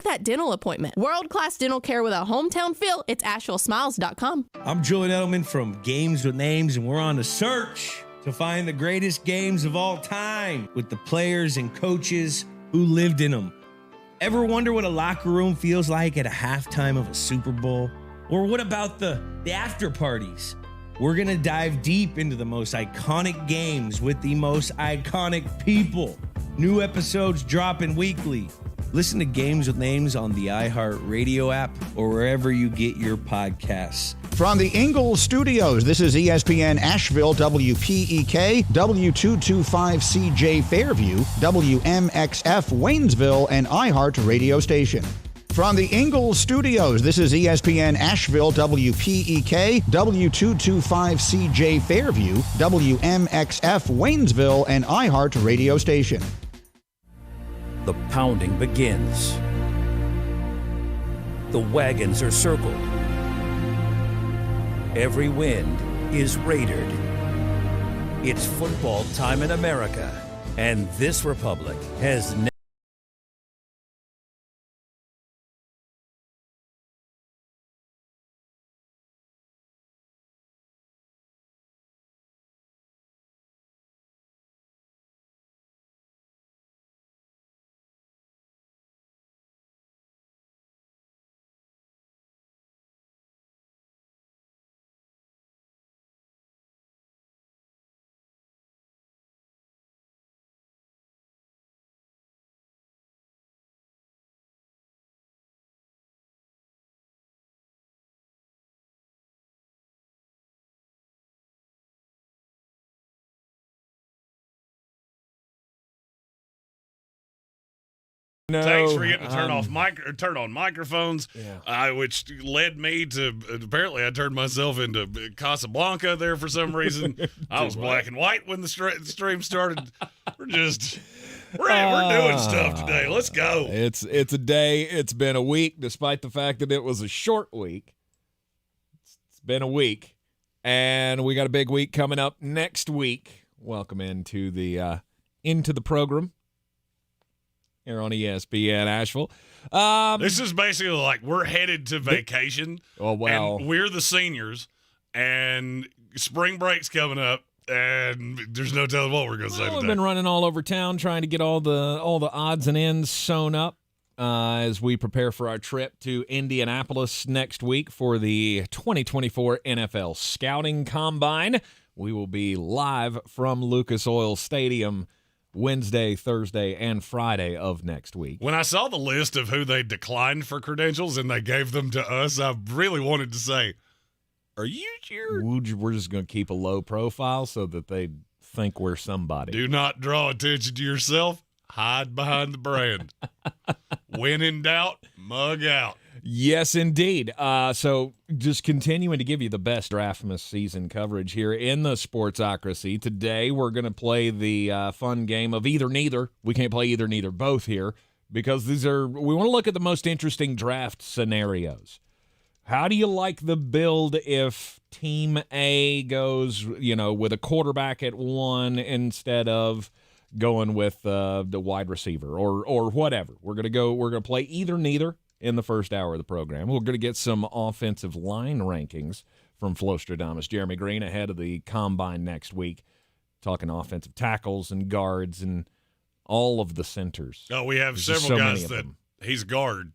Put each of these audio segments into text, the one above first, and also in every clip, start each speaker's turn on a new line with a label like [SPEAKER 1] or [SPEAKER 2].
[SPEAKER 1] that dental appointment. World-class dental care with a hometown feel. It's AshevilleSmiles.com.
[SPEAKER 2] I'm Julian Edelman from Games with Names, and we're on the search to find the greatest games of all time with the players and coaches who lived in them. Ever wonder what a locker room feels like at a halftime of a Super Bowl? Or what about the after parties? We're going to dive deep into the most iconic games with the most iconic people. New episodes dropping weekly. Listen to Games with Names on the iHeartRadio app or wherever you get your podcasts.
[SPEAKER 3] From the Ingalls Studios, this is ESPN Asheville, WPEK, W225CJ Fairview, WMXF Waynesville, and iHeart Radio Station. From the Ingalls Studios, this is ESPN Asheville, WPEK, W225CJ Fairview, WMXF Waynesville, and iHeart Radio Station.
[SPEAKER 4] The pounding begins. The wagons are circled. Every wind is raided. It's football time in America, and this republic has never.
[SPEAKER 5] No, thanks for getting to turn on microphones, which led me to apparently I turned myself into Casablanca there for some reason. I was black and white when the stream started. We're doing stuff today. Let's go.
[SPEAKER 6] It's a day. It's been a week, despite the fact that it was a short week. It's been a week, and we got a big week coming up next week. Welcome into the program here on ESPN Asheville.
[SPEAKER 5] This is basically like we're headed to vacation.
[SPEAKER 6] Oh, wow.
[SPEAKER 5] And we're the seniors, and spring break's coming up, and there's no telling what we're going to say today.
[SPEAKER 6] We've been running all over town trying to get all the odds and ends sewn up as we prepare for our trip to Indianapolis next week for the 2024 NFL Scouting Combine. We will be live from Lucas Oil Stadium Wednesday, Thursday, and Friday of next week.
[SPEAKER 5] When I saw the list of who they declined for credentials and they gave them to us, I really wanted to say, are you sure?
[SPEAKER 6] We're just going to keep a low profile so that they think we're somebody.
[SPEAKER 5] Do not draw attention to yourself. Hide behind the brand. When in doubt, mug out.
[SPEAKER 6] Yes, indeed. So just continuing to give you the best Draftmas season coverage here in the Sportsocracy. Today we're going to play the fun game of either neither. We can't play either neither both here because we want to look at the most interesting draft scenarios. How do you like the build if Team A goes, with a quarterback at 1 instead of going with the wide receiver or whatever? We're going to play either neither in the first hour of the program. We're going to get some offensive line rankings from Flostradamus. Jeremy Greene ahead of the Combine next week, talking offensive tackles and guards and all of the centers.
[SPEAKER 5] Oh, we have several guys that he's guard.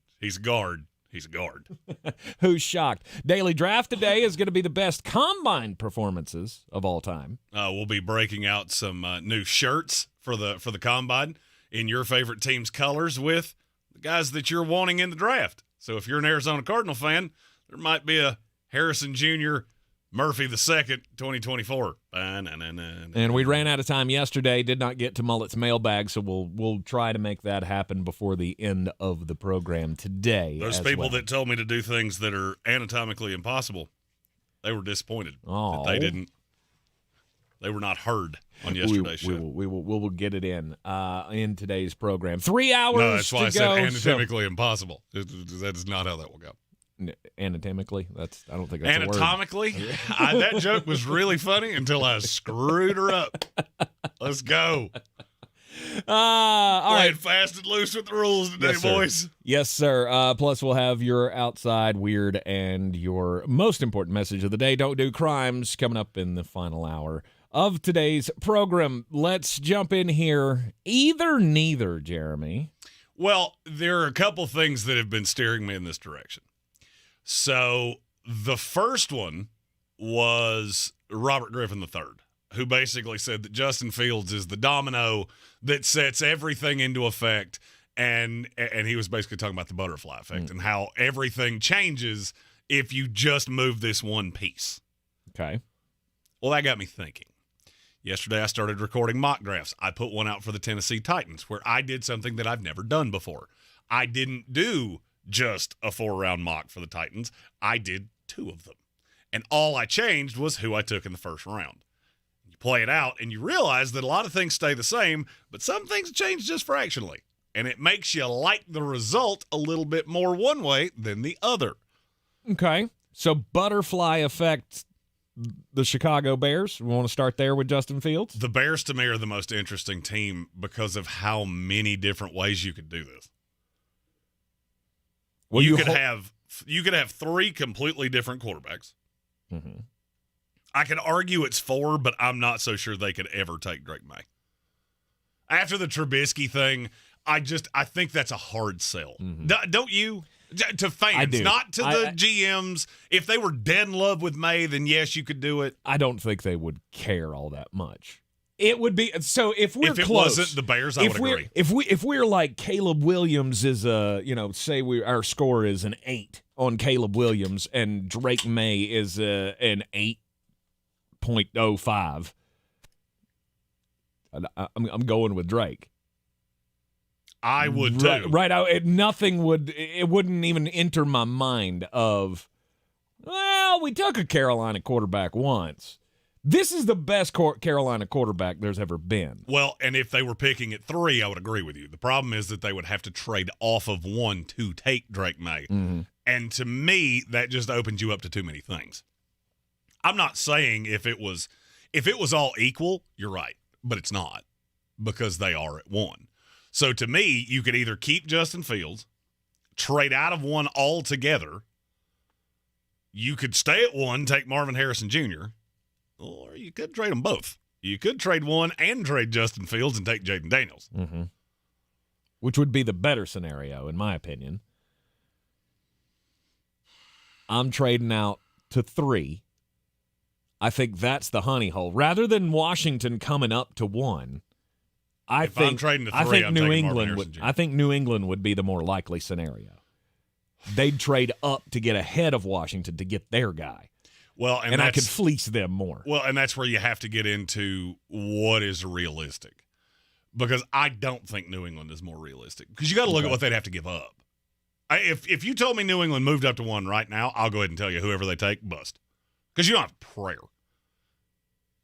[SPEAKER 6] Who's shocked? Daily Draft today is going to be the best Combine performances of all time.
[SPEAKER 5] We'll be breaking out some new shirts for the Combine in your favorite team's colors with the guys that you're wanting in the draft. So if you're an Arizona Cardinal fan, there might be a Harrison Jr., Murphy II, 2024.
[SPEAKER 6] And we ran out of time yesterday, did not get to Mullet's mailbag, so we'll try to make that happen before the end of the program today.
[SPEAKER 5] Those people that told me to do things that are anatomically impossible, they were disappointed that they were not heard on yesterday's show.
[SPEAKER 6] We will get it in today's program. 3 hours
[SPEAKER 5] No, that's why
[SPEAKER 6] to
[SPEAKER 5] I said
[SPEAKER 6] go,
[SPEAKER 5] anatomically impossible. That is not how that will go.
[SPEAKER 6] Anatomically? I don't think that's
[SPEAKER 5] anatomically? That joke was really funny until I screwed her up. Let's go.
[SPEAKER 6] All
[SPEAKER 5] Playing
[SPEAKER 6] right.
[SPEAKER 5] fast and loose with the rules today,
[SPEAKER 6] Yes, sir.
[SPEAKER 5] boys.
[SPEAKER 6] Yes, sir. Plus, we'll have your outside weird and your most important message of the day. Don't do crimes coming up in the final hour of today's program. Let's jump in here. Either, neither, Jeremy.
[SPEAKER 5] Well, there are a couple things that have been steering me in this direction. So the first one was Robert Griffin III, who basically said that Justin Fields is the domino that sets everything into effect, and he was basically talking about the butterfly effect and how everything changes if you just move this one piece.
[SPEAKER 6] Okay.
[SPEAKER 5] Well, that got me thinking. Yesterday, I started recording mock drafts. I put one out for the Tennessee Titans where I did something that I've never done before. I didn't do just a 4-round mock for the Titans. I did 2 of them. And all I changed was who I took in the first round. You play it out, and you realize that a lot of things stay the same, but some things change just fractionally. And it makes you like the result a little bit more one way than the other.
[SPEAKER 6] Okay. So butterfly effect, the Chicago Bears. We want to start there with Justin Fields.
[SPEAKER 5] The Bears, to me, are the most interesting team because of how many different ways you could do this.
[SPEAKER 6] Well,
[SPEAKER 5] you could have 3 completely different quarterbacks.
[SPEAKER 6] Mm-hmm.
[SPEAKER 5] I could argue it's 4, but I'm not so sure they could ever take Drake May. After the Trubisky thing, I think that's a hard sell.
[SPEAKER 6] Mm-hmm.
[SPEAKER 5] Don't you? To fans,
[SPEAKER 6] I do.
[SPEAKER 5] not to the GMs. If they were dead in love with May, then yes, you could do it.
[SPEAKER 6] I don't think they would care all that much. It would be so if we're
[SPEAKER 5] if it
[SPEAKER 6] close,
[SPEAKER 5] wasn't the Bears, I would agree.
[SPEAKER 6] If we're like Caleb Williams is say our score is an 8 on Caleb Williams and Drake May is an 8.05. I'm going with Drake.
[SPEAKER 5] I would too.
[SPEAKER 6] Right out, it wouldn't even enter my mind of, well, we took a Carolina quarterback once. This is the best Carolina quarterback there's ever been.
[SPEAKER 5] Well, and if they were picking at 3, I would agree with you. The problem is that they would have to trade off of 1 to take Drake May.
[SPEAKER 6] Mm-hmm.
[SPEAKER 5] And to me, that just opens you up to too many things. I'm not saying if it was all equal, you're right, but it's not because they are at 1. So to me, you could either keep Justin Fields, trade out of 1 altogether. You could stay at 1, take Marvin Harrison Jr., or you could trade them both. You could trade 1 and trade Justin Fields and take Jaden Daniels.
[SPEAKER 6] Mm-hmm. Which would be the better scenario, in my opinion. I'm trading out to 3. I think that's the honey hole. Rather than Washington coming up to 1, I think New England would be the more likely scenario. They'd trade up to get ahead of Washington to get their guy.
[SPEAKER 5] Well,
[SPEAKER 6] and I could fleece them more.
[SPEAKER 5] Well, and that's where you have to get into what is realistic. Because I don't think New England is more realistic. Because you got to look at what they'd have to give up. If you told me New England moved up to 1 right now, I'll go ahead and tell you whoever they take, bust. Because you don't have prayer.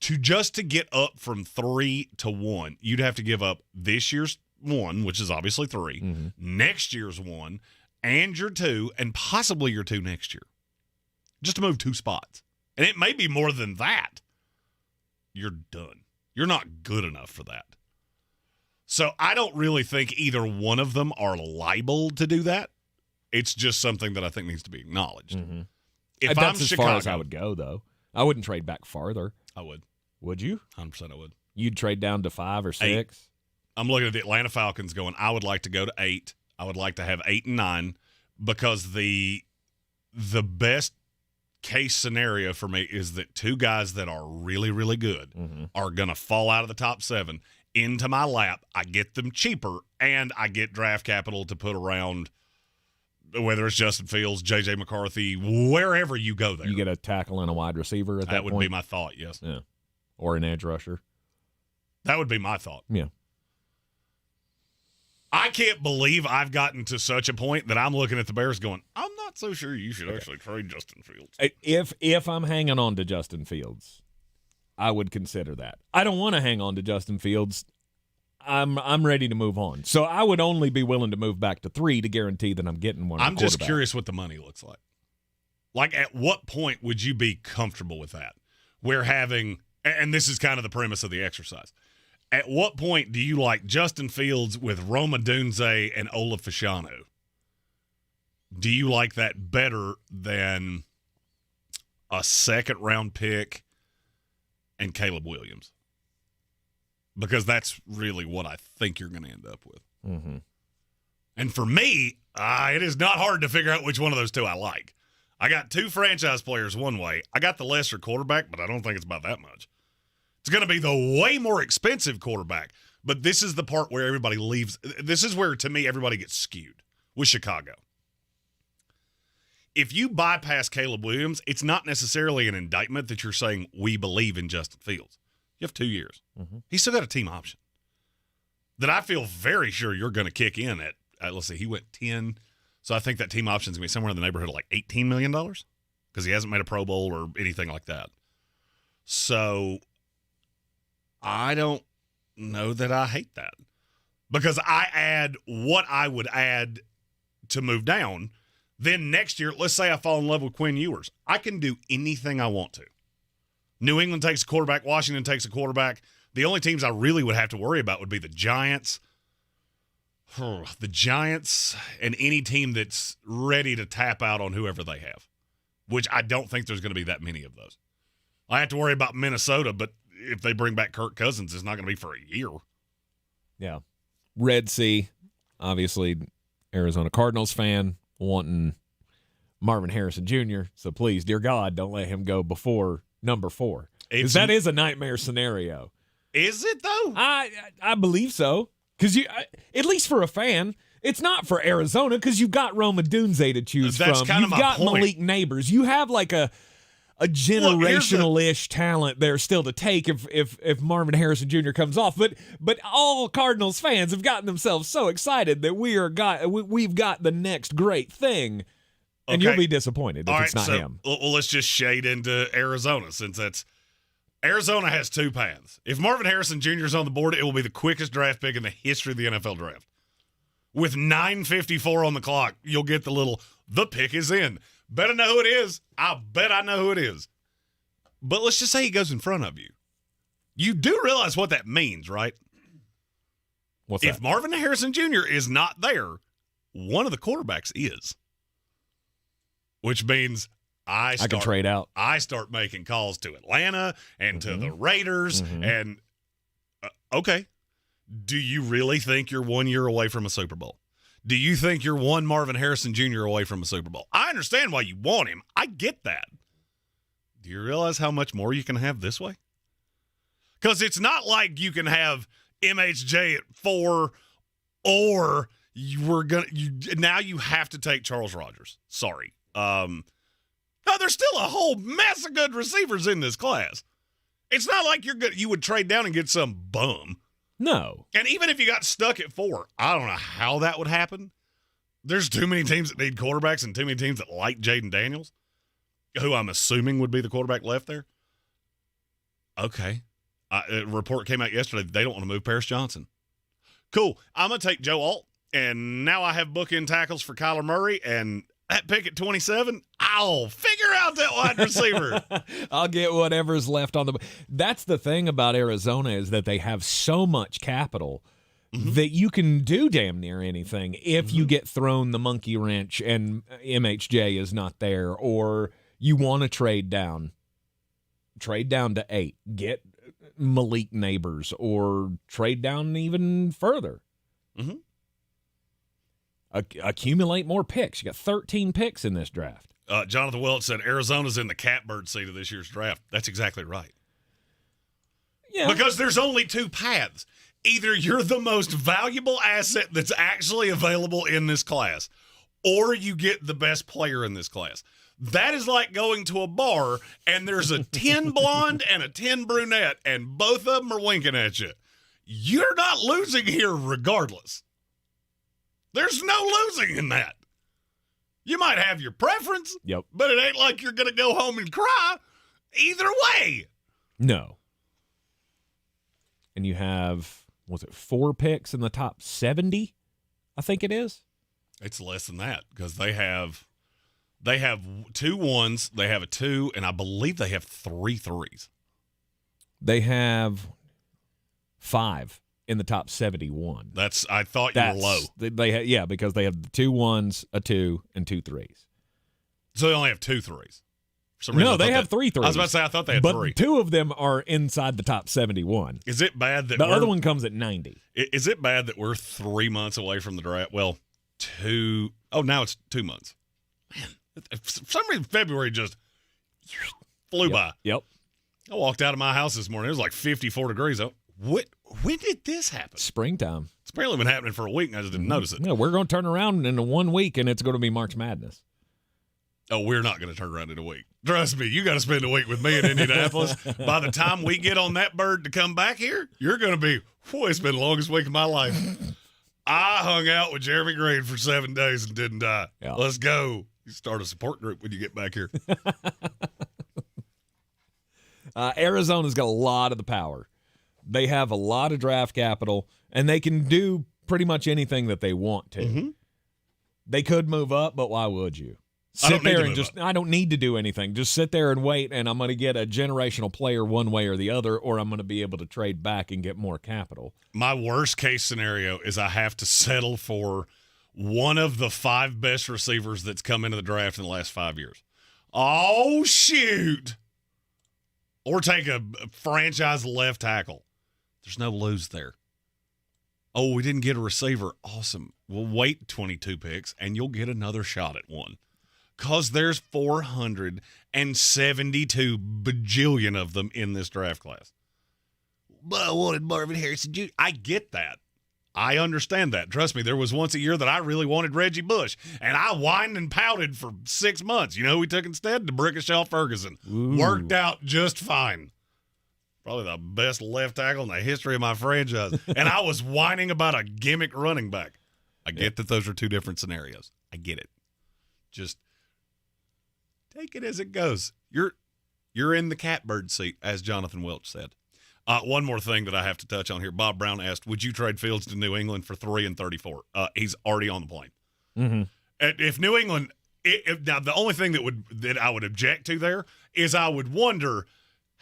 [SPEAKER 5] To get up from 3 to 1, you'd have to give up this year's 1, which is obviously 3, next year's 1, and your 2, and possibly your 2 next year. Just to move 2 spots. And it may be more than that. You're done. You're not good enough for that. So I don't really think either one of them are liable to do that. It's just something that I think needs to be acknowledged.
[SPEAKER 6] Mm-hmm.
[SPEAKER 5] If
[SPEAKER 6] that's
[SPEAKER 5] I'm
[SPEAKER 6] as
[SPEAKER 5] Chicago,
[SPEAKER 6] far as I would go, though. I wouldn't trade back farther.
[SPEAKER 5] I would.
[SPEAKER 6] Would you?
[SPEAKER 5] 100% I would.
[SPEAKER 6] You'd trade down to 5 or 6?
[SPEAKER 5] 8. I'm looking at the Atlanta Falcons going, I would like to go to 8. I would like to have 8 and 9 because the best case scenario for me is that 2 guys that are really, really good are going to fall out of the top 7 into my lap. I get them cheaper, and I get draft capital to put around, whether it's Justin Fields, J.J. McCarthy, wherever you go there.
[SPEAKER 6] You get a tackle and a wide receiver at that
[SPEAKER 5] would
[SPEAKER 6] point?
[SPEAKER 5] be my thought, yes.
[SPEAKER 6] Yeah. Or an edge rusher.
[SPEAKER 5] That would be my thought.
[SPEAKER 6] Yeah.
[SPEAKER 5] I can't believe I've gotten to such a point that I'm looking at the Bears going, I'm not so sure you should actually trade Justin Fields.
[SPEAKER 6] If I'm hanging on to Justin Fields, I would consider that. I don't want to hang on to Justin Fields. I'm ready to move on. So I would only be willing to move back to 3 to guarantee that I'm getting one.
[SPEAKER 5] I'm just curious what the money looks like. Like, at what point would you be comfortable with that? We're having, and this is kind of the premise of the exercise, At what point do you like Justin Fields with Roma Dunze and Aficionado? Do you like that better than a second-round pick and Caleb Williams? Because that's really what I think you're going to end up with.
[SPEAKER 6] Mm-hmm.
[SPEAKER 5] And for me, it is not hard to figure out which one of those two I like. I got two franchise players one way. I got the lesser quarterback, but I don't think it's about that much. It's going to be the way more expensive quarterback, but this is the part where everybody leaves. This is where, to me, everybody gets skewed with Chicago. If you bypass Caleb Williams, it's not necessarily an indictment that you're saying we believe in Justin Fields. You have 2 years.
[SPEAKER 6] Mm-hmm.
[SPEAKER 5] He's still got a team option that I feel very sure you're going to kick in at, let's see, he went 10. So I think that team option is going to be somewhere in the neighborhood of like $18 million because he hasn't made a Pro Bowl or anything like that. So I don't know that I hate that because I add what I would add to move down. Then next year, let's say I fall in love with Quinn Ewers. I can do anything I want to. New England takes a quarterback. Washington takes a quarterback. The only teams I really would have to worry about would be the Giants. The Giants and any team that's ready to tap out on whoever they have, which I don't think there's going to be that many of those. I have to worry about Minnesota, but if they bring back Kirk Cousins, it's not going to be for a year.
[SPEAKER 6] Yeah. Red Sea, obviously, Arizona Cardinals fan, wanting Marvin Harrison Jr., so please, dear God, don't let him go before number 4. Because that is a nightmare scenario.
[SPEAKER 5] Is it, though?
[SPEAKER 6] I believe so. Because at least for a fan, it's not for Arizona because you've got Roma Dunze to choose
[SPEAKER 5] That's
[SPEAKER 6] from.
[SPEAKER 5] Kind
[SPEAKER 6] You've
[SPEAKER 5] of my
[SPEAKER 6] got
[SPEAKER 5] point.
[SPEAKER 6] Malik Neighbors. You have like a generational-ish talent there still to take if Marvin Harrison Jr. comes off. But all Cardinals fans have gotten themselves so excited that we've got the next great thing, and you'll be disappointed if it's not him.
[SPEAKER 5] Well, let's just shade into Arizona since that's Arizona has two paths. If Marvin Harrison Jr. is on the board, it will be the quickest draft pick in the history of the NFL draft. With 9:54 on the clock, you'll get the pick is in. Better know who it is. I bet I know who it is. But let's just say he goes in front of you. You do realize what that means, right?
[SPEAKER 6] What's that?
[SPEAKER 5] If Marvin Harrison Jr. is not there, one of the quarterbacks is. Which means I
[SPEAKER 6] can trade out.
[SPEAKER 5] I start making calls to Atlanta and to the Raiders. And, okay, do you really think you're 1 year away from a Super Bowl? Do you think you're one Marvin Harrison Jr. away from a Super Bowl? I understand why you want him. I get that. Do you realize how much more you can have this way? Because it's not like you can have MHJ at 4 or now you have to take Charles Rogers. Sorry. No, there's still a whole mess of good receivers in this class. It's not like you would trade down and get some bum.
[SPEAKER 6] No.
[SPEAKER 5] And even if you got stuck at 4, I don't know how that would happen. There's too many teams that need quarterbacks and too many teams that like Jaden Daniels, who I'm assuming would be the quarterback left there. Okay. A report came out yesterday that they don't want to move Paris Johnson. Cool. I'm going to take Joe Alt, and now I have bookend tackles for Kyler Murray, and that pick at 27, I'll figure out that wide receiver.
[SPEAKER 6] I'll get whatever's left on the. That's the thing about Arizona is that they have so much capital that you can do damn near anything if you get thrown the monkey wrench and MHJ is not there, or you want to trade down to 8, get Malik Neighbors, or trade down even further. Accumulate more picks. You got 13 picks in this draft.
[SPEAKER 5] Jonathan Welch said Arizona's in the catbird seat of this year's draft. That's exactly right. Yeah. Because there's only two paths. Either you're the most valuable asset that's actually available in this class, or you get the best player in this class. That is like going to a bar and there's a 10 blonde and a 10 brunette, and both of them are winking at you. You're not losing here regardless. There's no losing in that. You might have your preference, but it ain't like you're going to go home and cry either way.
[SPEAKER 6] No. And you have, 4 picks in the top 70? I think it is.
[SPEAKER 5] It's less than that because they have 2 1s, they have a 2, and I believe they have 3 3s.
[SPEAKER 6] They have 5 in the top 71.
[SPEAKER 5] I thought you were low.
[SPEAKER 6] Because they have 2 1s, a 2, and 2 3s.
[SPEAKER 5] So they only have 2 3s. No,
[SPEAKER 6] they have 3 3s.
[SPEAKER 5] I was about to say, I thought they had 3.
[SPEAKER 6] But 2 of them are inside the top 71.
[SPEAKER 5] Is it bad that
[SPEAKER 6] the other one comes at 90?
[SPEAKER 5] Is it bad that we're 3 months away from the draft? Well, 2. Oh, now it's 2 months. Man, for some reason, February just flew by.
[SPEAKER 6] Yep.
[SPEAKER 5] I walked out of my house this morning. It was like 54 degrees. When did this happen?
[SPEAKER 6] Springtime.
[SPEAKER 5] It's apparently been happening for a week, and I just didn't notice it.
[SPEAKER 6] Yeah, we're going to turn around in 1 week, and it's going to be March Madness.
[SPEAKER 5] Oh, we're not going to turn around in a week. Trust me, you got to spend a week with me in Indianapolis. By the time we get on that bird to come back here, you're going to be, it's been the longest week of my life. I hung out with Jeremy Greene for 7 days and didn't die. Yeah. Let's go. You start a support group when you get back here.
[SPEAKER 6] Arizona's got a lot of the power. They have a lot of draft capital, and they can do pretty much anything that they want to. Mm-hmm. They could move up, but why would you? I don't need to do anything. Just sit there and wait, and I'm going to get a generational player one way or the other, or I'm going to be able to trade back and get more capital.
[SPEAKER 5] My worst case scenario is I have to settle for one of the 5 best receivers that's come into the draft in the last 5 years. Oh, shoot. Or take a franchise left tackle. There's no lose there. Oh, we didn't get a receiver. Awesome. We'll wait 22 picks, and you'll get another shot at one. Because there's 472 bajillion of them in this draft class. But I wanted Marvin Harrison Jr. I get that. I understand that. Trust me, there was once a year that I really wanted Reggie Bush, and I whined and pouted for 6 months. You know who we took instead? DeBrickashaw Ferguson. Ooh. Worked out just fine. Probably the best left tackle in the history of my franchise. And I was whining about a gimmick running back. I get that those are 2 different scenarios. I get it. Just take it as it goes. You're in the catbird seat, as Jonathan Welch said. One more thing that I have to touch on here. Bob Brown asked, would you trade Fields to New England for 3 and 34? He's already on the plane. Mm-hmm. If New England now the only thing that I would object to there is I would wonder,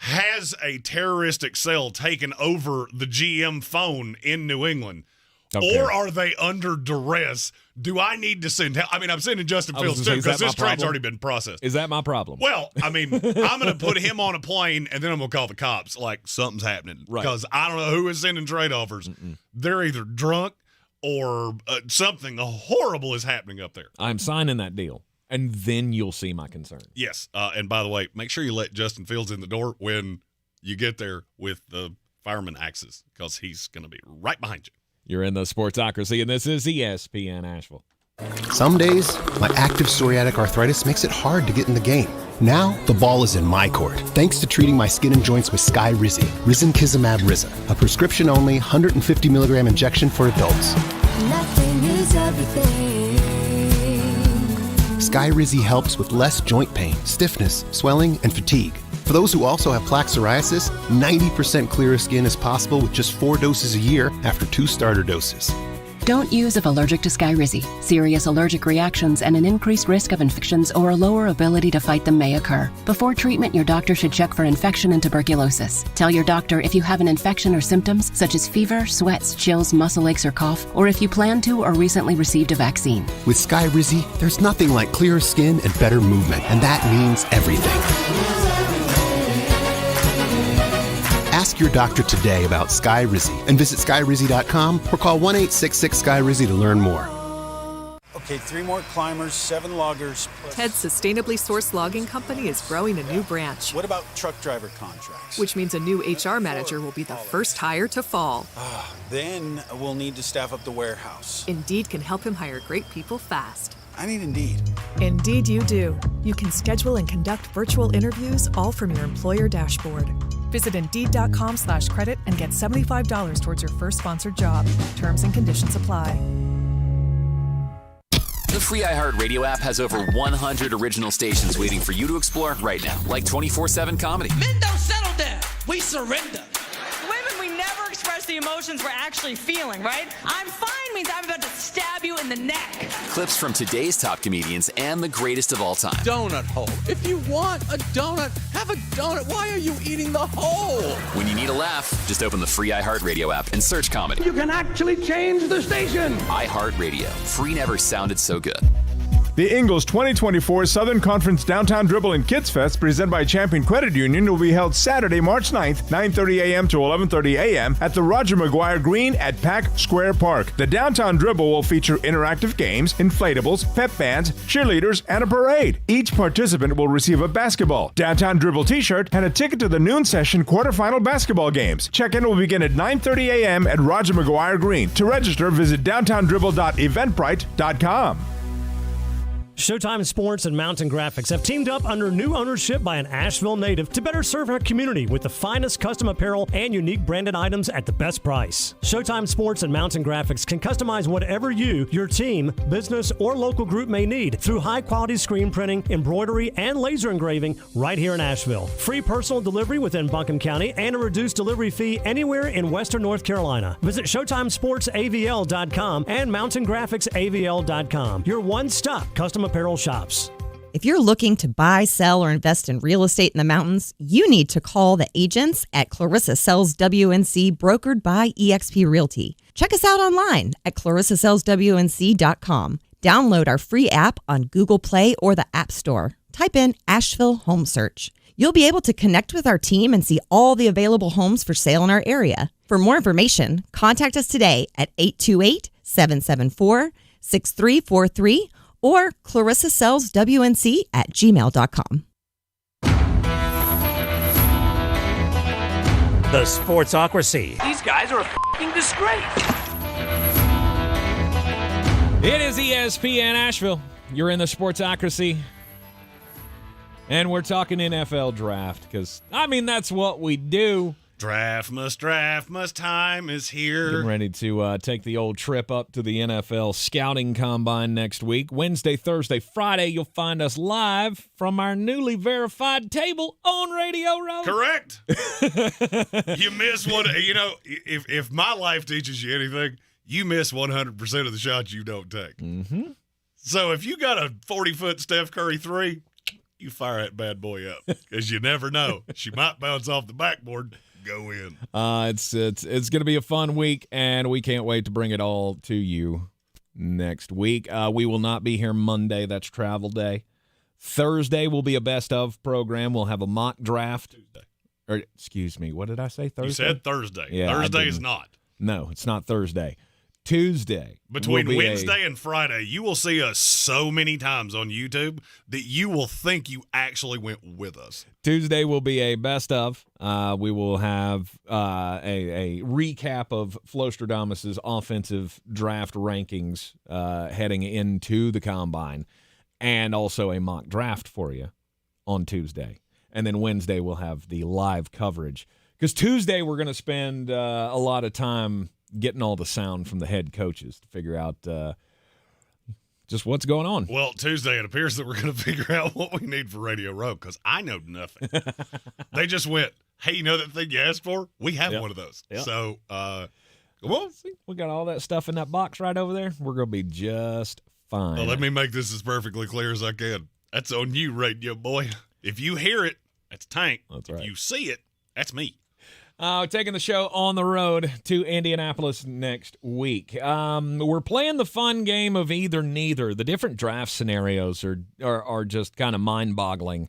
[SPEAKER 5] has a terroristic cell taken over the GM phone in New England? Okay. Or are they under duress? Do I need to send help? I mean, I'm sending Justin Fields too because this trade's already been processed.
[SPEAKER 6] Is that my problem?
[SPEAKER 5] Well, I mean, I'm going to put him on a plane and then I'm going to call the cops like something's happening. Right. Because I don't know who is sending trade offers. Mm-mm. They're either drunk or something horrible is happening up there.
[SPEAKER 6] I'm signing that deal. And then you'll see my concern.
[SPEAKER 5] Yes. And by the way, make sure you let Justin Fields in the door when you get there with the fireman axes because he's going to be right behind you.
[SPEAKER 6] You're in the Sportsocracy, and this is ESPN Asheville.
[SPEAKER 7] Some days, my active psoriatic arthritis makes it hard to get in the game. Now, the ball is in my court, thanks to treating my skin and joints with Skyrizi, Risankizumab Riza, a prescription-only 150 milligram injection for adults.
[SPEAKER 8] Nothing is everything.
[SPEAKER 7] Skyrizi helps with less joint pain, stiffness, swelling, and fatigue. For those who also have plaque psoriasis, 90% clearer skin is possible with just 4 doses a year after 2 starter doses.
[SPEAKER 9] Don't use if allergic to Skyrizi. Serious allergic reactions and an increased risk of infections or a lower ability to fight them may occur. Before treatment, your doctor should check for infection and tuberculosis. Tell your doctor if you have an infection or symptoms such as fever, sweats, chills, muscle aches, or cough, or if you plan to or recently received a vaccine.
[SPEAKER 7] With Skyrizi, there's nothing like clearer skin and better movement, and that means everything. Ask your doctor today about Skyrizi and visit Skyrizi.com or call 1-866-SKYRIZI to learn more.
[SPEAKER 10] Okay, 3 more climbers, 7 loggers.
[SPEAKER 11] Ted's sustainably sourced logging company is growing a new branch.
[SPEAKER 10] What about truck driver contracts?
[SPEAKER 11] Which means a new HR manager will be the first hire to fall.
[SPEAKER 10] Then we'll need to staff up the warehouse.
[SPEAKER 11] Indeed can help him hire great people fast.
[SPEAKER 10] I need Indeed.
[SPEAKER 12] Indeed you do. You can schedule and conduct virtual interviews all from your employer dashboard. Visit Indeed.com/credit and get $75 towards your first sponsored job. Terms and conditions apply.
[SPEAKER 13] The free iHeartRadio app has over 100 original stations waiting for you to explore right now, like 24/7 comedy.
[SPEAKER 14] Men don't settle down. We surrender.
[SPEAKER 15] Women, we never express
[SPEAKER 14] the emotions we're actually feeling, right? I'm fine means I'm about to stab you in the neck.
[SPEAKER 13] Clips from today's top comedians and the greatest of all time.
[SPEAKER 15] Donut hole. If you want a donut, have a donut. Why are you eating the hole?
[SPEAKER 13] When you need a laugh, just open the free iHeartRadio app and search comedy.
[SPEAKER 15] You can actually change the station.
[SPEAKER 13] iHeartRadio. Free never sounded so good.
[SPEAKER 16] The Ingles 2024 Southern Conference Downtown Dribble and Kids Fest, presented by Champion Credit Union, will be held Saturday, March 9th, 9:30 a.m. to 11:30 a.m. at the Roger McGuire Greene at Pack Square Park. The Downtown Dribble will feature interactive games, inflatables, pep bands, cheerleaders, and a parade. Each participant will receive a basketball, Downtown Dribble t-shirt, and a ticket to the noon session quarterfinal basketball games. Check-in will begin at 9:30 a.m. at Roger McGuire Greene. To register, visit downtowndribble.eventbrite.com.
[SPEAKER 17] Showtime Sports and Mountain Graphics have teamed up under new ownership by an Asheville native to better serve our community with the finest custom apparel and unique branded items at the best price. Showtime Sports and Mountain Graphics can customize whatever you, your team, business, or local group may need through high-quality screen printing, embroidery, and laser engraving right here in Asheville. Free personal delivery within Buncombe County and a reduced delivery fee anywhere in Western North Carolina. Visit ShowtimeSportsAVL.com and MountainGraphicsAVL.com. Your one-stop custom apparel shops.
[SPEAKER 18] If you're looking to buy, sell, or invest in real estate in the mountains, you need to call the agents at Clarissa Sells WNC, brokered by eXp Realty. Check us out online at ClarissaSellsWNC.com. Download our free app on Google Play or the App Store. Type in Asheville Home Search. You'll be able to connect with our team and see all the available homes for sale in our area. For more information, contact us today at 828-774-6343 or ClarissaSellsWNC@gmail.com.
[SPEAKER 19] The Sportsocracy.
[SPEAKER 15] These guys are a f***ing disgrace.
[SPEAKER 6] It is ESPN Asheville. You're in the Sportsocracy. And we're talking NFL draft because, that's what we do.
[SPEAKER 5] Draft must, time is here.
[SPEAKER 6] Getting ready to take the old trip up to the NFL Scouting Combine next week. Wednesday, Thursday, Friday, you'll find us live from our newly verified table on Radio Row.
[SPEAKER 5] Correct. You miss one. If my life teaches you anything, you miss 100% of the shots you don't take.
[SPEAKER 6] Mm-hmm.
[SPEAKER 5] So if you got a 40-foot Steph Curry 3, you fire that bad boy up because you never know. She might bounce off the backboard. Go in.
[SPEAKER 6] It's going to be a fun week, and we can't wait to bring it all to you next week. We will not be here Monday. That's travel day. Thursday will be a best of program. We'll have a mock draft.
[SPEAKER 5] Tuesday.
[SPEAKER 6] Or excuse me, what did I say? Thursday?
[SPEAKER 5] You said Thursday.
[SPEAKER 6] Yeah,
[SPEAKER 5] Thursday is not.
[SPEAKER 6] No, it's not Thursday. Tuesday.
[SPEAKER 5] Between Wednesday and Friday, you will see us so many times on YouTube that you will think you actually went with us.
[SPEAKER 6] Tuesday will be a best of. We will have a recap of Flostradamus's offensive draft rankings heading into the Combine, and also a mock draft for you on Tuesday. And then Wednesday we'll have the live coverage. Because Tuesday we're going to spend a lot of time getting all the sound from the head coaches to figure out just what's going on.
[SPEAKER 5] Well, Tuesday it appears that we're going to figure out what we need for Radio Row because I know nothing. They just went, hey, you know that thing you asked for? We have one of those.
[SPEAKER 6] Yep.
[SPEAKER 5] So,
[SPEAKER 6] we got all that stuff in that box right over there. We're going to be just fine.
[SPEAKER 5] Well, let me make this as perfectly clear as I can. That's on you, radio boy. If you hear it, that's Tank.
[SPEAKER 6] That's right.
[SPEAKER 5] If you see it, that's me.
[SPEAKER 6] Taking the show on the road to Indianapolis next week. We're playing the fun game of either neither. The different draft scenarios are just kind of mind-boggling,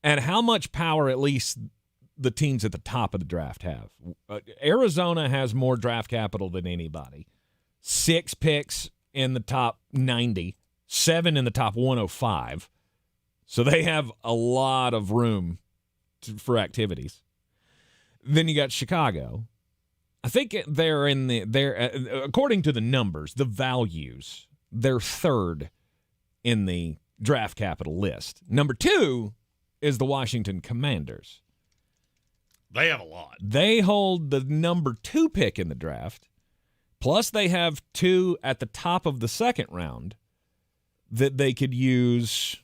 [SPEAKER 6] and how much power at least the teams at the top of the draft have. Arizona has more draft capital than anybody. 6 picks in the top 90, 7 in the top 105. So they have a lot of room for activities. Then you got Chicago. I think they're according to the numbers, the values, they're third in the draft capital list. Number 2 is the Washington Commanders.
[SPEAKER 5] They have a lot.
[SPEAKER 6] They hold the number 2 pick in the draft. Plus they have 2 at the top of the second round that they could use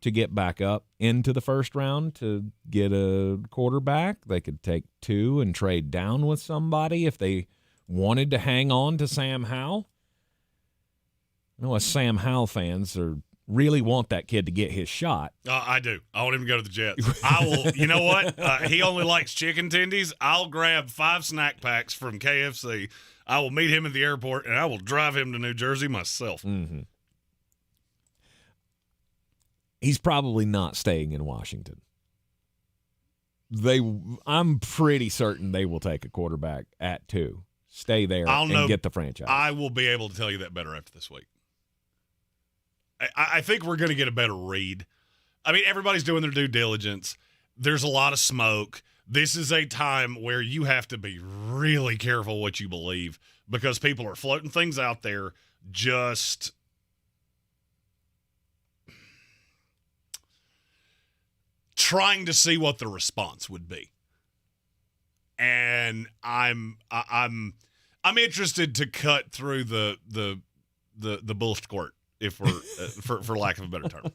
[SPEAKER 6] to get back up into the first round to get a quarterback. They could take 2 and trade down with somebody if they wanted to hang on to Sam Howell. I know us Sam Howell fans really want that kid to get his shot.
[SPEAKER 5] I do. I want him to go to the Jets. I will. You know what? He only likes chicken tendies. I'll grab 5 snack packs from KFC. I will meet him at the airport, and I will drive him to New Jersey myself.
[SPEAKER 6] Mm-hmm. He's probably not staying in Washington. I'm pretty certain they will take a quarterback at 2, stay there, and get the franchise.
[SPEAKER 5] I will be able to tell you that better after this week. I think we're going to get a better read. I mean, everybody's doing their due diligence. There's a lot of smoke. This is a time where you have to be really careful what you believe because people are floating things out there just trying to see what the response would be. And I'm interested to cut through the bull squirt, if we're for lack of a better term.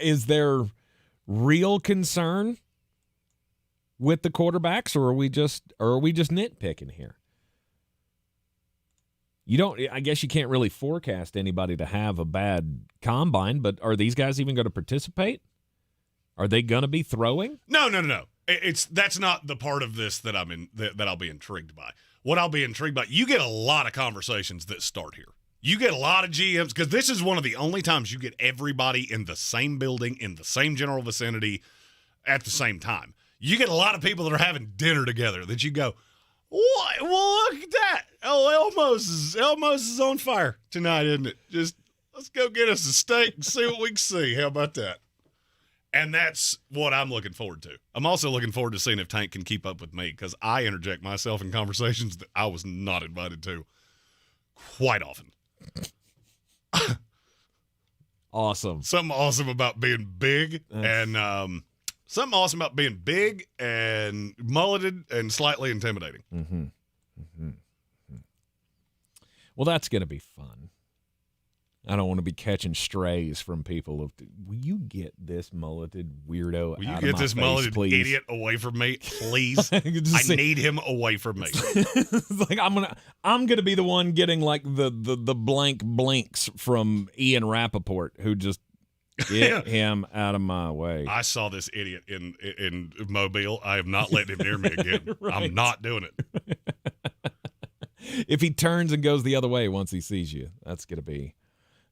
[SPEAKER 6] Is there real concern with the quarterbacks, or are we just nitpicking here? I guess you can't really forecast anybody to have a bad combine, but are these guys even going to participate? Are they going to be throwing?
[SPEAKER 5] No. That's not the part of this that that I'll be intrigued by. What I'll be intrigued by, you get a lot of conversations that start here. You get a lot of GMs, because this is one of the only times you get everybody in the same building, in the same general vicinity at the same time. You get a lot of people that are having dinner together that you go, what? Well, look at that. Oh, Elmos is on fire tonight, isn't it? Just let's go get us a steak and see what we can see. How about that? And that's what I'm looking forward to. I'm also looking forward to seeing if Tank can keep up with me, because I interject myself in conversations that I was not invited to quite often.
[SPEAKER 6] Awesome.
[SPEAKER 5] Something awesome about being big and something awesome about being big and mulleted and slightly intimidating.
[SPEAKER 6] Mm-hmm. Mm-hmm. Well, that's going to be fun. I don't want to be catching strays from people of, will you get this mulleted weirdo out of my face, please? Will you get this mulleted
[SPEAKER 5] idiot away from me, please? I need him away from me.
[SPEAKER 6] It's like I'm gonna be the one getting like the blank blinks from Ian Rappaport, who just get him out of my way.
[SPEAKER 5] I saw this idiot in Mobile. I have not let him near me again. Right. I'm not doing it.
[SPEAKER 6] If he turns and goes the other way once he sees you, that's gonna be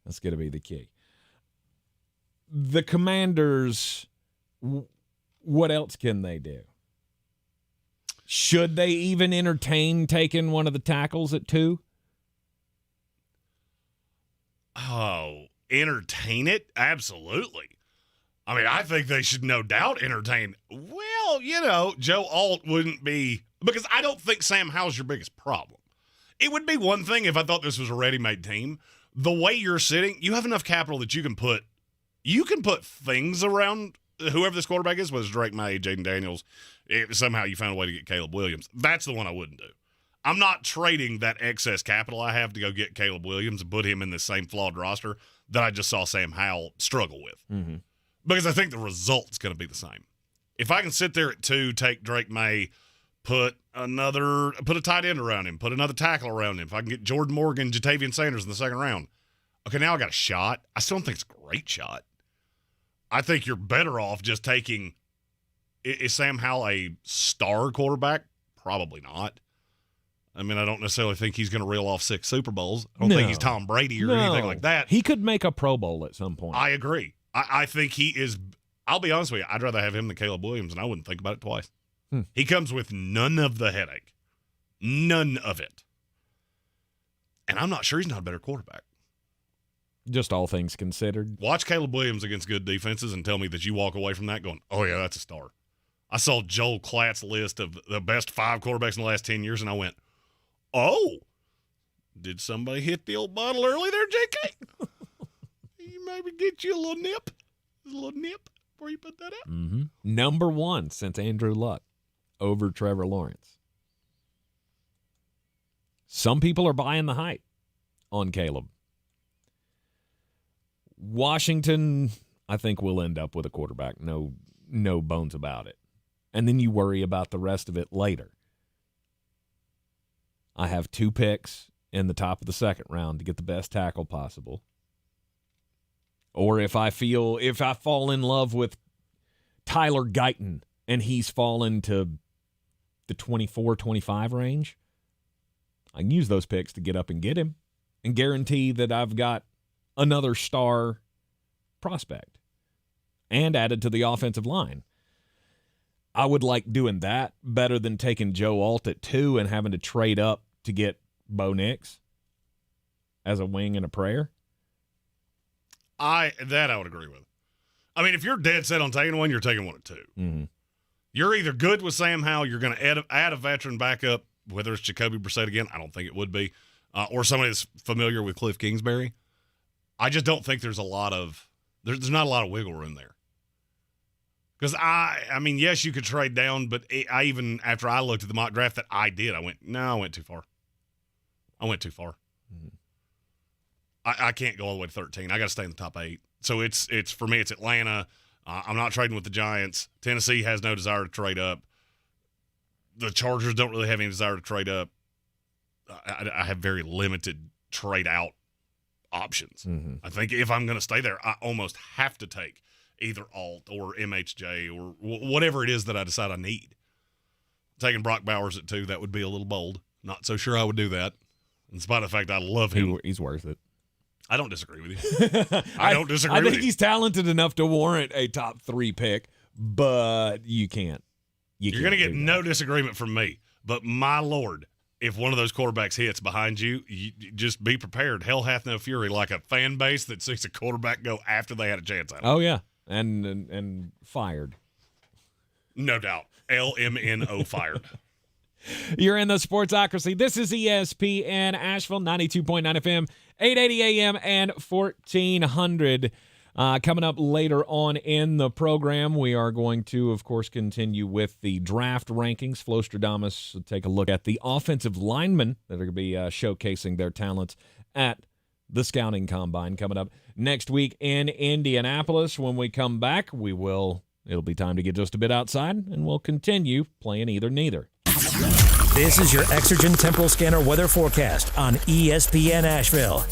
[SPEAKER 6] the key. The Commanders, what else can they do? Should they even entertain taking one of the tackles at 2?
[SPEAKER 5] Oh, entertain it? Absolutely. I mean, I think they should no doubt entertain. Well, Joe Alt wouldn't be, because I don't think Sam Howell's your biggest problem. It would be one thing if I thought this was a ready-made team. The way you're sitting, you have enough capital that you can put things around whoever this quarterback is, whether it's Drake May, Jaden Daniels. If somehow you found a way to get Caleb Williams. That's the one I wouldn't do. I'm not trading that excess capital I have to go get Caleb Williams and put him in the same flawed roster that I just saw Sam Howell struggle with.
[SPEAKER 6] Mm-hmm.
[SPEAKER 5] Because I think the result's going to be the same. If I can sit there at 2, take Drake May, put a tight end around him, put another tackle around him. If I can get Jordan Morgan, Jatavian Sanders in the second round, okay, now I got a shot. I still don't think it's a great shot. I think you're better off just taking. Is Sam Howell a star quarterback? Probably not. I mean, I don't necessarily think he's going to reel off 6 Super Bowls. I don't think he's Tom Brady or anything like that.
[SPEAKER 6] He could make a Pro Bowl at some point.
[SPEAKER 5] I agree. I think he is. I'll be honest with you. I'd rather have him than Caleb Williams, and I wouldn't think about it twice. He comes with none of the headache. None of it. And I'm not sure he's not a better quarterback.
[SPEAKER 6] Just all things considered.
[SPEAKER 5] Watch Caleb Williams against good defenses and tell me that you walk away from that going, oh, yeah, that's a star. I saw Joel Klatt's list of the best 5 quarterbacks in the last 10 years, and I went, oh, did somebody hit the old bottle early there, JK? You maybe get you a little nip before you put that out.
[SPEAKER 6] Mm-hmm. Number 1 since Andrew Luck over Trevor Lawrence. Some people are buying the hype on Caleb. Washington, I think, will end up with a quarterback. No bones about it. And then you worry about the rest of it later. I have 2 picks in the top of the second round to get the best tackle possible. Or if I fall in love with Tyler Guyton and he's fallen to the 24, 25 range, I can use those picks to get up and get him and guarantee that I've got another star prospect and added to the offensive line. I would like doing that better than taking Joe Alt at 2 and having to trade up to get Bo Nix as a wing and a prayer.
[SPEAKER 5] I would agree with. I mean, if you're dead set on taking one, you're taking one at 2.
[SPEAKER 6] Mm-hmm.
[SPEAKER 5] You're either good with Sam Howell, you're going to add a veteran backup, whether it's Jacoby Brissett again, I don't think it would be, or somebody that's familiar with Cliff Kingsbury. I just don't think there's not a lot of wiggle room there. Because I mean, yes, you could trade down, but even after I looked at the mock draft that I did, I went too far. Mm-hmm. I can't go all the way to 13. I got to stay in the top 8. So it's for me, it's Atlanta. I'm not trading with the Giants. Tennessee has no desire to trade up. The Chargers don't really have any desire to trade up. I have very limited trade out options.
[SPEAKER 6] Mm-hmm.
[SPEAKER 5] I think if I'm going to stay there, I almost have to take either Alt or MHJ or whatever it is that I decide I need. Taking Brock Bowers at 2, that would be a little bold. Not so sure I would do that, in spite of the fact I love him.
[SPEAKER 6] He's worth it.
[SPEAKER 5] I don't disagree with you. I
[SPEAKER 6] think he's talented enough to warrant a top 3 pick, but you can't.
[SPEAKER 5] You're going to get no disagreement from me. But my Lord, if one of those quarterbacks hits behind you, you just be prepared. Hell hath no fury, like a fan base that sees a quarterback go after they had a chance at him.
[SPEAKER 6] Oh, yeah. And fired.
[SPEAKER 5] No doubt. LMNO fired.
[SPEAKER 6] You're in the Sportsocracy. This is ESPN Asheville, 92.9 FM, 880 AM, and 1400. Coming up later on in the program, we are going to, of course, continue with the draft rankings. Flostradamus will take a look at the offensive linemen that are going to be showcasing their talents at the Scouting Combine coming up next week in Indianapolis. When we come back, it'll be time to get just a bit outside, and we'll continue playing either neither.
[SPEAKER 19] This is your Exergen Temporal Scanner weather forecast on ESPN Asheville.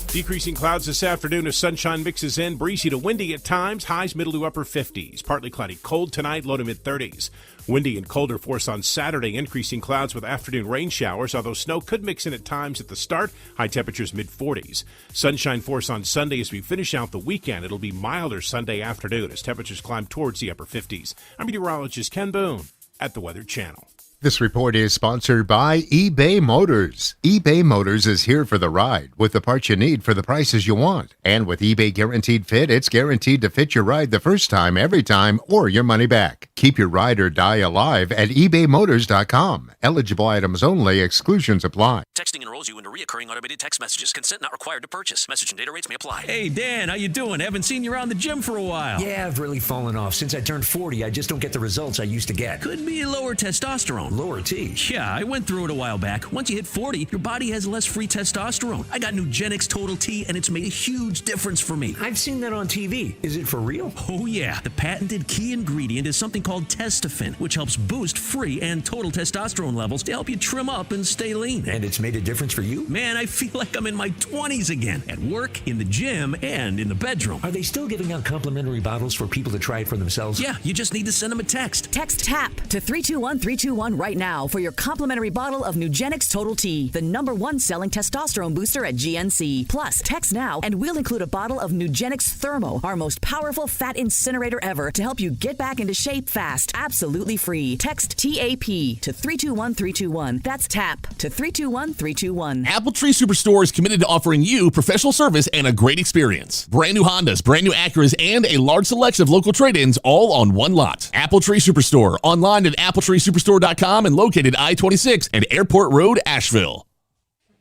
[SPEAKER 20] Decreasing clouds this afternoon as sunshine mixes in. Breezy to windy at times. Highs middle to upper 50s. Partly cloudy. Cold tonight, low to mid 30s. Windy and colder force on Saturday. Increasing clouds with afternoon rain showers, although snow could mix in at times at the start. High temperatures mid 40s. Sunshine force on Sunday as we finish out the weekend. It'll be milder Sunday afternoon as temperatures climb towards the upper 50s. I'm meteorologist Ken Boone at the Weather Channel.
[SPEAKER 21] This report is sponsored by eBay Motors. eBay Motors is here for the ride with the parts you need for the prices you want. And with eBay Guaranteed Fit, it's guaranteed to fit your ride the first time, every time, or your money back. Keep your ride or die alive at ebaymotors.com. Eligible items only. Exclusions apply.
[SPEAKER 22] Texting enrolls you into recurring automated text messages. Consent not required to purchase. Message and data rates may apply.
[SPEAKER 23] Hey, Dan, how you doing? Haven't seen you around the gym for a while. Yeah, I've really fallen off. Since I turned 40, I just don't get the results I used to get.
[SPEAKER 22] Could be lower testosterone.
[SPEAKER 23] Lower T.
[SPEAKER 22] Yeah, I went through it a while back. Once you hit 40, your body has less free testosterone. I got Nugenix Total T, and it's made a huge difference for me.
[SPEAKER 23] I've seen that on TV. Is it for real?
[SPEAKER 22] Oh, yeah. The patented key ingredient is something called Testofen, which helps boost free and total testosterone levels to help you trim up and stay lean.
[SPEAKER 23] And it's made a difference for you?
[SPEAKER 22] Man, I feel like I'm in my 20s again. At work, in the gym, and in the bedroom.
[SPEAKER 23] Are they still giving out complimentary bottles for people to try it for themselves?
[SPEAKER 22] Yeah, you just need to send them a text.
[SPEAKER 24] Text TAP to 321-321 right now for your complimentary bottle of Nugenix Total T, the #1 selling testosterone booster at GNC. Plus, text now and we'll include a bottle of Nugenix Thermo, our most powerful fat incinerator ever, to help you get back into shape fast. Absolutely free. Text TAP to 321-321. That's TAP to 321-321.
[SPEAKER 25] Apple Tree Superstore is committed to offering you professional service and a great experience. Brand new Hondas, brand new Acuras, and a large selection of local trade-ins all on one lot. Apple Tree Superstore, online at appletreesuperstore.com and located I-26 and Airport Road, Asheville.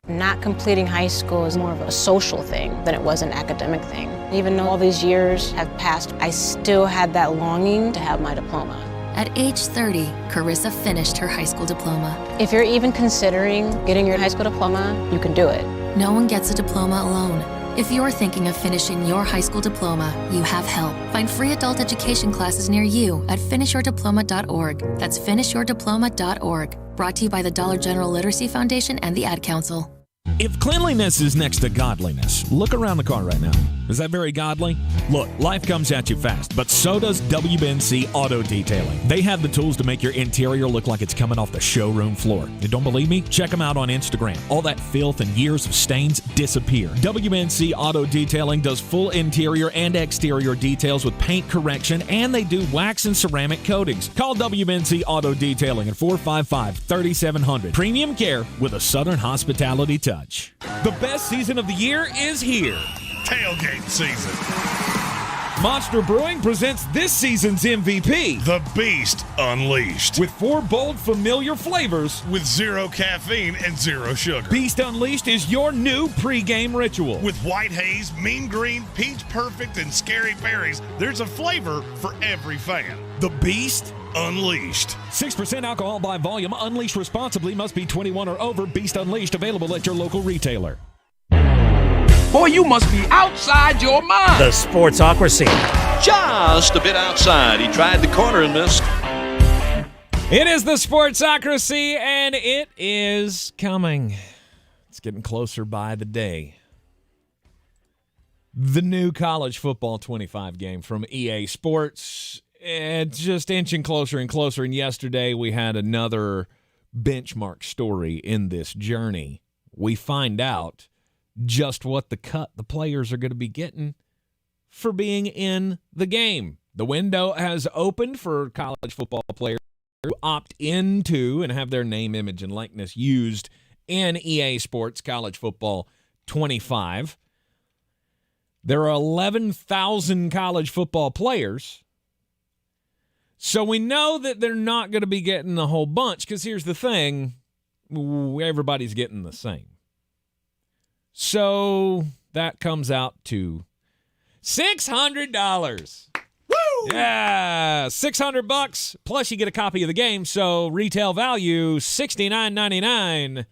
[SPEAKER 26] Not completing high school is more of a social thing than it was an academic thing. Even though all these years have passed, I still had that longing to have my diploma.
[SPEAKER 27] At age 30, Carissa finished her high school diploma.
[SPEAKER 26] If you're even considering getting your high school diploma, you can do it.
[SPEAKER 27] No one gets a diploma alone. If you're thinking of finishing your high school diploma, you have help. Find free adult education classes near you at finishyourdiploma.org. That's finishyourdiploma.org. Brought to you by the Dollar General Literacy Foundation and the Ad Council.
[SPEAKER 6] If cleanliness is next to godliness, look around the car right now. Is that very godly? Look, life comes at you fast, but so does WBNC Auto Detailing. They have the tools to make your interior look like it's coming off the showroom floor. You don't believe me? Check them out on Instagram. All that filth and years of stains disappear. WBNC Auto Detailing does full interior and exterior details with paint correction, and they do wax and ceramic coatings. Call WBNC Auto Detailing at 455-3700. Premium care with a Southern hospitality touch. The best season of the year is here.
[SPEAKER 5] Tailgate season.
[SPEAKER 6] Monster Brewing presents this season's MVP,
[SPEAKER 5] The Beast Unleashed.
[SPEAKER 6] with 4 bold, familiar flavors.
[SPEAKER 5] With 0 caffeine and 0 sugar.
[SPEAKER 6] Beast Unleashed is your new pregame ritual.
[SPEAKER 5] With white haze, mean green, peach perfect, and scary berries, there's a flavor for every fan.
[SPEAKER 6] The Beast
[SPEAKER 5] Unleashed.
[SPEAKER 6] 6% alcohol by volume. Unleashed responsibly. Must be 21 or over. Beast Unleashed available at your local retailer.
[SPEAKER 1] Boy, you must be outside your mind.
[SPEAKER 19] The Sportsocracy.
[SPEAKER 1] Just a bit outside. He tried the corner and missed.
[SPEAKER 6] It is the Sportsocracy, and it is coming. It's getting closer by the day. The new college football 25 game from EA Sports. It's just inching closer and closer, and yesterday we had another benchmark story in this journey. We find out just what the cut the players are going to be getting for being in the game. The window has opened for college football players to opt into and have their name, image, and likeness used in EA Sports College Football 25. There are 11,000 college football players, so we know that they're not going to be getting a whole bunch, because here's the thing, everybody's getting the same. So that comes out to $600. Woo! Yeah, $600 plus you get a copy of the game. So retail value $69.99.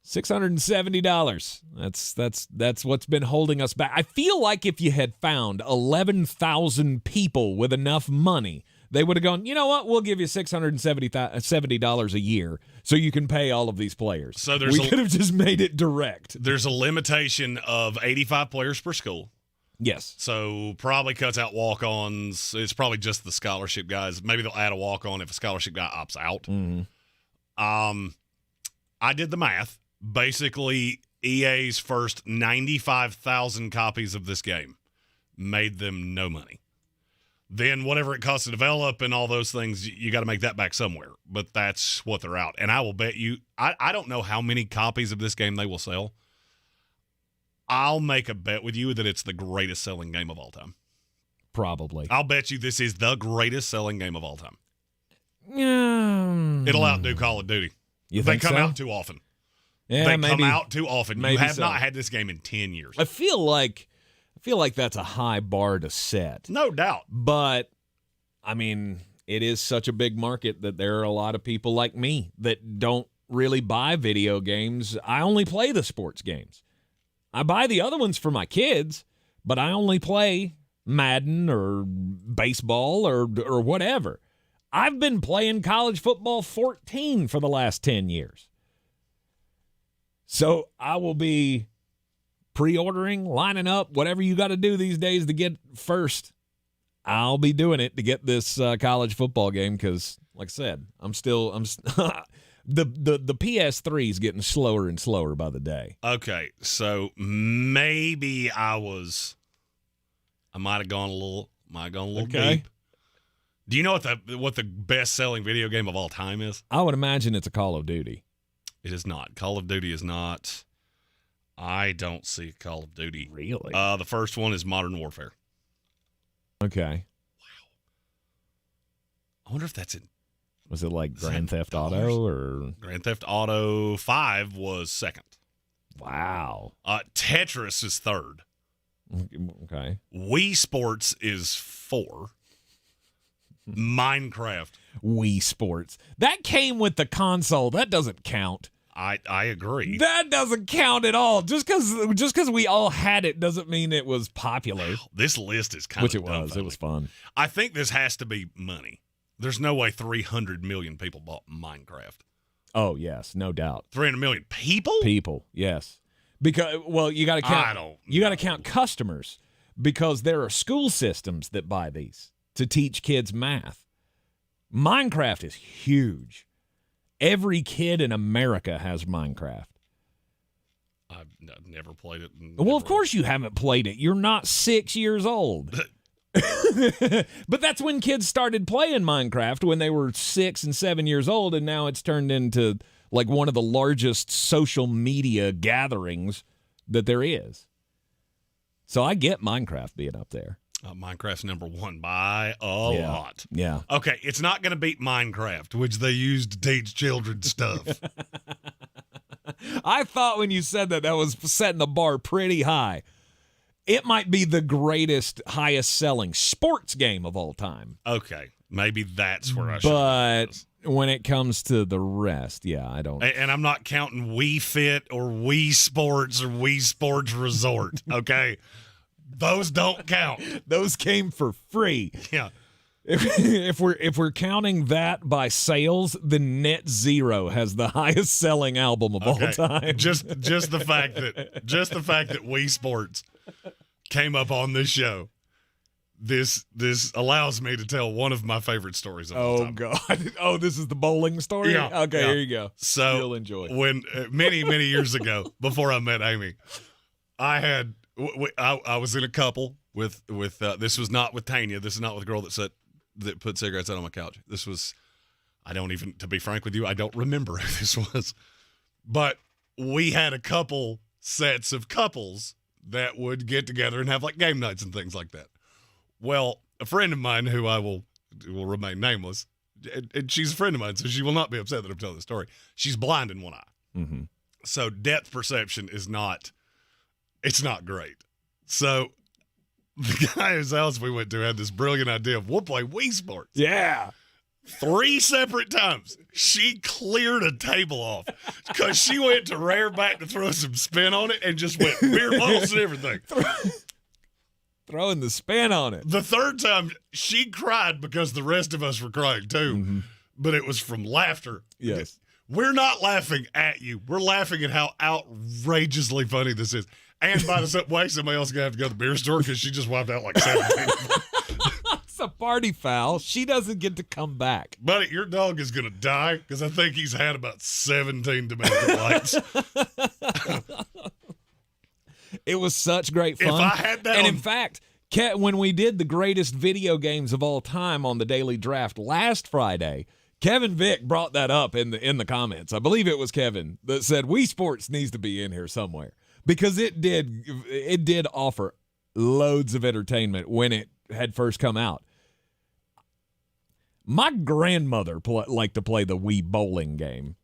[SPEAKER 6] $670. That's what's been holding us back. I feel like if you had found 11,000 people with enough money, they would have gone, you know what, we'll give you $670 a year so you can pay all of these players.
[SPEAKER 5] So
[SPEAKER 6] we could have just made it direct.
[SPEAKER 5] There's a limitation of 85 players per school.
[SPEAKER 6] Yes.
[SPEAKER 5] So probably cuts out walk-ons. It's probably just the scholarship guys. Maybe they'll add a walk-on if a scholarship guy opts out.
[SPEAKER 6] Mm-hmm.
[SPEAKER 5] I did the math. Basically, EA's first 95,000 copies of this game made them no money. Then whatever it costs to develop and all those things, you got to make that back somewhere. But that's what they're out. And I will bet you, I don't know how many copies of this game they will sell. I'll make a bet with you that it's the greatest selling game of all time.
[SPEAKER 6] Probably.
[SPEAKER 5] I'll bet you this is the greatest selling game of all time.
[SPEAKER 6] It'll
[SPEAKER 5] outdo Call of Duty.
[SPEAKER 6] You
[SPEAKER 5] they
[SPEAKER 6] think
[SPEAKER 5] come
[SPEAKER 6] so?
[SPEAKER 5] out too often.
[SPEAKER 6] Yeah,
[SPEAKER 5] they
[SPEAKER 6] maybe,
[SPEAKER 5] come out too often. You
[SPEAKER 6] maybe
[SPEAKER 5] have
[SPEAKER 6] so.
[SPEAKER 5] not had this game in 10 years.
[SPEAKER 6] I feel like that's a high bar to set.
[SPEAKER 5] No doubt.
[SPEAKER 6] But, I mean, it is such a big market that there are a lot of people like me that don't really buy video games. I only play the sports games. I buy the other ones for my kids, but I only play Madden or baseball or whatever. I've been playing college football 14 for the last 10 years. So I will be pre-ordering, lining up, whatever you got to do these days to get first. I'll be doing it to get this college football game because, like I said, the PS3 is getting slower and slower by the day.
[SPEAKER 5] Okay, so maybe I might have gone a little
[SPEAKER 6] Okay.
[SPEAKER 5] deep. Do you know what the best selling video game of all time is?
[SPEAKER 6] I would imagine it's a Call of Duty.
[SPEAKER 5] It is not. Call of Duty is not. I don't see Call of Duty.
[SPEAKER 6] Really?
[SPEAKER 5] The first one is Modern Warfare.
[SPEAKER 6] Okay.
[SPEAKER 5] Wow. I wonder if that's in.
[SPEAKER 6] Was it like Grand Theft Auto or?
[SPEAKER 5] Grand Theft Auto 5 was second.
[SPEAKER 6] Wow.
[SPEAKER 5] Tetris is third.
[SPEAKER 6] Okay.
[SPEAKER 5] Wii Sports is 4. Minecraft.
[SPEAKER 6] Wii Sports. That came with the console. That doesn't count.
[SPEAKER 5] I agree.
[SPEAKER 6] That doesn't count at all. Just because we all had it doesn't mean it was popular.
[SPEAKER 5] This list is kind
[SPEAKER 6] Which
[SPEAKER 5] of
[SPEAKER 6] it was. It was fun.
[SPEAKER 5] I think this has to be money. There's no way 300 million people bought Minecraft.
[SPEAKER 6] Oh, yes, no doubt.
[SPEAKER 5] 300 million people?
[SPEAKER 6] People, yes. Because you got to count. You got to count customers because there are school systems that buy these to teach kids math. Minecraft is huge. Every kid in America has Minecraft.
[SPEAKER 5] I've never played it.
[SPEAKER 6] Well, of course you haven't played it. You're not 6 years old. But that's when kids started playing Minecraft, when they were 6 and 7 years old, and now it's turned into like one of the largest social media gatherings that there is. So I get Minecraft being up there.
[SPEAKER 5] Minecraft's number one by a lot.
[SPEAKER 6] Yeah.
[SPEAKER 5] Okay, it's not going to beat Minecraft, which they use to teach children stuff.
[SPEAKER 6] I thought when you said that was setting the bar pretty high. It might be the greatest, highest selling sports game of all time.
[SPEAKER 5] Okay, maybe that's where I should.
[SPEAKER 6] But when it comes to the rest, yeah, I don't.
[SPEAKER 5] And I'm not counting Wii Fit or Wii Sports or Wii Sports Resort, okay? Those don't count.
[SPEAKER 6] Those came for free.
[SPEAKER 5] Yeah.
[SPEAKER 6] If we're counting that by sales, then Net Zero has the highest selling album of all time.
[SPEAKER 5] Just the fact that Wii Sports came up on this show. This allows me to tell one of my favorite stories of all time.
[SPEAKER 6] Oh God! Oh, this is the bowling story.
[SPEAKER 5] Yeah.
[SPEAKER 6] Okay,
[SPEAKER 5] yeah.
[SPEAKER 6] Here you go.
[SPEAKER 5] So
[SPEAKER 6] you'll enjoy.
[SPEAKER 5] When many years ago, before I met Amy, I was in a couple with this was not with Tanya. This is not with a girl that put cigarettes out on my couch. This was, to be frank with you, I don't remember who this was, but we had a couple sets of couples that would get together and have like game nights and things like that. Well, a friend of mine who I will remain nameless, and she's a friend of mine, so she will not be upset that I'm telling the story. She's blind in one eye.
[SPEAKER 6] Mm-hmm.
[SPEAKER 5] So depth perception it's not great. So the guy whose house we went to had this brilliant idea of we'll play Wii Sports.
[SPEAKER 6] Yeah.
[SPEAKER 5] 3 separate times. She cleared a table off because she went to rear back to throw some spin on it and just went beer bottles and everything.
[SPEAKER 6] Throwing the spin on it.
[SPEAKER 5] The third time, she cried because the rest of us were crying too,
[SPEAKER 6] Mm-hmm.
[SPEAKER 5] but it was from laughter.
[SPEAKER 6] Yes.
[SPEAKER 5] We're not laughing at you. We're laughing at how outrageously funny this is. And by the way, somebody else is going to have to go to the beer store because she just wiped out like 17.
[SPEAKER 6] It's a party foul. She doesn't get to come back.
[SPEAKER 5] Buddy, your dog is going to die because I think he's had about 17 domestic lights.
[SPEAKER 6] It was such great fun.
[SPEAKER 5] If I had that
[SPEAKER 6] in fact, when we did the greatest video games of all time on the Daily Draft last Friday, Kevin Vick brought that up in the comments. I believe it was Kevin that said Wii Sports needs to be in here somewhere because it did offer loads of entertainment when it had first come out. My grandmother liked to play the Wii bowling game.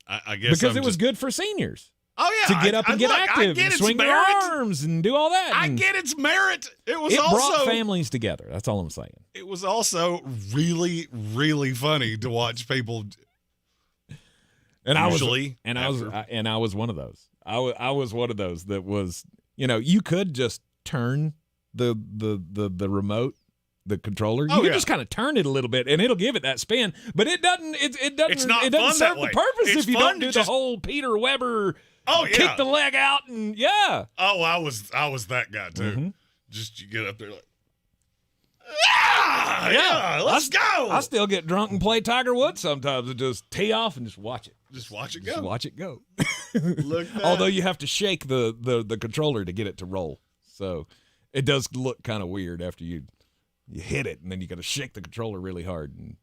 [SPEAKER 5] I guess
[SPEAKER 6] because it was good for seniors.
[SPEAKER 5] Oh, yeah.
[SPEAKER 6] To get up and get active and swing your arms and do all that.
[SPEAKER 5] I get its merit. It
[SPEAKER 6] brought families together. That's all I'm saying.
[SPEAKER 5] It was also really, really funny to watch people.
[SPEAKER 6] And I was one of those. I was one of those that was, you could just turn the remote, the controller. You can just kind of turn it a little bit and it'll give it that spin, but it doesn't serve the purpose if you don't do the whole Peter Weber kick the leg out and
[SPEAKER 5] Oh, I was that guy too.
[SPEAKER 6] Mm-hmm.
[SPEAKER 5] Just you get up there like let's go.
[SPEAKER 6] I still get drunk and play Tiger Woods sometimes and just tee off and just watch it.
[SPEAKER 5] Just watch it go.
[SPEAKER 6] Just watch it go.
[SPEAKER 5] Look that.
[SPEAKER 6] Although you have to shake the controller to get it to roll. So it does look kind of weird after you hit it and then you got to shake the controller really hard. And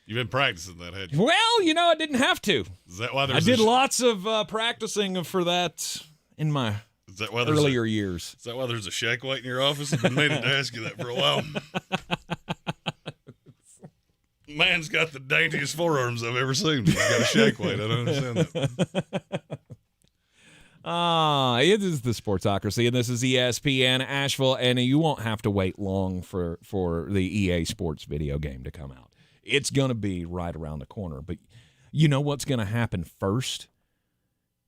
[SPEAKER 5] you've been practicing that, had you?
[SPEAKER 6] Well, I didn't have to.
[SPEAKER 5] Is that why
[SPEAKER 6] I did lots of practicing for that in my earlier years.
[SPEAKER 5] Is that why there's a shake weight in your office? I've been meaning to ask you that for a while. Man's got the daintiest forearms I've ever seen. He's got a shake weight. I don't understand that.
[SPEAKER 6] It is the Sportsocracy, and this is ESPN Asheville, and you won't have to wait long for the EA Sports video game to come out. It's going to be right around the corner, but You know what's going to happen first?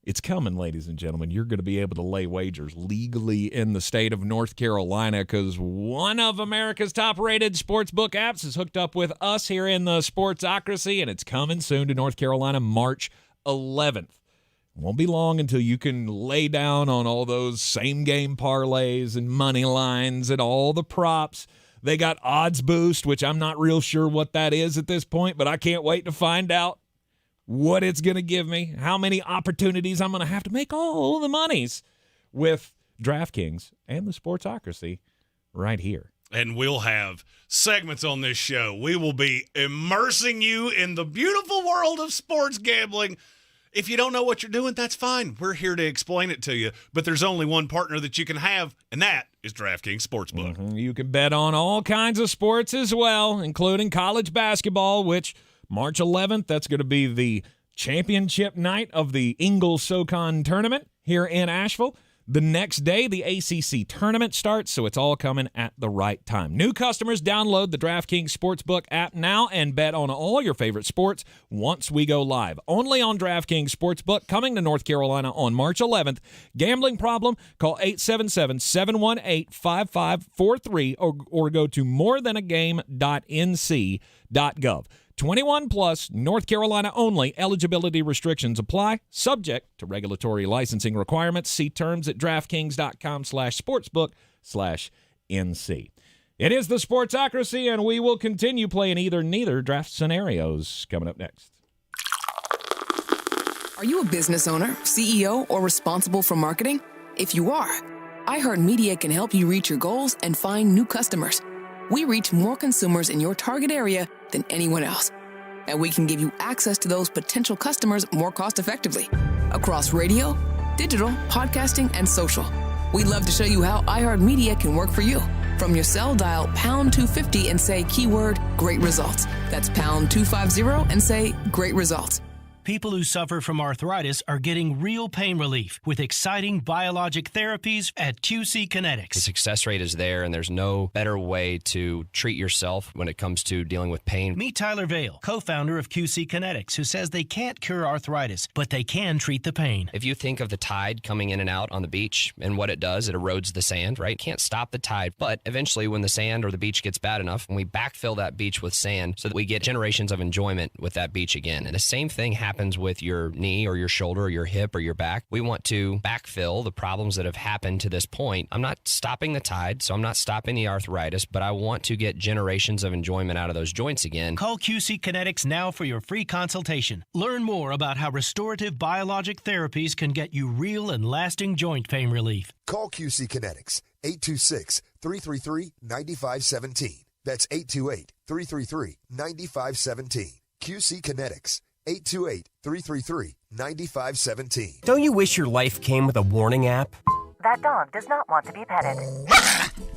[SPEAKER 6] It's coming, ladies and gentlemen. You're going to be able to lay wagers legally in the state of North Carolina because one of America's top-rated sportsbook apps is hooked up with us here in the Sportsocracy, and it's coming soon to North Carolina, March 11th. It won't be long until you can lay down on all those same-game parlays and money lines and all the props. They got Odds Boost, which I'm not real sure what that is at this point, but I can't wait to find out what it's going to give me, how many opportunities I'm going to have to make all the monies with DraftKings and the Sportsocracy right here.
[SPEAKER 5] And we'll have segments on this show. We will be immersing you in the beautiful world of sports gambling. If you don't know what you're doing, that's fine. We're here to explain it to you. But there's only one partner that you can have, and that is DraftKings Sportsbook.
[SPEAKER 6] Mm-hmm. You can bet on all kinds of sports as well, including college basketball, which March 11th, that's going to be the championship night of the Ingles-SoCon tournament here in Asheville. The next day, the ACC tournament starts, so it's all coming at the right time. New customers, download the DraftKings Sportsbook app now and bet on all your favorite sports once we go live. Only on DraftKings Sportsbook, coming to North Carolina on March 11th. Gambling problem? Call 877-718-5543 or go to morethanagame.nc.gov. 21 plus, North Carolina only. Eligibility restrictions apply. Subject to regulatory licensing requirements. See terms at DraftKings.com/sportsbook/NC. It is the Sportsocracy, and we will continue playing either-neither draft scenarios coming up next.
[SPEAKER 2] Are you a business owner, CEO, or responsible for marketing? If you are, iHeartMedia can help you reach your goals and find new customers. We reach more consumers in your target area than anyone else. And we can give you access to those potential customers more cost-effectively across radio, digital, podcasting, and social. We'd love to show you how iHeartMedia can work for you. From your cell, dial pound 250 and say keyword great results. That's pound 250 and say great results.
[SPEAKER 3] People who suffer from arthritis are getting real pain relief with exciting biologic therapies at QC Kinetics.
[SPEAKER 4] The success rate is there, and there's no better way to treat yourself when it comes to dealing with pain.
[SPEAKER 3] Meet Tyler Vale, co-founder of QC Kinetics, who says they can't cure arthritis, but they can treat the pain.
[SPEAKER 4] If you think of the tide coming in and out on the beach and what it does, it erodes the sand, right? Can't stop the tide, but eventually when the sand or the beach gets bad enough, we backfill that beach with sand so that we get generations of enjoyment with that beach again. And the same thing happens with your knee or your shoulder or your hip or your back. We want to backfill the problems that have happened to this point. I'm not stopping the tide, so I'm not stopping the arthritis, but I want to get generations of enjoyment out of those joints again.
[SPEAKER 3] Call QC Kinetics now for your free consultation. Learn more about how restorative biologic therapies can get you real and lasting joint pain relief.
[SPEAKER 7] Call QC Kinetics, 826-333-9517. That's 828-333-9517. QC Kinetics. 828-333-9517.
[SPEAKER 8] Don't you wish your life came with a warning app?
[SPEAKER 9] That dog does not want to be petted.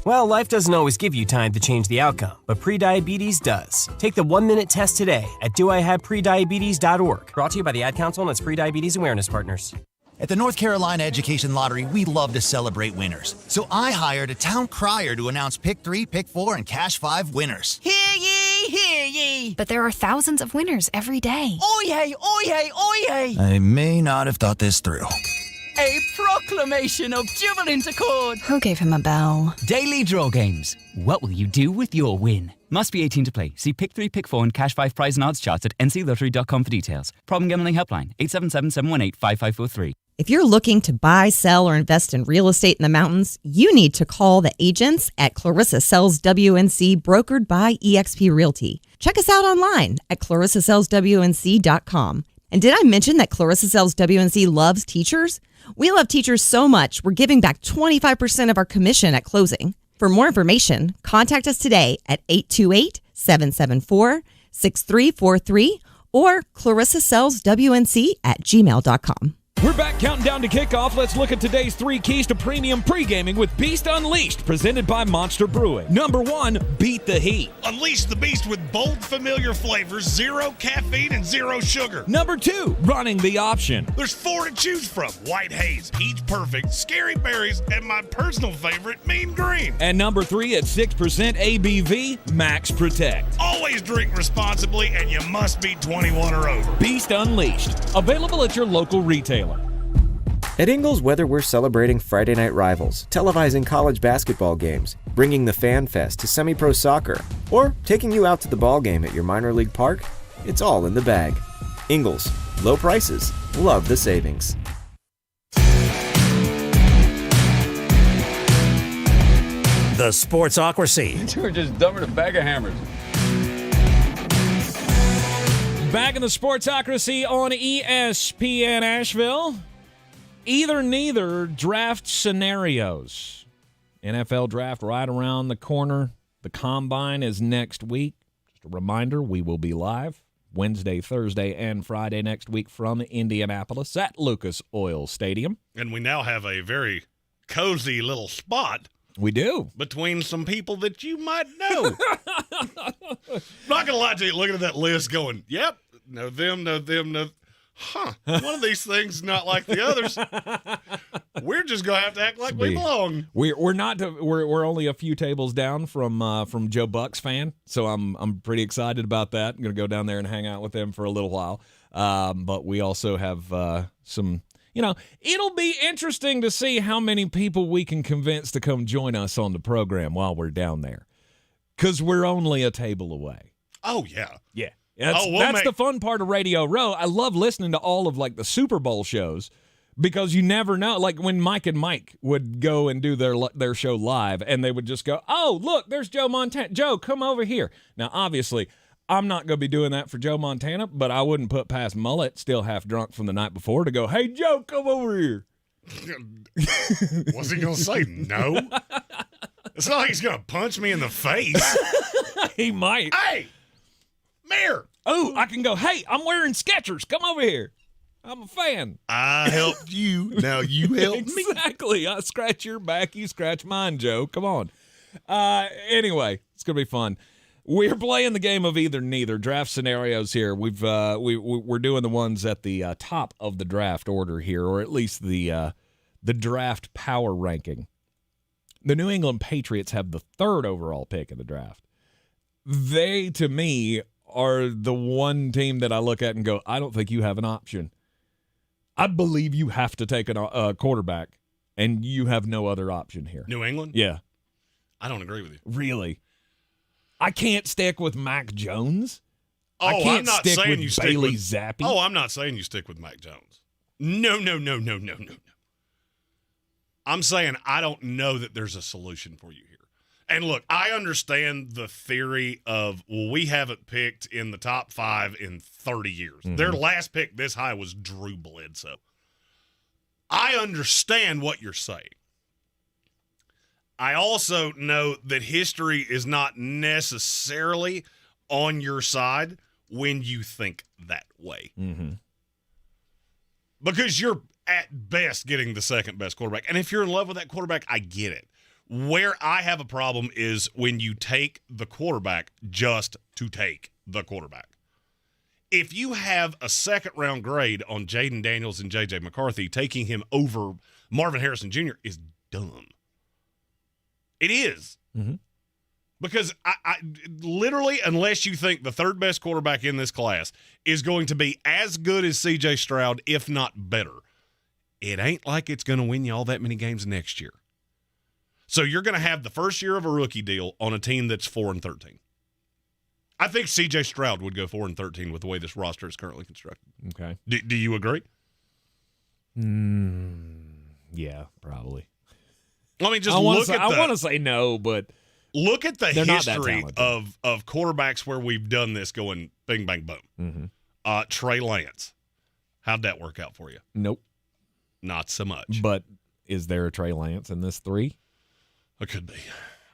[SPEAKER 8] Well, life doesn't always give you time to change the outcome, but prediabetes does. Take the 1-minute test today at doihaveprediabetes.org. Brought to you by the Ad Council and its Prediabetes Awareness Partners.
[SPEAKER 11] At the North Carolina Education Lottery, we love to celebrate winners. So I hired a town crier to announce Pick 3, Pick 4, and Cash 5 winners.
[SPEAKER 28] Hear ye, hear ye.
[SPEAKER 29] But there are thousands of winners every day.
[SPEAKER 28] Oyez, oyez, oyez.
[SPEAKER 11] I may not have thought this through.
[SPEAKER 28] A proclamation of jubilant accord.
[SPEAKER 29] Who gave him a bell?
[SPEAKER 30] Daily draw games. What will you do with your win? Must be 18 to play. See Pick 3, Pick 4 and Cash 5 prize and odds charts at nclottery.com for details. Problem gambling helpline 877-718-5543.
[SPEAKER 18] If you're looking to buy, sell, or invest in real estate in the mountains, you need to call the agents at Clarissa Sells WNC, brokered by eXp Realty. Check us out online at clarissasellswnc.com. And did I mention that Clarissa Sells WNC loves teachers? We love teachers so much, we're giving back 25% of our commission at closing. For more information, contact us today at 828-774-6343 or clarissasellswnc@gmail.com.
[SPEAKER 6] We're back counting down to kickoff. Let's look at today's 3 keys to premium pre-gaming with Beast Unleashed, presented by Monster Brewing. Number 1, beat the heat.
[SPEAKER 5] Unleash the beast with bold, familiar flavors, 0 caffeine, and 0 sugar.
[SPEAKER 6] Number 2, running the option.
[SPEAKER 5] There's 4 to choose from: White Haze, Peach Perfect, Scary Berries, and my personal favorite, Mean Green.
[SPEAKER 6] And number 3, at 6% ABV, Max Protect.
[SPEAKER 5] Always Always drink responsibly, and you must be 21 or over.
[SPEAKER 6] Beast Unleashed. Available at your local retailer.
[SPEAKER 30] At Ingles Weather, we're celebrating Friday night rivals, televising college basketball games, bringing the Fan Fest to semi-pro soccer, or taking you out to the ball game at your minor league park. It's all in the bag. Ingles, low prices, love the savings.
[SPEAKER 19] The Sportsocracy.
[SPEAKER 10] You were just dumber than a bag of hammers.
[SPEAKER 6] Back in the Sportsocracy on ESPN Asheville. Either neither draft scenarios. NFL draft right around the corner. The combine is next week. Just a reminder, we will be live Wednesday, Thursday, and Friday next week from Indianapolis at Lucas Oil Stadium.
[SPEAKER 5] And we now have a very cozy little spot.
[SPEAKER 6] We do.
[SPEAKER 5] Between some people that you might know. Not going to lie to you, looking at that list going, yep, know them, know them, know. Huh. One of these things not like the others. We're just going to have to act like we belong.
[SPEAKER 6] We're not. We're only a few tables down from Joe Buck's fan, so I'm pretty excited about that. I'm going to go down there and hang out with them for a little while. But we also have some. It'll be interesting to see how many people we can convince to come join us on the program while we're down there, because we're only a table away.
[SPEAKER 5] Oh yeah,
[SPEAKER 6] yeah. That's the fun part of Radio Row. I love listening to all of the Super Bowl shows, because you never know. Like when Mike and Mike would go and do their show live, and they would just go, "Oh, look, there's Joe Montana. Joe, come over here." Now, obviously, I'm not going to be doing that for Joe Montana, but I wouldn't put past Mullet, still half drunk from the night before, to go, "Hey, Joe, come over here."
[SPEAKER 5] What's he going to say? No? It's not like he's going to punch me in the face.
[SPEAKER 6] He might.
[SPEAKER 5] Hey! Mayor!
[SPEAKER 6] Oh, I can go, "Hey, I'm wearing Skechers. Come over here. I'm a fan."
[SPEAKER 5] I helped you. Now you help me.
[SPEAKER 6] Exactly. I scratch your back. You scratch mine, Joe. Come on. Anyway, it's going to be fun. We're playing the game of either neither draft scenarios here. We're doing the ones at the top of the draft order here, or at least the draft power ranking. The New England Patriots have the 3rd overall pick in the draft. They, to me, are the one team that I look at and go, I don't think you have an option. I believe you have to take a quarterback, and you have no other option here.
[SPEAKER 5] New England?
[SPEAKER 6] Yeah.
[SPEAKER 5] I don't agree with you.
[SPEAKER 6] Really? I can't stick with Mac Jones.
[SPEAKER 5] Oh,
[SPEAKER 6] I can't
[SPEAKER 5] I'm not
[SPEAKER 6] stick
[SPEAKER 5] saying
[SPEAKER 6] with
[SPEAKER 5] you
[SPEAKER 6] Bailey
[SPEAKER 5] stick with,
[SPEAKER 6] Zappi.
[SPEAKER 5] Oh, I'm not saying you stick with Mac Jones. No. I'm saying I don't know that there's a solution for you here. And look, I understand the theory of, well, we haven't picked in the top 5 in 30 years. Mm-hmm. Their last pick this high was Drew Bledsoe. I understand what you're saying. I also know that history is not necessarily on your side when you think that way.
[SPEAKER 6] Mm-hmm.
[SPEAKER 5] Because you're at best getting the second best quarterback. And if you're in love with that quarterback, I get it. Where I have a problem is when you take the quarterback just to take the quarterback. If you have a second-round grade on Jaden Daniels and J.J. McCarthy, taking him over Marvin Harrison Jr. is dumb. It is.
[SPEAKER 6] Mm-hmm.
[SPEAKER 5] Because I literally, unless you think the 3rd best quarterback in this class is going to be as good as C.J. Stroud, if not better, it ain't like it's going to win you all that many games next year. So you're going to have the first year of a rookie deal on a team that's 4-13. I think C.J. Stroud would go 4-13 with the way this roster is currently constructed.
[SPEAKER 6] Okay.
[SPEAKER 5] Do you agree?
[SPEAKER 6] Yeah, probably.
[SPEAKER 5] I mean,
[SPEAKER 6] I want to say no, but
[SPEAKER 5] look at the history of quarterbacks where we've done this going bing, bang, boom.
[SPEAKER 6] Mm-hmm.
[SPEAKER 5] Trey Lance. How'd that work out for you?
[SPEAKER 6] Nope.
[SPEAKER 5] Not so much.
[SPEAKER 6] But is there a Trey Lance in this 3?
[SPEAKER 5] It could be.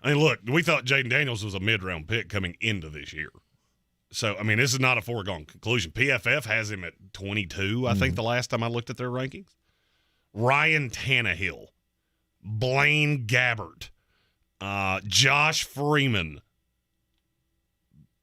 [SPEAKER 5] I mean, look, we thought Jaden Daniels was a mid-round pick coming into this year. So, I mean, this is not a foregone conclusion. PFF has him at 22, I think, the last time I looked at their rankings. Ryan Tannehill, Blaine Gabbert, Josh Freeman.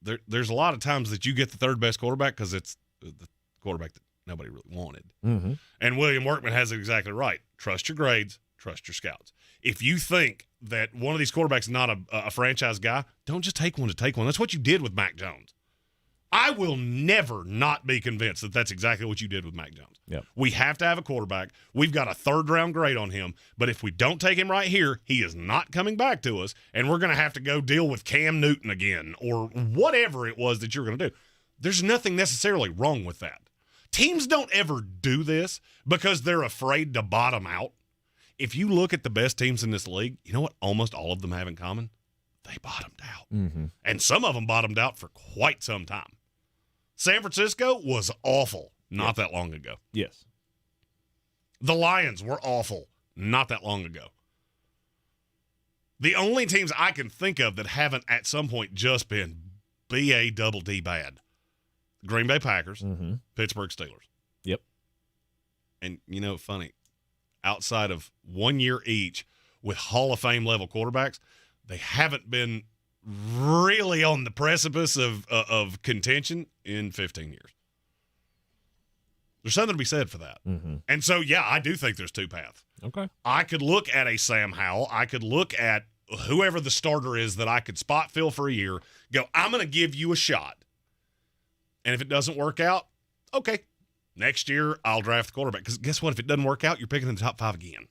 [SPEAKER 5] There's a lot of times that you get the 3rd best quarterback because it's the quarterback that nobody really wanted.
[SPEAKER 6] Mm-hmm.
[SPEAKER 5] And William Workman has it exactly right. Trust your grades, trust your scouts. If you think that one of these quarterbacks is not a franchise guy, don't just take one to take one. That's what you did with Mac Jones. I will never not be convinced that that's exactly what you did with Mac Jones.
[SPEAKER 6] Yep.
[SPEAKER 5] We have to have a quarterback. We've got a third-round grade on him, but if we don't take him right here, he is not coming back to us, and we're going to have to go deal with Cam Newton again or whatever it was that you're going to do. There's nothing necessarily wrong with that. Teams don't ever do this because they're afraid to bottom out. If you look at the best teams in this league, you know what almost all of them have in common? They bottomed out.
[SPEAKER 6] Mm-hmm.
[SPEAKER 5] And some of them bottomed out for quite some time. San Francisco was awful not that long ago.
[SPEAKER 6] Yes.
[SPEAKER 5] The Lions were awful not that long ago. The only teams I can think of that haven't at some point just been B-A-double-D bad. Green Bay Packers, Pittsburgh Steelers.
[SPEAKER 6] Yep.
[SPEAKER 5] And, you know, funny, outside of 1 year each with Hall of Fame level quarterbacks, they haven't been really on the precipice of contention in 15 years. There's something to be said for that.
[SPEAKER 6] Mm-hmm.
[SPEAKER 5] And so, yeah, I do think there's two paths.
[SPEAKER 6] Okay.
[SPEAKER 5] I could look at a Sam Howell. I could look at whoever the starter is that I could spot fill for a year, go, I'm going to give you a shot. And if it doesn't work out, okay, next year I'll draft the quarterback. Because guess what? If it doesn't work out, you're picking in the top 5 again.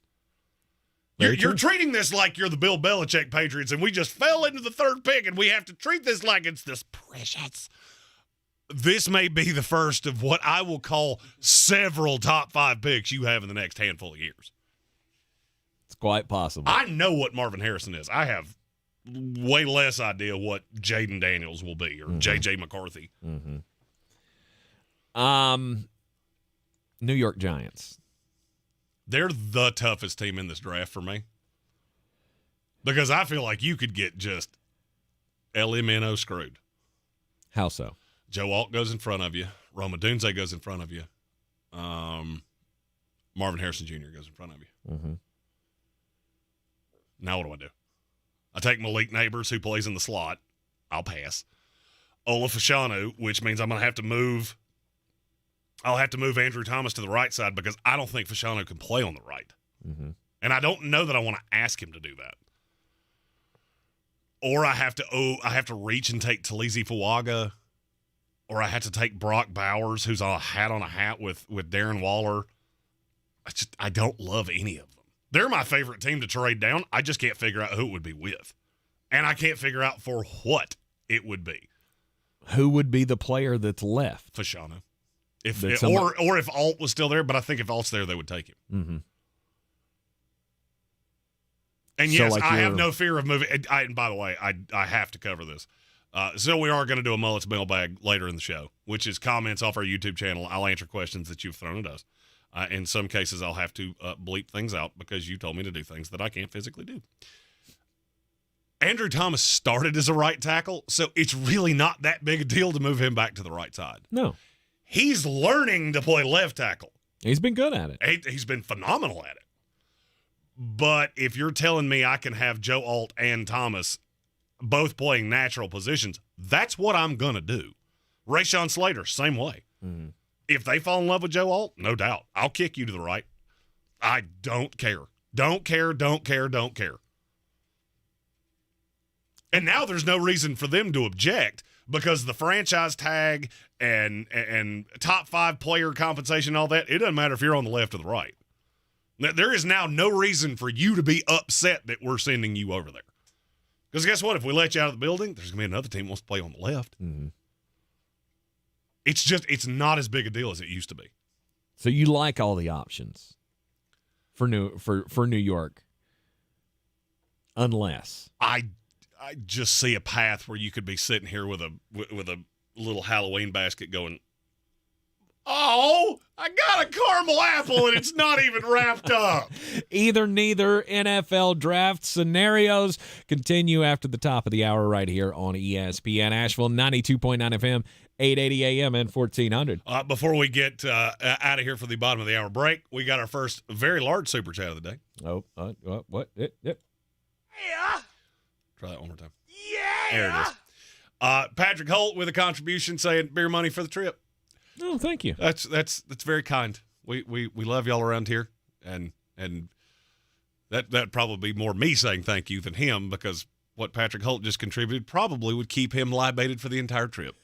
[SPEAKER 5] You're treating this like you're the Bill Belichick Patriots, and we just fell into the 3rd pick, and we have to treat this like it's this precious. This may be the first of what I will call several top 5 picks you have in the next handful of years.
[SPEAKER 6] It's quite possible.
[SPEAKER 5] I know what Marvin Harrison is. I have way less idea what Jaden Daniels will be or J.J. McCarthy.
[SPEAKER 6] Mm-hmm. New York Giants.
[SPEAKER 5] They're the toughest team in this draft for me. Because I feel like you could get just LMNO screwed.
[SPEAKER 6] How so?
[SPEAKER 5] Joe Alt goes in front of you. Roma Dunze goes in front of you. Marvin Harrison Jr. goes in front of you.
[SPEAKER 6] Mm-hmm.
[SPEAKER 5] Now what do? I take Malik Neighbors, who plays in the slot. I'll pass. Ola Fashanu, which means I'm going to have to move. I'll have to move Andrew Thomas to the right side because I don't think Fashanu can play on the right.
[SPEAKER 6] Mm-hmm.
[SPEAKER 5] And I don't know that I want to ask him to do that. Or I have to reach and take Talizi Fuaga. Or I have to take Brock Bowers, who's on a hat with Darren Waller. I don't love any of them. They're my favorite team to trade down. I just can't figure out who it would be with. And I can't figure out for what it would be.
[SPEAKER 6] Who would be the player that's left?
[SPEAKER 5] Fashanu. Or if Alt was still there, but I think if Alt's there, they would take him.
[SPEAKER 6] Mm-hmm.
[SPEAKER 5] And yes, I have no fear of moving. And by the way, I have to cover this. So we are going to do a Mullets mailbag later in the show, which is comments off our YouTube channel. I'll answer questions that you've thrown at us. In some cases, I'll have to bleep things out because you told me to do things that I can't physically do. Andrew Thomas started as a right tackle, so it's really not that big a deal to move him back to the right side.
[SPEAKER 6] No.
[SPEAKER 5] He's learning to play left tackle.
[SPEAKER 6] He's been good at it.
[SPEAKER 5] He's been phenomenal at it. But if you're telling me I can have Joe Alt and Thomas both playing natural positions, that's what I'm going to do. Rashawn Slater, same way.
[SPEAKER 6] Mm-hmm.
[SPEAKER 5] If they fall in love with Joe Alt, no doubt. I'll kick you to the right. I don't care. Don't care. And now there's no reason for them to object because the franchise tag and top 5 player compensation, all that, it doesn't matter if you're on the left or the right. There is now no reason for you to be upset that we're sending you over there. Because guess what? If we let you out of the building, there's going to be another team that wants to play on the left.
[SPEAKER 6] Mm-hmm.
[SPEAKER 5] It's not as big a deal as it used to be.
[SPEAKER 6] So you like all the options for New York, unless
[SPEAKER 5] I just see a path where you could be sitting here with a little Halloween basket going, oh, I got a caramel apple and it's not even wrapped up.
[SPEAKER 6] Either, neither. NFL draft scenarios continue after the top of the hour right here on ESPN Asheville, 92.9 FM, 880 AM, and 1400.
[SPEAKER 5] Before we get out of here for the bottom of the hour break, we got our first very large super chat of the day.
[SPEAKER 6] Oh, what? Yep.
[SPEAKER 5] Yeah. Try that one more time. Yeah. There it is. Patrick Holt with a contribution saying beer money for the trip.
[SPEAKER 6] Oh, thank you.
[SPEAKER 5] That's very kind. We love y'all around here, and That'd probably be more me saying thank you than him, because what Patrick Holt just contributed probably would keep him libated for the entire trip.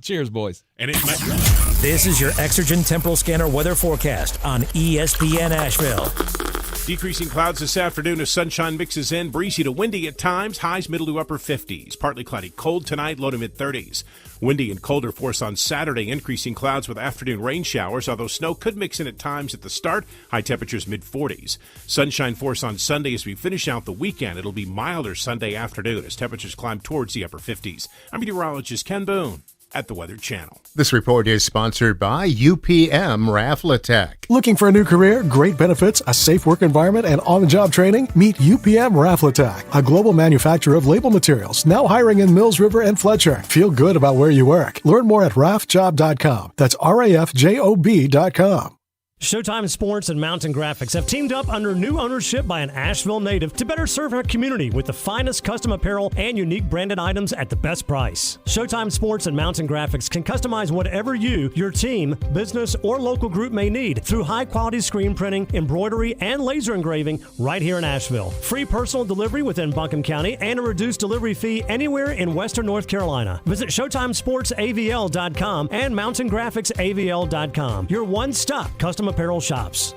[SPEAKER 6] Cheers, boys.
[SPEAKER 5] And
[SPEAKER 19] This is your Exergen Temporal Scanner weather forecast on ESPN Asheville.
[SPEAKER 10] Decreasing clouds this afternoon as sunshine mixes in. Breezy to windy at times. Highs middle to upper 50s. Partly cloudy. Cold tonight. Low to mid 30s. Windy and colder for us on Saturday. Increasing clouds with afternoon rain showers, although snow could mix in at times at the start. High temperatures mid 40s. Sunshine for us on Sunday as we finish out the weekend. It'll be milder Sunday afternoon as temperatures climb towards the upper 50s. I'm meteorologist Ken Boone at the Weather Channel.
[SPEAKER 12] This report is sponsored by UPM Raffletech.
[SPEAKER 13] Looking for a new career, great benefits, a safe work environment, and on-the-job training? Meet UPM Raffletech, a global manufacturer of label materials, now hiring in Mills River and Fletcher. Feel good about where you work. Learn more at raffjob.com. That's RAFJOB.com.
[SPEAKER 14] Showtime Sports and Mountain Graphics have teamed up under new ownership by an Asheville native to better serve our community with the finest custom apparel and unique branded items at the best price. Showtime Sports and Mountain Graphics can customize whatever you, your team, business, or local group may need through high-quality screen printing, embroidery, and laser engraving right here in Asheville. Free personal delivery within Buncombe County and a reduced delivery fee anywhere in Western North Carolina. Visit ShowtimeSportsAVL.com and MountainGraphicsAVL.com. Your one-stop custom apparel shops.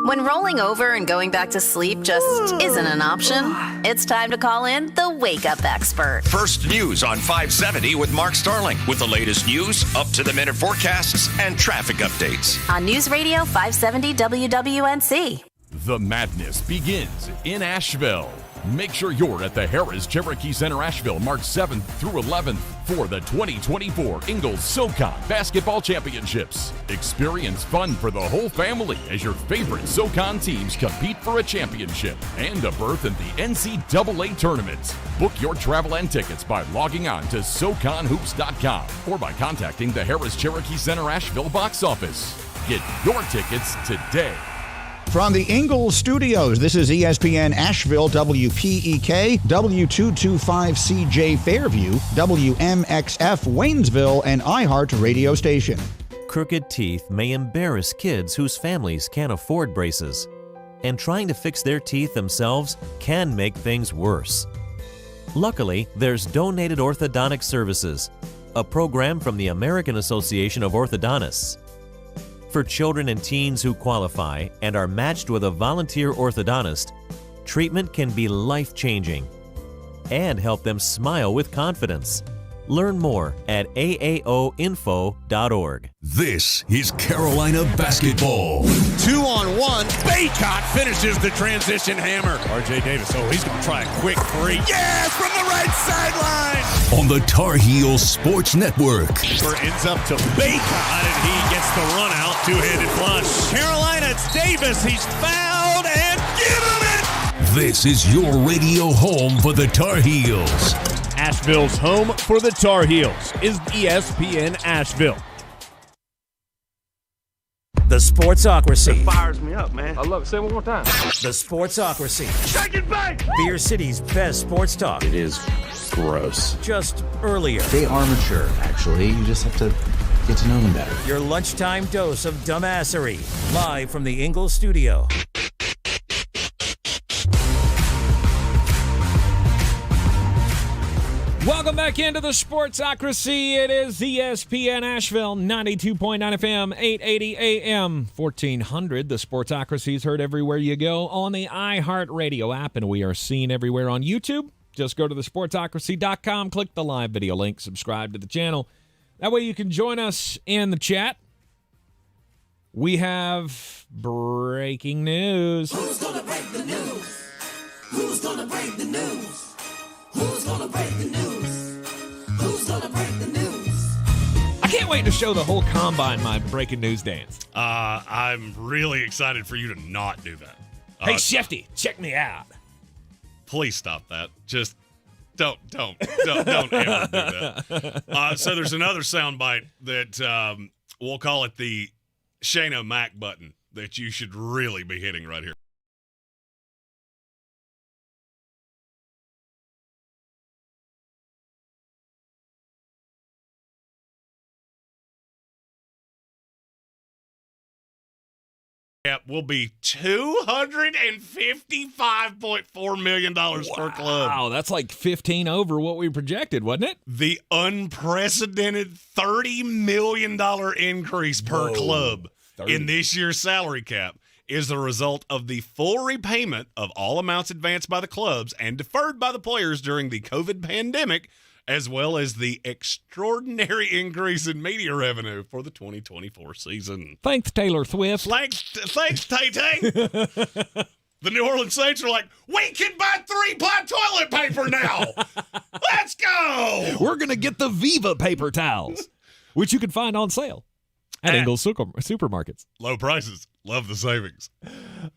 [SPEAKER 15] When rolling over and going back to sleep just isn't an option, it's time to call in the Wake Up Expert.
[SPEAKER 16] First News on 570 with Mark Starling, with the latest news, up-to-the-minute forecasts, and traffic updates.
[SPEAKER 15] On News Radio 570 WWNC.
[SPEAKER 17] The madness begins in Asheville. Make sure you're at the Harris Cherokee Center Asheville March 7th through 11th for the 2024 Ingalls SoCon Basketball Championships. Experience fun for the whole family as your favorite SoCon teams compete for a championship and a berth in the NCAA tournament. Book your travel and tickets by logging on to SoConHoops.com or by contacting the Harris Cherokee Center Asheville box office. Get your tickets today.
[SPEAKER 20] From the Ingalls Studios, this is ESPN Asheville, WPEK, W225CJ Fairview, WMXF Waynesville, and iHeart radio station.
[SPEAKER 21] Crooked teeth may embarrass kids whose families can't afford braces, and trying to fix their teeth themselves can make things worse. Luckily, there's Donated Orthodontic Services, a program from the American Association of Orthodontists. For children and teens who qualify and are matched with a volunteer orthodontist, treatment can be life-changing and help them smile with confidence. Learn more at aaoinfo.org.
[SPEAKER 23] This is Carolina basketball.
[SPEAKER 31] 2-on-1. Baycott finishes the transition hammer. RJ Davis, he's going to try a quick three. Yes, from the right sideline.
[SPEAKER 23] On the Tar Heels Sports Network.
[SPEAKER 31] Ends up to Baycott, and he gets the run out. Two-handed flush. Carolina, it's Davis. He's fouled, and give him it.
[SPEAKER 23] This is your radio home for the Tar Heels.
[SPEAKER 31] Asheville's home for the Tar Heels is ESPN Asheville.
[SPEAKER 19] The Sportsocracy.
[SPEAKER 1] It fires me up, man. I love it. Say it one more time.
[SPEAKER 19] The Sportsocracy.
[SPEAKER 1] Shake it back!
[SPEAKER 19] Beer City's best sports talk.
[SPEAKER 32] It is gross.
[SPEAKER 19] Just earlier.
[SPEAKER 32] They are mature, actually. You just have to get to know them better.
[SPEAKER 19] Your lunchtime dose of dumbassery. Live from the Ingalls studio.
[SPEAKER 6] Welcome back into the Sportsocracy. It is ESPN Asheville, 92.9 FM, 880 AM, 1400. The Sportsocracy is heard everywhere you go on the iHeart Radio app, and we are seen everywhere on YouTube. Just go to thesportsocracy.com, click the live video link, subscribe to the channel. That way you can join us in the chat. We have breaking news.
[SPEAKER 33] Who's going to break the news? Who's going to break the news? Who's gonna break the news? Who's gonna break the news?
[SPEAKER 6] I can't wait to show the whole combine my breaking news dance.
[SPEAKER 5] I'm really excited for you to not do that.
[SPEAKER 6] Hey, Shefty, check me out.
[SPEAKER 5] Please stop that. Just don't ever do that. So there's another soundbite that we'll call it the Shane O'Mac button that you should really be hitting right here. cap will be $255.4 million per club.
[SPEAKER 6] Wow, that's like 15 over what we projected, wasn't it?
[SPEAKER 5] The unprecedented $30 million increase per club
[SPEAKER 6] 30.
[SPEAKER 5] in this year's salary cap is the result of the full repayment of all amounts advanced by the clubs and deferred by the players during the COVID pandemic, as well as the extraordinary increase in media revenue for the 2024 season.
[SPEAKER 6] Thanks, Taylor Swift.
[SPEAKER 5] Thanks, Tay-Tay. The New Orleans Saints are like, we can buy 3-ply toilet paper now. Let's go.
[SPEAKER 6] We're going to get the Viva paper towels, which you can find on sale at Ingles Supermarkets.
[SPEAKER 5] Low prices. Love the savings.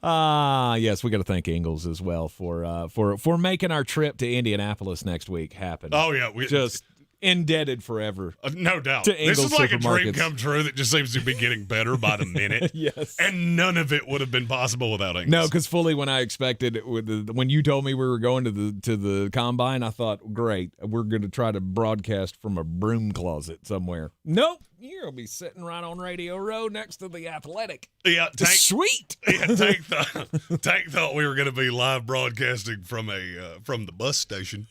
[SPEAKER 6] Yes, we got to thank Ingles as well for making our trip to Indianapolis next week happen.
[SPEAKER 5] Oh, yeah.
[SPEAKER 6] Just indebted forever.
[SPEAKER 5] No doubt.
[SPEAKER 6] To
[SPEAKER 5] This is
[SPEAKER 6] Ingles
[SPEAKER 5] like a dream
[SPEAKER 6] Supermarkets.
[SPEAKER 5] come true that just seems to be getting better by the minute.
[SPEAKER 6] Yes.
[SPEAKER 5] And none of it would have been possible without Ingles.
[SPEAKER 6] No, because fully when I expected it, when you told me we were going to the combine, I thought, great, we're going to try to broadcast from a broom closet somewhere. Nope, you'll be sitting right on Radio Row next to the Athletic.
[SPEAKER 5] Yeah,
[SPEAKER 6] Sweet.
[SPEAKER 5] Yeah, Tank thought we were going to be live broadcasting from the bus station.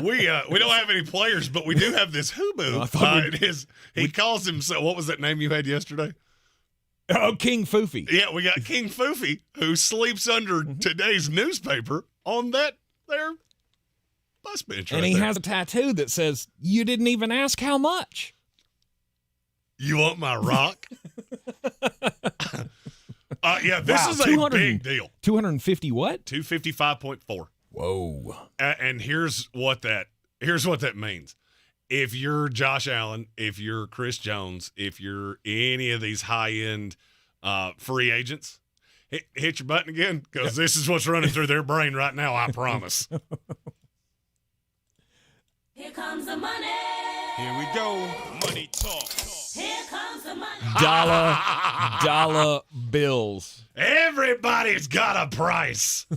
[SPEAKER 5] We don't have any players, but we do have this Hubu. He calls himself. What was that name you had yesterday?
[SPEAKER 6] Oh, King Foofy.
[SPEAKER 5] Yeah, we got King Foofy, who sleeps under today's newspaper on that there bus bench.
[SPEAKER 6] And
[SPEAKER 5] right
[SPEAKER 6] he
[SPEAKER 5] there.
[SPEAKER 6] has a tattoo that says, "You didn't even ask how much."
[SPEAKER 5] You want my rock? Yeah, this is a big deal.
[SPEAKER 6] 250 what?
[SPEAKER 5] 255.4.
[SPEAKER 6] Whoa.
[SPEAKER 5] And here's what that means. If you're Josh Allen, if you're Chris Jones, if you're any of these high-end free agents, hit your button again, because this is what's running through their brain right now, I promise.
[SPEAKER 33] Here comes the money.
[SPEAKER 31] Here we go. Money talk.
[SPEAKER 33] Here comes the money.
[SPEAKER 6] Dollar bills.
[SPEAKER 5] Everybody's got a price.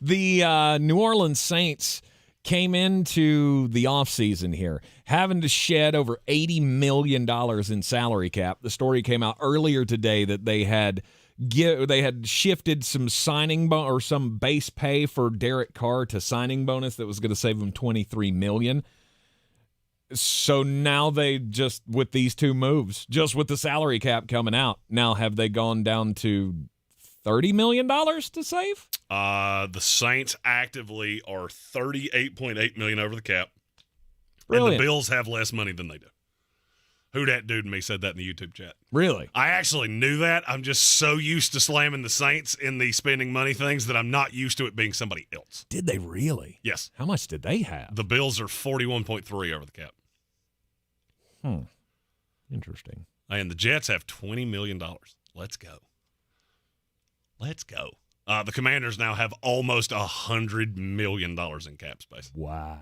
[SPEAKER 6] The New Orleans Saints came into the offseason here having to shed over $80 million in salary cap. The story came out earlier today that they had shifted some or some base pay for Derek Carr to signing bonus that was going to save them $23 million. So now they just, with these two moves, just with the salary cap coming out, now have they gone down to $30 million to save?
[SPEAKER 5] The Saints actively are $38.8 million over the cap.
[SPEAKER 6] Brilliant.
[SPEAKER 5] And the Bills have less money than they do. Who dat dude and me said that in the YouTube chat.
[SPEAKER 6] Really?
[SPEAKER 5] I actually knew that. I'm just so used to slamming the Saints in the spending money things that I'm not used to it being somebody else.
[SPEAKER 6] Did they really?
[SPEAKER 5] Yes.
[SPEAKER 6] How much did they have?
[SPEAKER 5] The Bills are 41.3 over the cap.
[SPEAKER 6] Interesting.
[SPEAKER 5] And the Jets have $20 million. Let's go. The Commanders now have almost $100 million in cap space.
[SPEAKER 6] Wow.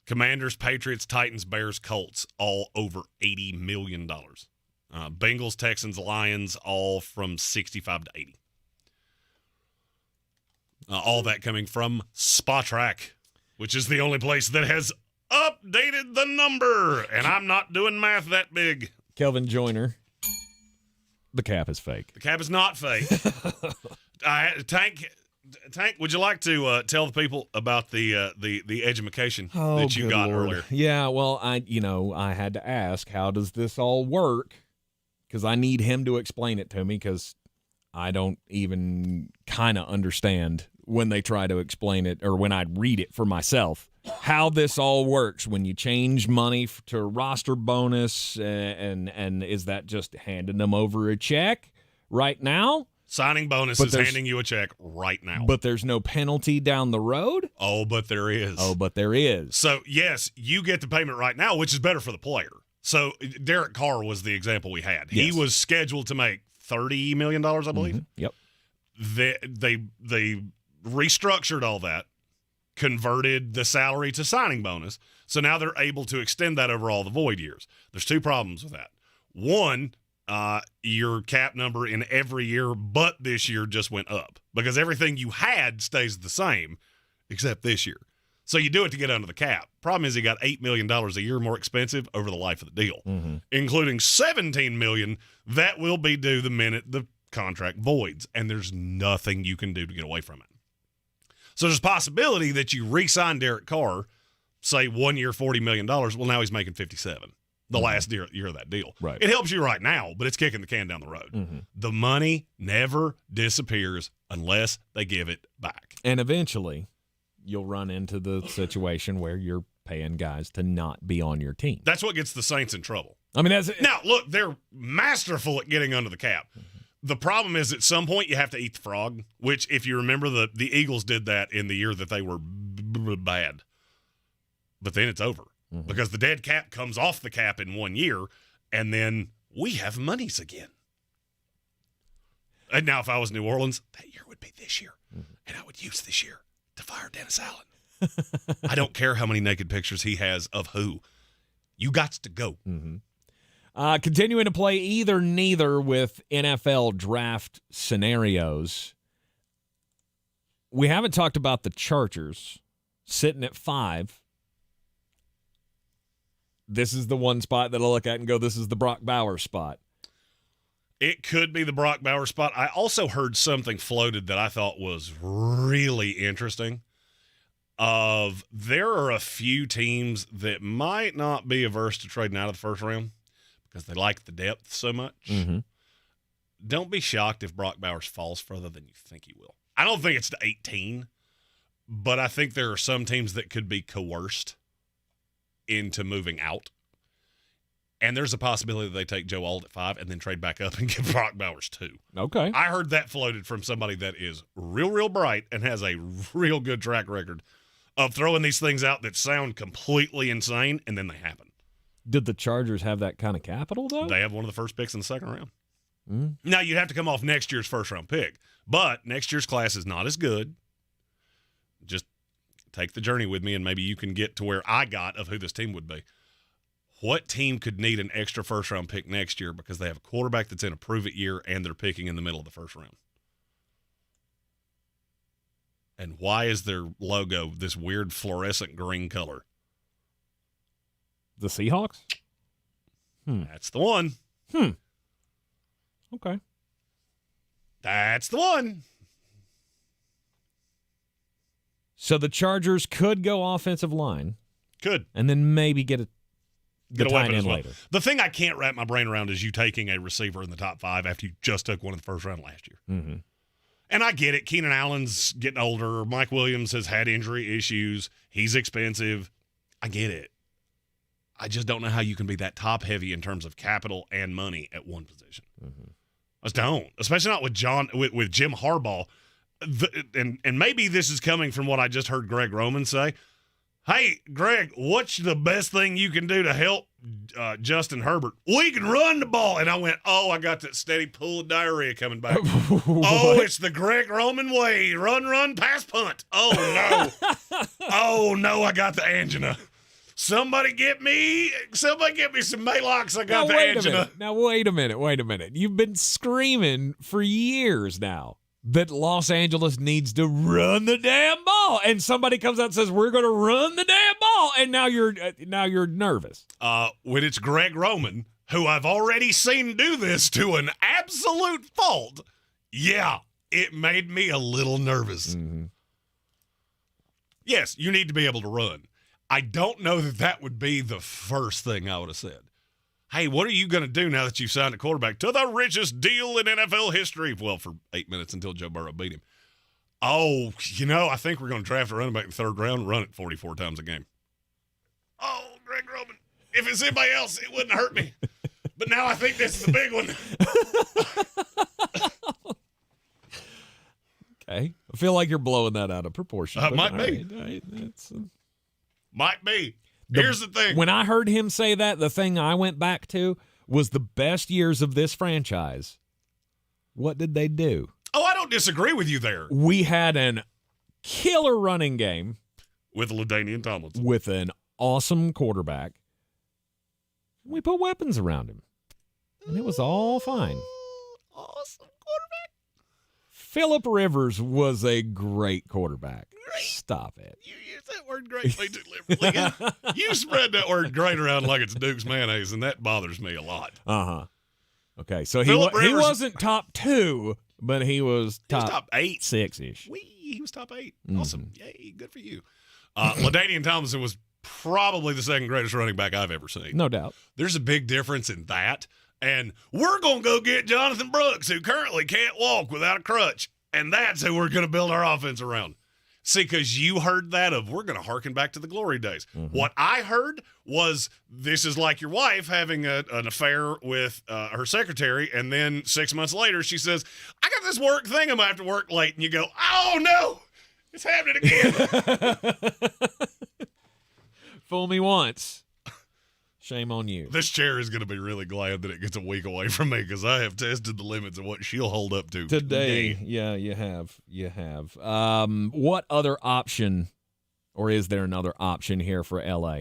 [SPEAKER 5] Commanders, Patriots, Titans, Bears, Colts, all over $80 million. Bengals, Texans, Lions, all from 65 to 80. All that coming from Spotrac, which is the only place that has updated the number. And I'm not doing math that big.
[SPEAKER 6] Kelvin Joyner. The cap is fake.
[SPEAKER 5] The cap is not fake. Tank, would you like to tell the people about the edumacation that you got earlier?
[SPEAKER 6] Yeah, well, I had to ask, how does this all work? Because I need him to explain it to me, because I don't even kind of understand when they try to explain it, or when I read it for myself, how this all works when you change money to roster bonus, and is that just handing them over a check right now?
[SPEAKER 5] Signing bonus is handing you a check right now.
[SPEAKER 6] But there's no penalty down the road?
[SPEAKER 5] Oh, but there is.
[SPEAKER 6] So,
[SPEAKER 5] yes, you get the payment right now, which is better for the player. So, Derek Carr was the example we had. Yes. He was scheduled to make $30 million, I believe.
[SPEAKER 6] Mm-hmm. Yep.
[SPEAKER 5] They restructured all that, converted the salary to signing bonus, so now they're able to extend that over all the void years. There's two problems with that. One, your cap number in every year but this year just went up, because everything you had stays the same except this year. So you do it to get under the cap. Problem is he got $8 million a year more expensive over the life of the deal, including $17 million that will be due the minute the contract voids, and there's nothing you can do to get away from it. So there's a possibility that you re-sign Derek Carr, say 1 year, $40 million. Well, now he's making $57 the last year of that deal.
[SPEAKER 6] Right.
[SPEAKER 5] It helps you right now, but it's kicking the can down the road. The money never disappears unless they give it back.
[SPEAKER 6] And eventually you'll run into the situation where you're paying guys to not be on your team.
[SPEAKER 5] That's what gets the Saints in trouble.
[SPEAKER 6] I mean,
[SPEAKER 5] now, look, they're masterful at getting under the cap. The problem is at some point you have to eat the frog, which, if you remember, the Eagles did that in the year that they were bad. But then it's over because the dead cap comes off the cap in 1 year, and then we have monies again. And now if I was New Orleans, that year would be this year, and I would use this year to fire Dennis Allen. I don't care how many naked pictures he has of who. You got to go.
[SPEAKER 6] Continuing to play either neither with NFL draft scenarios. We haven't talked about the Chargers sitting at 5. This is the one spot that I'll look at and go, this is the Brock Bowers spot.
[SPEAKER 5] It could be the Brock Bowers spot. I also heard something floated that I thought was really interesting. There are a few teams that might not be averse to trading out of the first round because they like the depth so much. Don't be shocked if Brock Bowers falls further than you think he will. I don't think it's to 18, but I think there are some teams that could be coerced into moving out. And there's a possibility that they take Joe Alt at 5 and then trade back up and give Brock Bowers 2.
[SPEAKER 6] Okay.
[SPEAKER 5] I heard that floated from somebody that is real bright and has a real good track record of throwing these things out that sound completely insane, and then they happen.
[SPEAKER 6] Did the Chargers have that kind of capital, though?
[SPEAKER 5] They have one of the first picks in the second round. Now, you'd have to come off next year's first-round pick, but next year's class is not as good. Just take the journey with me, and maybe you can get to where I got of who this team would be. What team could need an extra first-round pick next year because they have a quarterback that's in a prove-it year and they're picking in the middle of the first round? And why is their logo this weird fluorescent green color?
[SPEAKER 6] The Seahawks?
[SPEAKER 5] That's the one.
[SPEAKER 6] Okay.
[SPEAKER 5] That's the one.
[SPEAKER 6] So the Chargers could go offensive line.
[SPEAKER 5] Could.
[SPEAKER 6] And then maybe get a
[SPEAKER 5] weapon as well.
[SPEAKER 6] later.
[SPEAKER 5] The thing I can't wrap my brain around is you taking a receiver in the top 5 after you just took one in the first round last year. And I get it. Keenan Allen's getting older. Mike Williams has had injury issues. He's expensive. I get it. I just don't know how you can be that top heavy in terms of capital and money at one position. I just don't, especially not with with Jim Harbaugh. And maybe this is coming from what I just heard Greg Roman say. Hey, Greg, what's the best thing you can do to help Justin Herbert? We can run the ball. And I went, I got that steady pool of diarrhea coming back. It's the Greg Roman way. Run, pass, punt. Oh, no, I got the angina. Somebody get me some Maalox. I got the angina.
[SPEAKER 6] Now, wait a minute. You've been screaming for years now that Los Angeles needs to run the damn ball, and somebody comes out and says we're going to run the damn ball, and now you're nervous.
[SPEAKER 5] When it's Greg Roman, who I've already seen do this to an absolute fault, yeah, it made me a little nervous. Yes, you need to be able to run. I don't know that would be the first thing I would have said. Hey, what are you going to do now that you've signed a quarterback to the richest deal in NFL history? Well, for 8 minutes until Joe Burrow beat him. I think we're going to draft a running back in the third round and run it 44 times a game. Oh, Greg Roman. If it's anybody else, it wouldn't hurt me. But now I think this is the big one.
[SPEAKER 6] Okay. I feel like you're blowing that out of proportion.
[SPEAKER 5] Might be. Might be. Here's the thing.
[SPEAKER 6] When I heard him say that, the thing I went back to was the best years of this franchise. What did they do?
[SPEAKER 5] Oh, I don't disagree with you there.
[SPEAKER 6] We had an killer running game.
[SPEAKER 5] With LaDainian Tomlinson.
[SPEAKER 6] With an awesome quarterback. We put weapons around him. And it was all fine.
[SPEAKER 5] Awesome quarterback.
[SPEAKER 6] Phillip Rivers was a great quarterback. Stop it.
[SPEAKER 5] You use that word great way too liberally. You spread that word great around like it's Duke's mayonnaise, and that bothers me a lot.
[SPEAKER 6] Uh-huh. Okay, so he wasn't top 2, but he was top
[SPEAKER 5] 8.
[SPEAKER 6] 6-ish.
[SPEAKER 5] He was top 8. Awesome. Yay, good for you. LaDainian Tomlinson was probably the second greatest running back I've ever seen.
[SPEAKER 6] No doubt.
[SPEAKER 5] There's a big difference in that. And we're going to go get Jonathan Brooks, who currently can't walk without a crutch. And that's who we're going to build our offense around. See, because you heard that of we're going to harken back to the glory days. Mm-hmm. What I heard was this is like your wife having an affair with her secretary, and then 6 months later she says, I got this work thing, I'm going to have to work late. And you go, oh, no, it's happening again.
[SPEAKER 6] Fool me once. Shame on you.
[SPEAKER 5] This chair is going to be really glad that it gets a week away from me because I have tested the limits of what she'll hold up to
[SPEAKER 6] today. Yeah, you have. You have. What other option, or is there another option here for LA?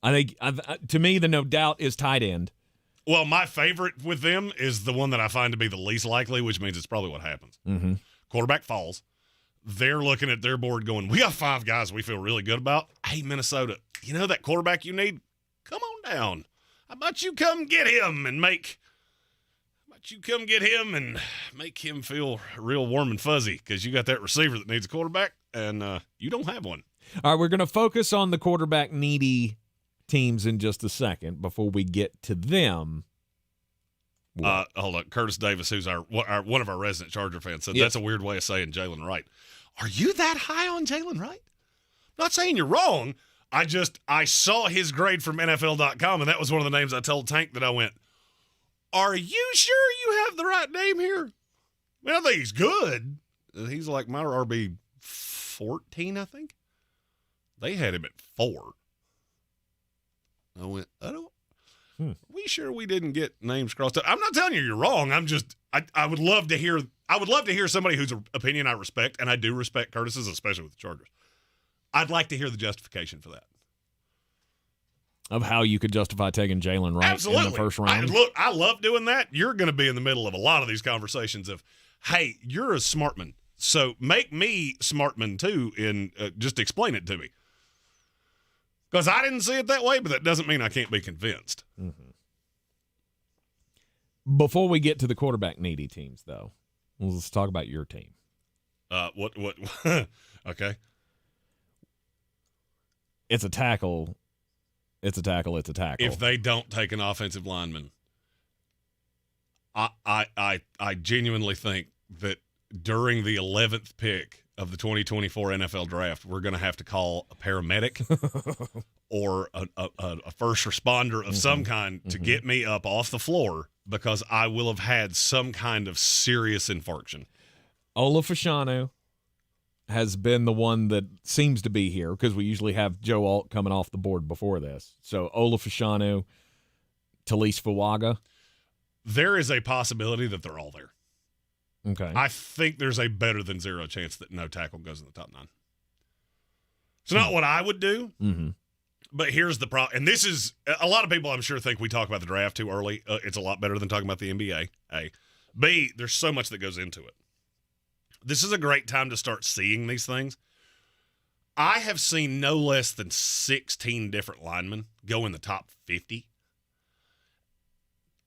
[SPEAKER 6] I think, to me, the no doubt is tight end.
[SPEAKER 5] Well, my favorite with them is the one that I find to be the least likely, which means it's probably what happens.
[SPEAKER 6] Mm-hmm.
[SPEAKER 5] Quarterback falls. They're looking at their board going, we got 5 guys we feel really good about. Hey, Minnesota, you know that quarterback you need? Come on down. How about you come get him and make him feel real warm and fuzzy because you got that receiver that needs a quarterback and you don't have one.
[SPEAKER 6] All right, we're going to focus on the quarterback needy teams in just a second before we get to them.
[SPEAKER 5] Hold on. Curtis Davis, who's one of our resident Charger fans, said that's a weird way of saying Jalen Wright. Are you that high on Jalen Wright? I'm not saying you're wrong. I saw his grade from NFL.com, and that was one of the names I told Tank that I went, are you sure you have the right name here? I mean, I think he's good. He's like my RB 14, I think. They had him at 4. I went, we sure we didn't get names crossed up? I'm not telling you you're wrong. I'm just, I would love to hear somebody whose opinion I respect, and I do respect Curtis's, especially with the Chargers. I'd like to hear the justification for that.
[SPEAKER 6] Of how you could justify taking Jalen Wright in the first round?
[SPEAKER 5] I love doing that. You're going to be in the middle of a lot of these conversations of, hey, you're a smartman, so make me smartman too, and just explain it to me. Because I didn't see it that way, but that doesn't mean I can't be convinced.
[SPEAKER 6] Mm-hmm. Before we get to the quarterback needy teams, though, let's talk about your team.
[SPEAKER 5] What? Okay.
[SPEAKER 6] It's a tackle. It's a tackle. It's a tackle.
[SPEAKER 5] If they don't take an offensive lineman, I genuinely think that during the 11th pick of the 2024 NFL draft, we're going to have to call a paramedic or a first responder of some kind to get me up off the floor because I will have had some kind of serious infarction.
[SPEAKER 6] Aficionado has been the one that seems to be here because we usually have Joe Alt coming off the board before this. So Aficionado, Talise Fuaga.
[SPEAKER 5] There is a possibility that they're all there.
[SPEAKER 6] Okay.
[SPEAKER 5] I think there's a better than 0 chance that no tackle goes in the top 9. It's not what I would do, but here's the problem. And this is – a lot of people I'm sure think we talk about the draft too early. It's a lot better than talking about the NBA, A. B, there's so much that goes into it. This is a great time to start seeing these things. I have seen no less than 16 different linemen go in the top 50.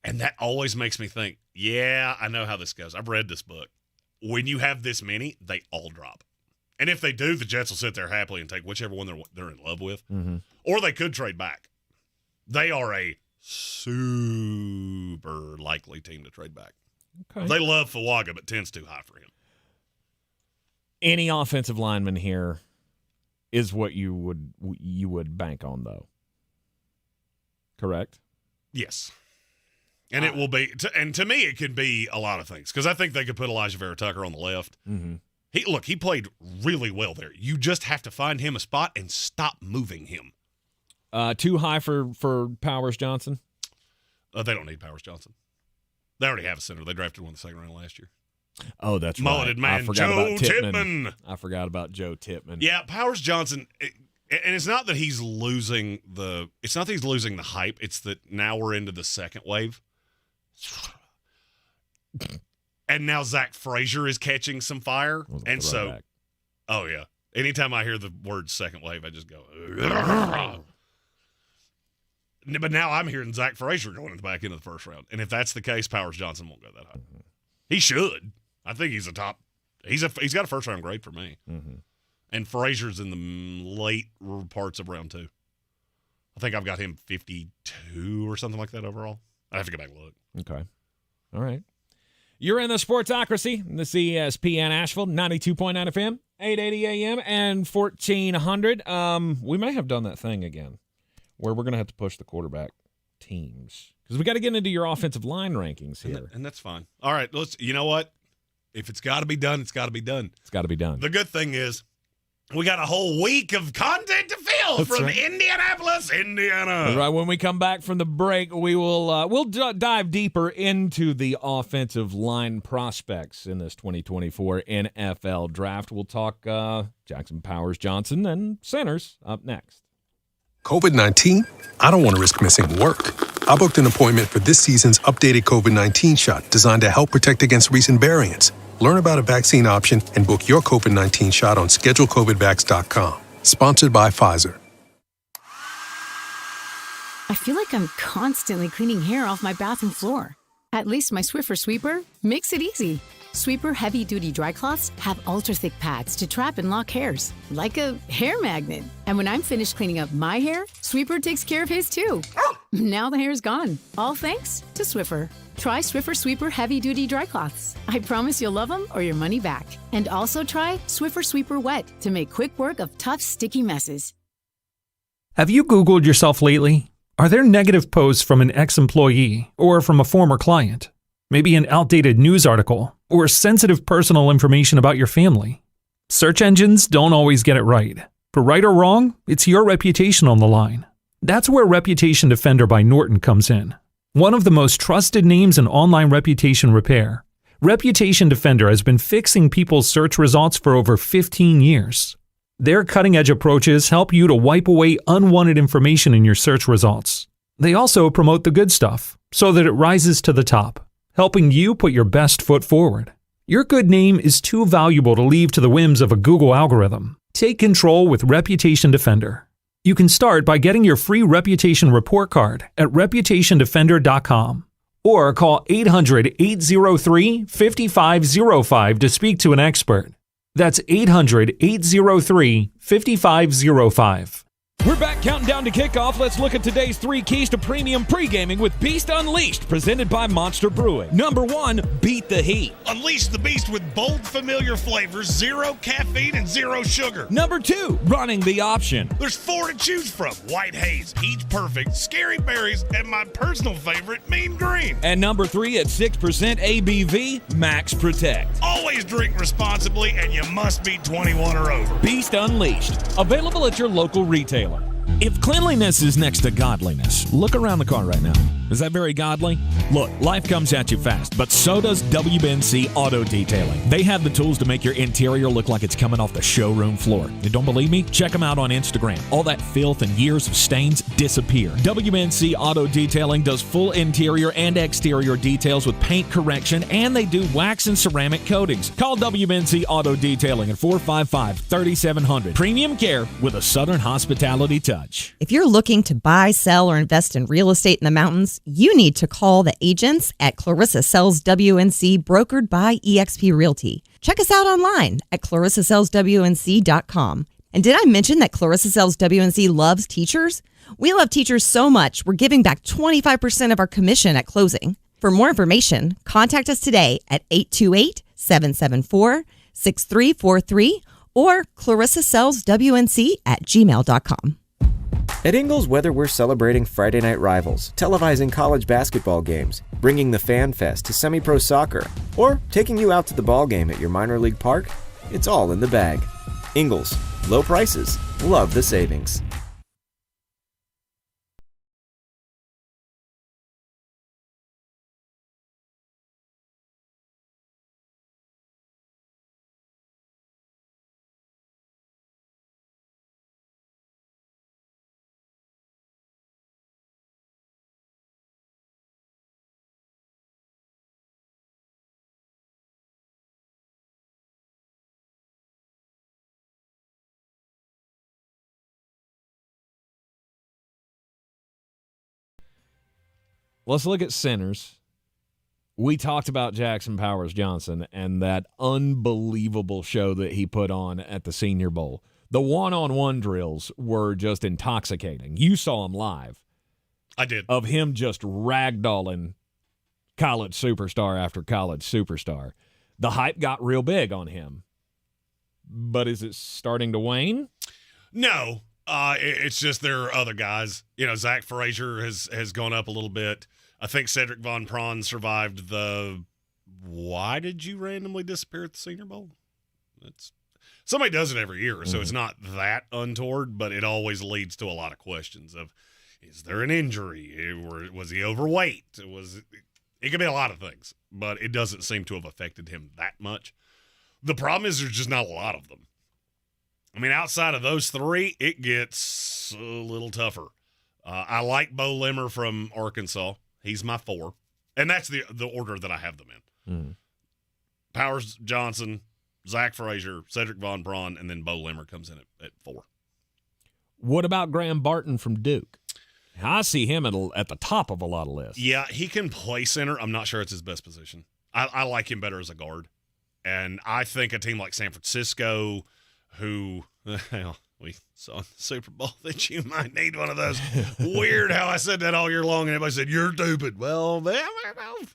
[SPEAKER 5] And that always makes me think, yeah, I know how this goes. I've read this book. When you have this many, they all drop. And if they do, the Jets will sit there happily and take whichever one they're in love with.
[SPEAKER 6] Mm-hmm.
[SPEAKER 5] Or they could trade back. They are a super likely team to trade back.
[SPEAKER 6] Okay.
[SPEAKER 5] They love Fuaga, but 10's too high for him.
[SPEAKER 6] Any offensive lineman here is what you would bank on, though. Correct?
[SPEAKER 5] Yes. And it will be, and to me, it could be a lot of things because I think they could put Elijah Vera Tucker on the left.
[SPEAKER 6] Mm-hmm.
[SPEAKER 5] He played really well there. You just have to find him a spot and stop moving him.
[SPEAKER 6] Too high for Powers Johnson?
[SPEAKER 5] They don't need Powers Johnson. They already have a center. They drafted one in the second round last year.
[SPEAKER 6] Oh, that's
[SPEAKER 5] Mulleted
[SPEAKER 6] right.
[SPEAKER 5] man,
[SPEAKER 6] I forgot
[SPEAKER 5] Joe
[SPEAKER 6] about
[SPEAKER 5] Tippmann.
[SPEAKER 6] I forgot about Joe Tippmann.
[SPEAKER 5] Yeah, Powers Johnson. And it's not that he's losing the hype. It's that now we're into the second wave. And now Zach Frazier is catching some fire. And so, oh, yeah. Anytime I hear the word second wave, I just go, ugh. But now I'm hearing Zach Frazier going back into the first round. And if that's the case, Powers Johnson won't go that high. Mm-hmm. He should. I think he's a top. He's got a first-round grade for me. Mm-hmm. And Frazier's in the late parts of round 2. I think I've got him 52 or something like that overall. I have to go back and look.
[SPEAKER 6] Okay. All right. You're in the Sportsocracy, this ESPN Asheville, 92.9 FM, 880 AM, and 1400. We may have done that thing again where we're going to have to push the quarterback teams because we got to get into your offensive line rankings here.
[SPEAKER 5] And that's fine. All right. You know what? If it's got to be done, it's got to be done.
[SPEAKER 6] It's got to be done.
[SPEAKER 5] The good thing is we got a whole week of content to fill from Indianapolis, Indiana.
[SPEAKER 6] Right. When we come back from the break, we'll dive deeper into the offensive line prospects in this 2024 NFL draft. We'll talk Jackson Powers Johnson and centers up next.
[SPEAKER 2] COVID-19? I don't want to risk missing work. I booked an appointment for this season's updated COVID-19 shot designed to help protect against recent variants. Learn about a vaccine option and book your COVID-19 shot on schedulecovidvax.com. Sponsored by Pfizer.
[SPEAKER 3] I feel like I'm constantly cleaning hair off my bathroom floor. At least my Swiffer Sweeper makes it easy. Sweeper heavy-duty dry cloths have ultra-thick pads to trap and lock hairs, like a hair magnet. And when I'm finished cleaning up my hair, Sweeper takes care of his too. Now the hair's gone, all thanks to Swiffer. Try Swiffer Sweeper heavy-duty dry cloths. I promise you'll love them or your money back. And also try Swiffer Sweeper Wet to make quick work of tough, sticky messes.
[SPEAKER 4] Have you Googled yourself lately? Are there negative posts from an ex-employee or from a former client? Maybe an outdated news article or sensitive personal information about your family? Search engines don't always get it right. But right or wrong, it's your reputation on the line. That's where Reputation Defender by Norton comes in. One of the most trusted names in online reputation repair, Reputation Defender has been fixing people's search results for over 15 years. Their cutting-edge approaches help you to wipe away unwanted information in your search results. They also promote the good stuff so that it rises to the top, helping you put your best foot forward. Your good name is too valuable to leave to the whims of a Google algorithm. Take control with Reputation Defender. You can start by getting your free reputation report card at reputationdefender.com or call 800-803-5505 to speak to an expert. That's 800-803-5505.
[SPEAKER 6] We're back counting down to kickoff. Let's look at today's 3 keys to premium pre-gaming with Beast Unleashed, presented by Monster Brewing. Number 1, beat the heat.
[SPEAKER 31] Unleash the beast with bold, familiar flavors, 0 caffeine, and 0 sugar.
[SPEAKER 6] Number 2, running the option.
[SPEAKER 31] There's 4 to choose from: White Haze, Peach Perfect, Scary Berries, and my personal favorite, Mean Green.
[SPEAKER 6] And number 3, at 6% ABV, Max Protect.
[SPEAKER 31] Always drink responsibly, and you must be 21 or over.
[SPEAKER 6] Beast Unleashed, available at your local retailer. If cleanliness is next to godliness, look around the car right now. Is that very godly? Look, life comes at you fast, but so does WBNC Auto Detailing. They have the tools to make your interior look like it's coming off the showroom floor. You don't believe me? Check them out on Instagram. All that filth and years of stains disappear. WBNC Auto Detailing does full interior and exterior details with paint correction, and they do wax and ceramic coatings. Call WBNC Auto Detailing at 455-3700. Premium care with a Southern hospitality touch.
[SPEAKER 18] If you're looking to buy, sell, or invest in real estate in the mountains, you need to call the agents at Clarissa Sells WNC, brokered by eXp Realty. Check us out online at clarissasellswnc.com. And did I mention that Clarissa Sells WNC loves teachers? We love teachers so much, we're giving back 25% of our commission at closing. For more information, contact us today at 828-774-6343 or clarissasellswnc@gmail.com.
[SPEAKER 30] At Ingles, whether we're celebrating Friday night rivals, televising college basketball games, bringing the Fan Fest to semi-pro soccer, or taking you out to the ball game at your minor league park, it's all in the bag. Ingles, low prices, love the savings.
[SPEAKER 6] Let's look at centers. We talked about Jackson Powers Johnson and that unbelievable show that he put on at the Senior Bowl. The one-on-one drills were just intoxicating. You saw him live.
[SPEAKER 5] I did.
[SPEAKER 6] Of him just ragdolling college superstar after college superstar. The hype got real big on him. But is it starting to wane?
[SPEAKER 5] No. It's just there are other guys. Zach Frazier has gone up a little bit. I think Cedric Von Prawn survived the why did you randomly disappear at the Senior Bowl? Somebody does it every year, so it's not that untoward, but it always leads to a lot of questions of, is there an injury? Was he overweight? It could be a lot of things, but it doesn't seem to have affected him that much. The problem is there's just not a lot of them. I mean, outside of those three, it gets a little tougher. I like Bo Limmer from Arkansas. He's my 4. And that's the order that I have them in. Powers Johnson, Zach Frazier, Cedric Von Prawn, and then Bo Limmer comes in at 4.
[SPEAKER 6] What about Graham Barton from Duke? I see him at the top of a lot of lists.
[SPEAKER 5] Yeah, he can play center. I'm not sure it's his best position. I like him better as a guard. And I think a team like San Francisco, who, we saw in the Super Bowl that you might need one of those. Weird how I said that all year long, and everybody said, you're stupid. Well, I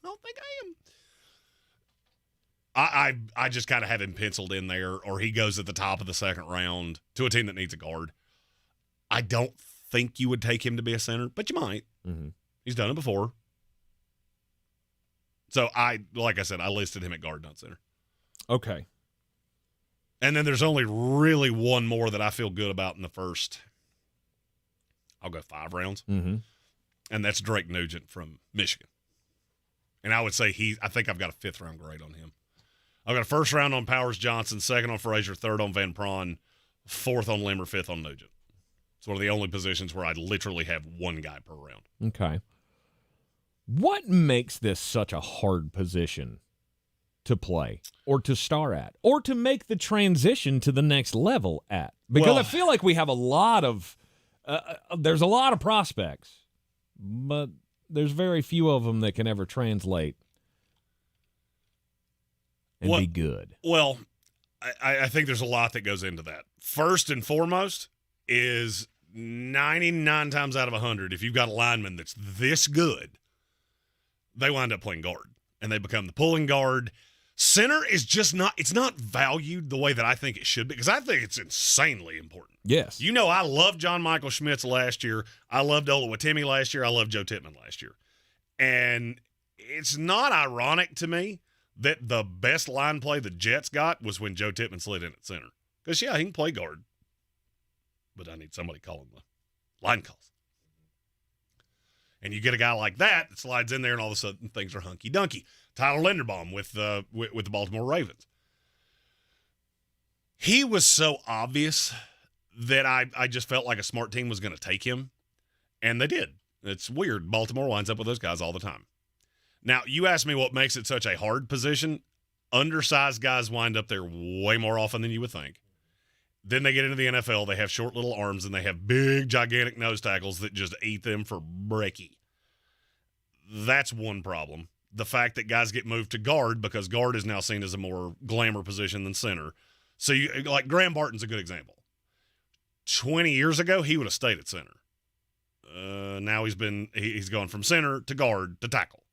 [SPEAKER 5] don't think I am. I just kind of have him penciled in there, or he goes at the top of the second round to a team that needs a guard. I don't think you would take him to be a center, but you might.
[SPEAKER 6] Mm-hmm.
[SPEAKER 5] He's done it before. So like I said, I listed him at guard, not center.
[SPEAKER 6] Okay.
[SPEAKER 5] And then there's only really one more that I feel good about in the first, I'll go 5 rounds.
[SPEAKER 6] Mm-hmm.
[SPEAKER 5] And that's Drake Nugent from Michigan. And I would say I think I've got a 5th round grade on him. I've got a 1st round on Powers Johnson, 2nd on Frazier, 3rd on Van Prawn, 4th on Limmer, 5th on Nugent. It's one of the only positions where I literally have one guy per round.
[SPEAKER 6] Okay. What makes this such a hard position to play or to star at or to make the transition to the next level at? Because I feel like we have a lot of there's a lot of prospects, but there's very few of them that can ever translate and be good.
[SPEAKER 5] Well, I think there's a lot that goes into that. First and foremost is 99 times out of 100, if you've got a lineman that's this good, they wind up playing guard, and they become the pulling guard. Center is just it's not valued the way that I think it should be, because I think it's insanely important.
[SPEAKER 6] Yes.
[SPEAKER 5] I love John Michael Schmitz last year. I loved Oluwatimi last year. I loved Joe Tippmann last year. And it's not ironic to me that the best line play the Jets got was when Joe Tippmann slid in at center. Because, he can play guard, but I need somebody calling the line calls. And you get a guy like that slides in there, and all of a sudden things are hunky-dunky. Tyler Linderbaum with the Baltimore Ravens. He was so obvious that I just felt like a smart team was going to take him, and they did. It's weird. Baltimore winds up with those guys all the time. Now, you asked me what makes it such a hard position. Undersized guys wind up there way more often than you would think. Then they get into the NFL. They have short little arms, and they have big, gigantic nose tackles that just eat them for brekkie. That's one problem. The fact that guys get moved to guard because guard is now seen as a more glamour position than center. So, like Graham Barton's a good example. 20 years ago, he would have stayed at center. Now he's gone from center to guard to tackle.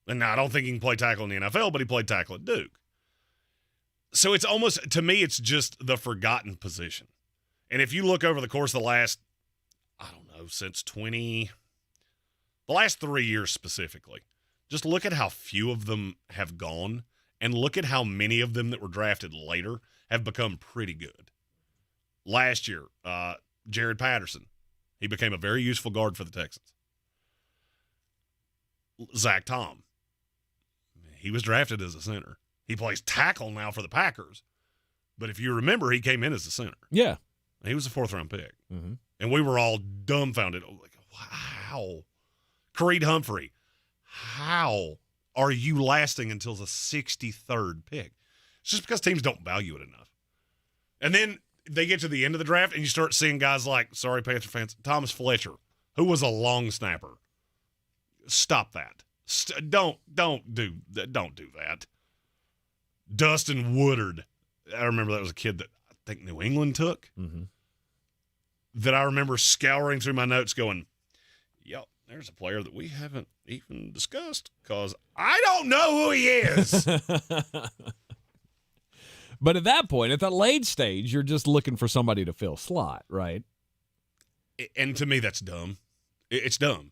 [SPEAKER 5] And now I don't think he can play tackle in the NFL, but he played tackle at Duke. So it's almost, to me, it's just the forgotten position. And if you look over the course of the last, since the last 3 years specifically, just look at how few of them have gone, and look at how many of them that were drafted later have become pretty good. Last year, Jared Patterson, he became a very useful guard for the Texans. Zach Tom, he was drafted as a center. He plays tackle now for the Packers, but if you remember, he came in as a center.
[SPEAKER 6] Yeah.
[SPEAKER 5] He was a 4th-round pick.
[SPEAKER 6] Mm-hmm.
[SPEAKER 5] And we were all dumbfounded. Like, wow. Creed Humphrey, how are you lasting until the 63rd pick? It's just because teams don't value it enough. And then they get to the end of the draft, and you start seeing guys like, sorry, Panther fans, Thomas Fletcher, who was a long snapper. Stop that. Don't do that. Dustin Woodard. I remember that was a kid that I think New England took.
[SPEAKER 6] Mm-hmm.
[SPEAKER 5] That I remember scouring through my notes going, yep, there's a player that we haven't even discussed because I don't know who he is.
[SPEAKER 6] But at that point, at the late stage, you're just looking for somebody to fill slot, right?
[SPEAKER 5] And to me, that's dumb. It's dumb.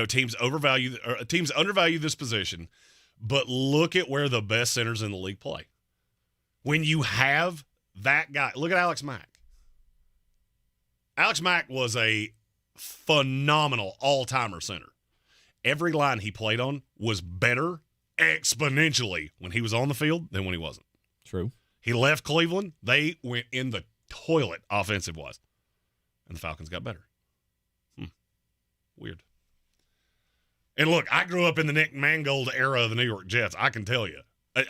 [SPEAKER 5] Teams undervalue this position, but look at where the best centers in the league play. When you have that guy, look at Alex Mack. Alex Mack was a phenomenal all-timer center. Every line he played on was better exponentially when he was on the field than when he wasn't.
[SPEAKER 6] True.
[SPEAKER 5] He left Cleveland. They went in the toilet offensive-wise. And the Falcons got better. Weird. And look, I grew up in the Nick Mangold era of the New York Jets. I can tell you.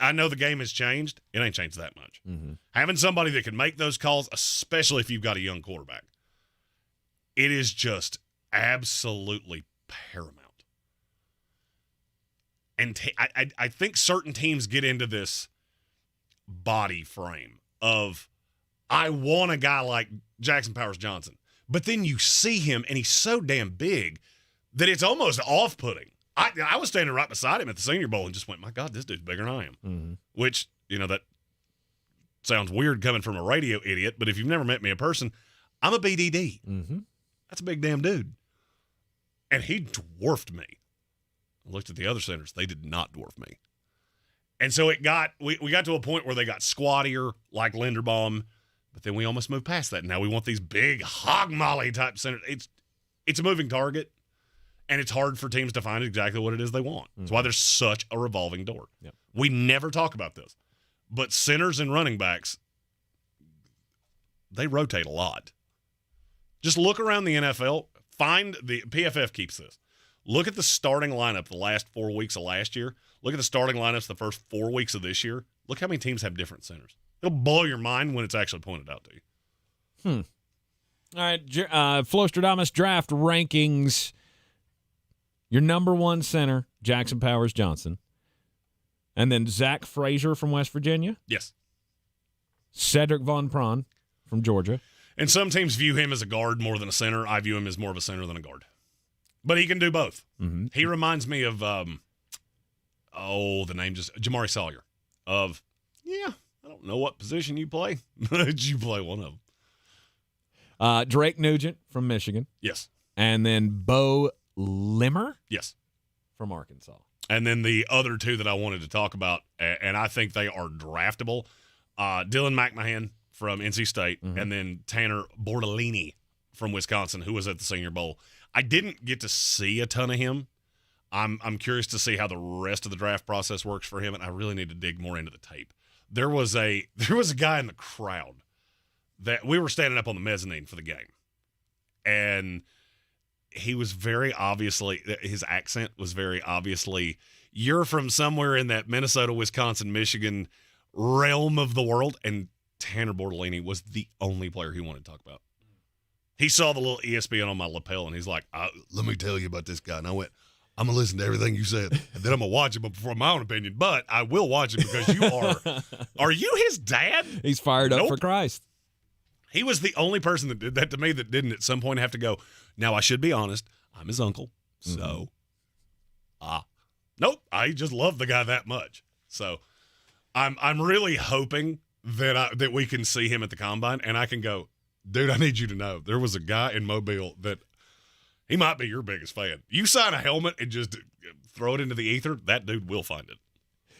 [SPEAKER 5] I know the game has changed. It ain't changed that much.
[SPEAKER 6] Mm-hmm.
[SPEAKER 5] Having somebody that can make those calls, especially if you've got a young quarterback, it is just absolutely paramount. And I think certain teams get into this body frame of, I want a guy like Jackson Powers Johnson. But then you see him, and he's so damn big that it's almost off-putting. I was standing right beside him at the Senior Bowl and just went, my God, this dude's bigger than I am.
[SPEAKER 6] Mm-hmm.
[SPEAKER 5] Which, that sounds weird coming from a radio idiot, but if you've never met me in person, I'm a BDD.
[SPEAKER 6] Mm-hmm.
[SPEAKER 5] That's a big damn dude. And he dwarfed me. I looked at the other centers. They did not dwarf me. And so we got to a point where they got squattier, like Linderbaum, but then we almost moved past that. Now we want these big hog molly type centers. It's a moving target, and it's hard for teams to find exactly what it is they want. That's why there's such a revolving door.
[SPEAKER 6] Yep.
[SPEAKER 5] We never talk about this, but centers and running backs, they rotate a lot. Just look around the NFL. Find the PFF keeps this. Look at the starting lineup the last 4 weeks of last year. Look at the starting lineups the first 4 weeks of this year. Look how many teams have different centers. It'll blow your mind when it's actually pointed out to you.
[SPEAKER 6] All right, Flostradamus draft rankings. Your number one center, Jackson Powers Johnson. And then Zach Frazier from West Virginia.
[SPEAKER 5] Yes.
[SPEAKER 6] Cedric Von Prawn from Georgia.
[SPEAKER 5] And some teams view him as a guard more than a center. I view him as more of a center than a guard. But he can do both.
[SPEAKER 6] Mm-hmm.
[SPEAKER 5] He reminds me of, the name just, Jamari Sawyer. I don't know what position you play, but you play one of them.
[SPEAKER 6] Drake Nugent from Michigan.
[SPEAKER 5] Yes.
[SPEAKER 6] And then Bo Limmer.
[SPEAKER 5] Yes.
[SPEAKER 6] From Arkansas.
[SPEAKER 5] And then the other two that I wanted to talk about, and I think they are draftable, Dylan McMahon from NC State, and then Tanner Bortolini from Wisconsin, who was at the Senior Bowl. I didn't get to see a ton of him. I'm curious to see how the rest of the draft process works for him, and I really need to dig more into the tape. There was a guy in the crowd that we were standing up on the mezzanine for the game, and he was very obviously, his accent was very obviously, you're from somewhere in that Minnesota, Wisconsin, Michigan realm of the world, and Tanner Bortolini was the only player he wanted to talk about. He saw the little ESPN on my lapel, and he's like, let me tell you about this guy. And I went, I'm going to listen to everything you said, and then I'm going to watch him before my own opinion, but I will watch him because you are you his dad?
[SPEAKER 6] He's fired up for Christ.
[SPEAKER 5] He was the only person that did that to me that didn't at some point have to go, now I should be honest, I'm his uncle, so, nope, I just love the guy that much. So I'm really hoping that we can see him at the Combine, and I can go, dude, I need you to know, there was a guy in Mobile that he might be your biggest fan. You sign a helmet and just throw it into the ether, that dude will find it.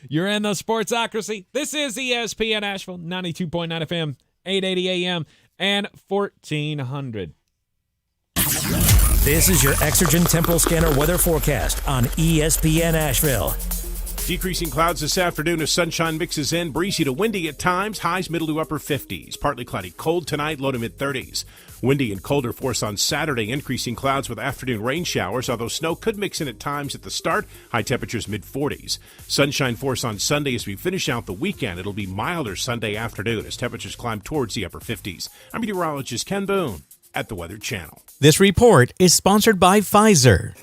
[SPEAKER 6] You're in the Sportsocracy. This is ESPN Asheville, 92.9 FM, 880 AM, and 1400.
[SPEAKER 19] This is your Exergen Temporal Scanner weather forecast on ESPN Asheville.
[SPEAKER 7] Decreasing clouds this afternoon as sunshine mixes in. Breezy to windy at times. Highs middle to upper 50s. Partly cloudy, cold tonight, low to mid 30s. Windy and colder for us on Saturday. Increasing clouds with afternoon rain showers, although snow could mix in at times at the start. High temperatures mid 40s. Sunshine for us on Sunday as we finish out the weekend. It'll be milder Sunday afternoon as temperatures climb towards the upper 50s. I'm meteorologist Ken Boone at the Weather Channel.
[SPEAKER 8] This report is sponsored by Pfizer.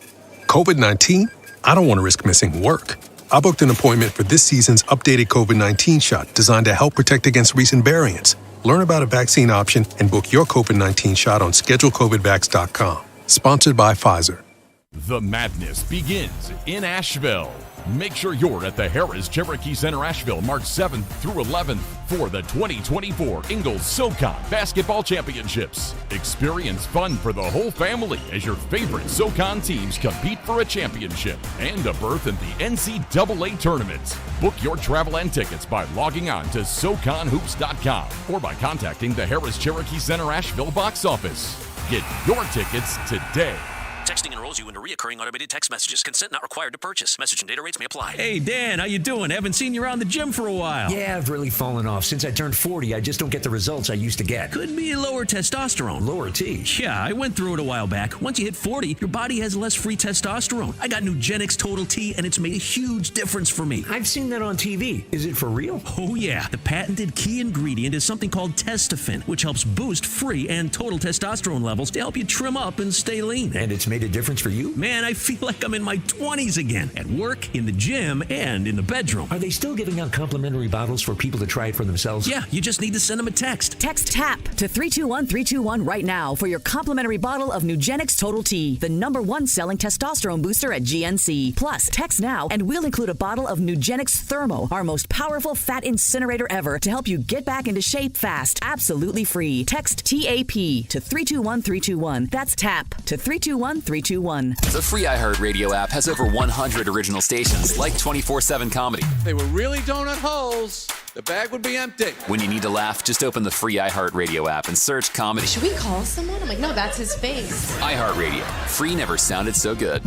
[SPEAKER 2] COVID-19? I don't want to risk missing work. I booked an appointment for this season's updated COVID-19 shot designed to help protect against recent variants. Learn about a vaccine option and book your COVID-19 shot on schedulecovidvax.com. Sponsored by Pfizer.
[SPEAKER 17] The madness begins in Asheville. Make sure you're at the Harris Cherokee Center Asheville March 7th through 11th for the 2024 Ingalls SoCon Basketball Championships. Experience fun for the whole family as your favorite SoCon teams compete for a championship and a berth in the NCAA tournament. Book your travel and tickets by logging on to SoConHoops.com or by contacting the Harris Cherokee Center Asheville box office. Get your tickets today.
[SPEAKER 8] Texting enrolls you into recurring automated text messages. Consent not required to purchase. Message and data rates may apply.
[SPEAKER 9] Hey, Dan, how you doing? Haven't seen you around the gym for a while.
[SPEAKER 19] Yeah, I've really fallen off. Since I turned 40, I just don't get the results I used to get.
[SPEAKER 9] Could be lower testosterone.
[SPEAKER 19] Lower T?
[SPEAKER 9] Yeah, I went through it a while back. Once you hit 40, your body has less free testosterone. I got Nugenix Total T, and it's made a huge difference for me.
[SPEAKER 19] I've seen that on TV. Is it for real?
[SPEAKER 9] Oh, yeah. The patented key ingredient is something called Testofen, which helps boost free and total testosterone levels to help you trim up and stay lean.
[SPEAKER 19] And it's made a difference for you?
[SPEAKER 9] Man, I feel like I'm in my 20s again. At work, in the gym, and in the bedroom.
[SPEAKER 19] Are they still giving out complimentary bottles for people to try it for themselves?
[SPEAKER 9] Yeah, you just need to send them a text.
[SPEAKER 10] Text TAP to 321321 right now for your complimentary bottle of Nugenix Total T, the #1 selling testosterone booster at GNC. Plus, text now and we'll include a bottle of Nugenix Thermo, our most powerful fat incinerator ever, to help you get back into shape fast. Absolutely free. Text TAP to 321321. That's TAP to 321321.
[SPEAKER 11] The free iHeartRadio app has over 100 original stations, like 24/7 comedy.
[SPEAKER 12] If they were really donut holes, the bag would be empty.
[SPEAKER 11] When you need to laugh, just open the free iHeartRadio app and search comedy.
[SPEAKER 13] Should we call someone? I'm like, no, that's his face.
[SPEAKER 11] iHeartRadio. Free never sounded so good.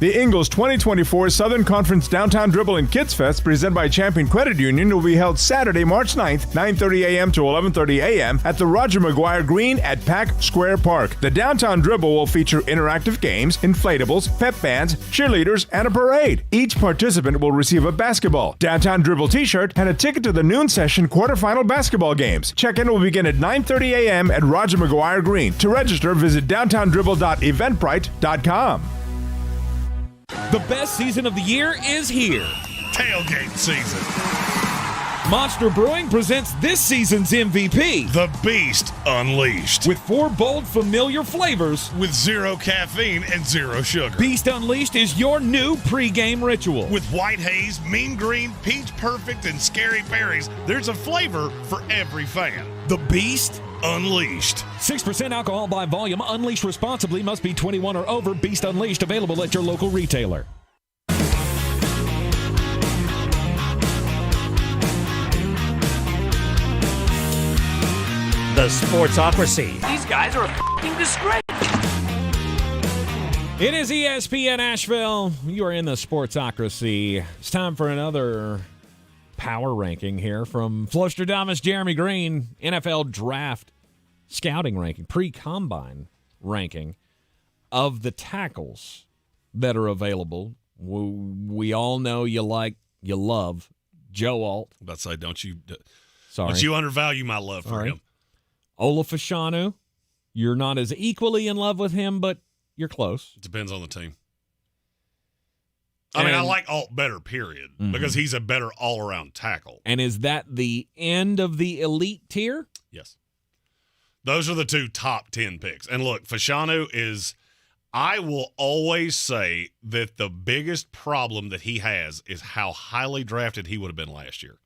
[SPEAKER 22] The Ingalls 2024 Southern Conference Downtown Dribble and Kids Fest, presented by Champion Credit Union, will be held Saturday, March 9th, 9:30 a.m. to 11:30 a.m. at the Roger McGuire Greene at Pack Square Park. The Downtown Dribble will feature interactive games, inflatables, pep bands, cheerleaders, and a parade. Each participant will receive a basketball, Downtown Dribble t-shirt, and a ticket to the noon session quarterfinal basketball games. Check-in will begin at 9:30 a.m. at Roger McGuire Greene. To register, visit downtowndribble.eventbrite.com.
[SPEAKER 6] The best season of the year is here.
[SPEAKER 5] Tailgate season.
[SPEAKER 6] Monster Brewing presents this season's MVP.
[SPEAKER 5] The Beast Unleashed.
[SPEAKER 6] With 4 bold, familiar flavors.
[SPEAKER 5] With 0 caffeine and 0 sugar.
[SPEAKER 6] Beast Unleashed is your new pregame ritual.
[SPEAKER 5] With White Haze, Mean Green, Peach Perfect, and Scary Berries, there's a flavor for every fan. The Beast Unleashed.
[SPEAKER 6] 6% alcohol by volume. Unleashed responsibly. Must be 21 or over. Beast Unleashed available at your local retailer.
[SPEAKER 19] The Sportsocracy.
[SPEAKER 31] These guys are a f***ing disgrace.
[SPEAKER 6] It is ESPN Asheville. You are in the Sportsocracy. It's time for another power ranking here from Flostradamus Jeremy Greene, NFL Draft Scouting ranking, pre-combine ranking of the tackles that are available. We all know you love Joe Alt.
[SPEAKER 5] I'm about to say, don't you undervalue my love for him.
[SPEAKER 6] Ola Fashanu, you're not as equally in love with him, but you're close.
[SPEAKER 5] It depends on the team. I like Alt better, period, because he's a better all-around tackle.
[SPEAKER 6] And is that the end of the elite tier?
[SPEAKER 5] Yes. Those are the 2 top 10 picks. And look, Fashanu is, I will always say that the biggest problem that he has is how highly drafted he would have been last year.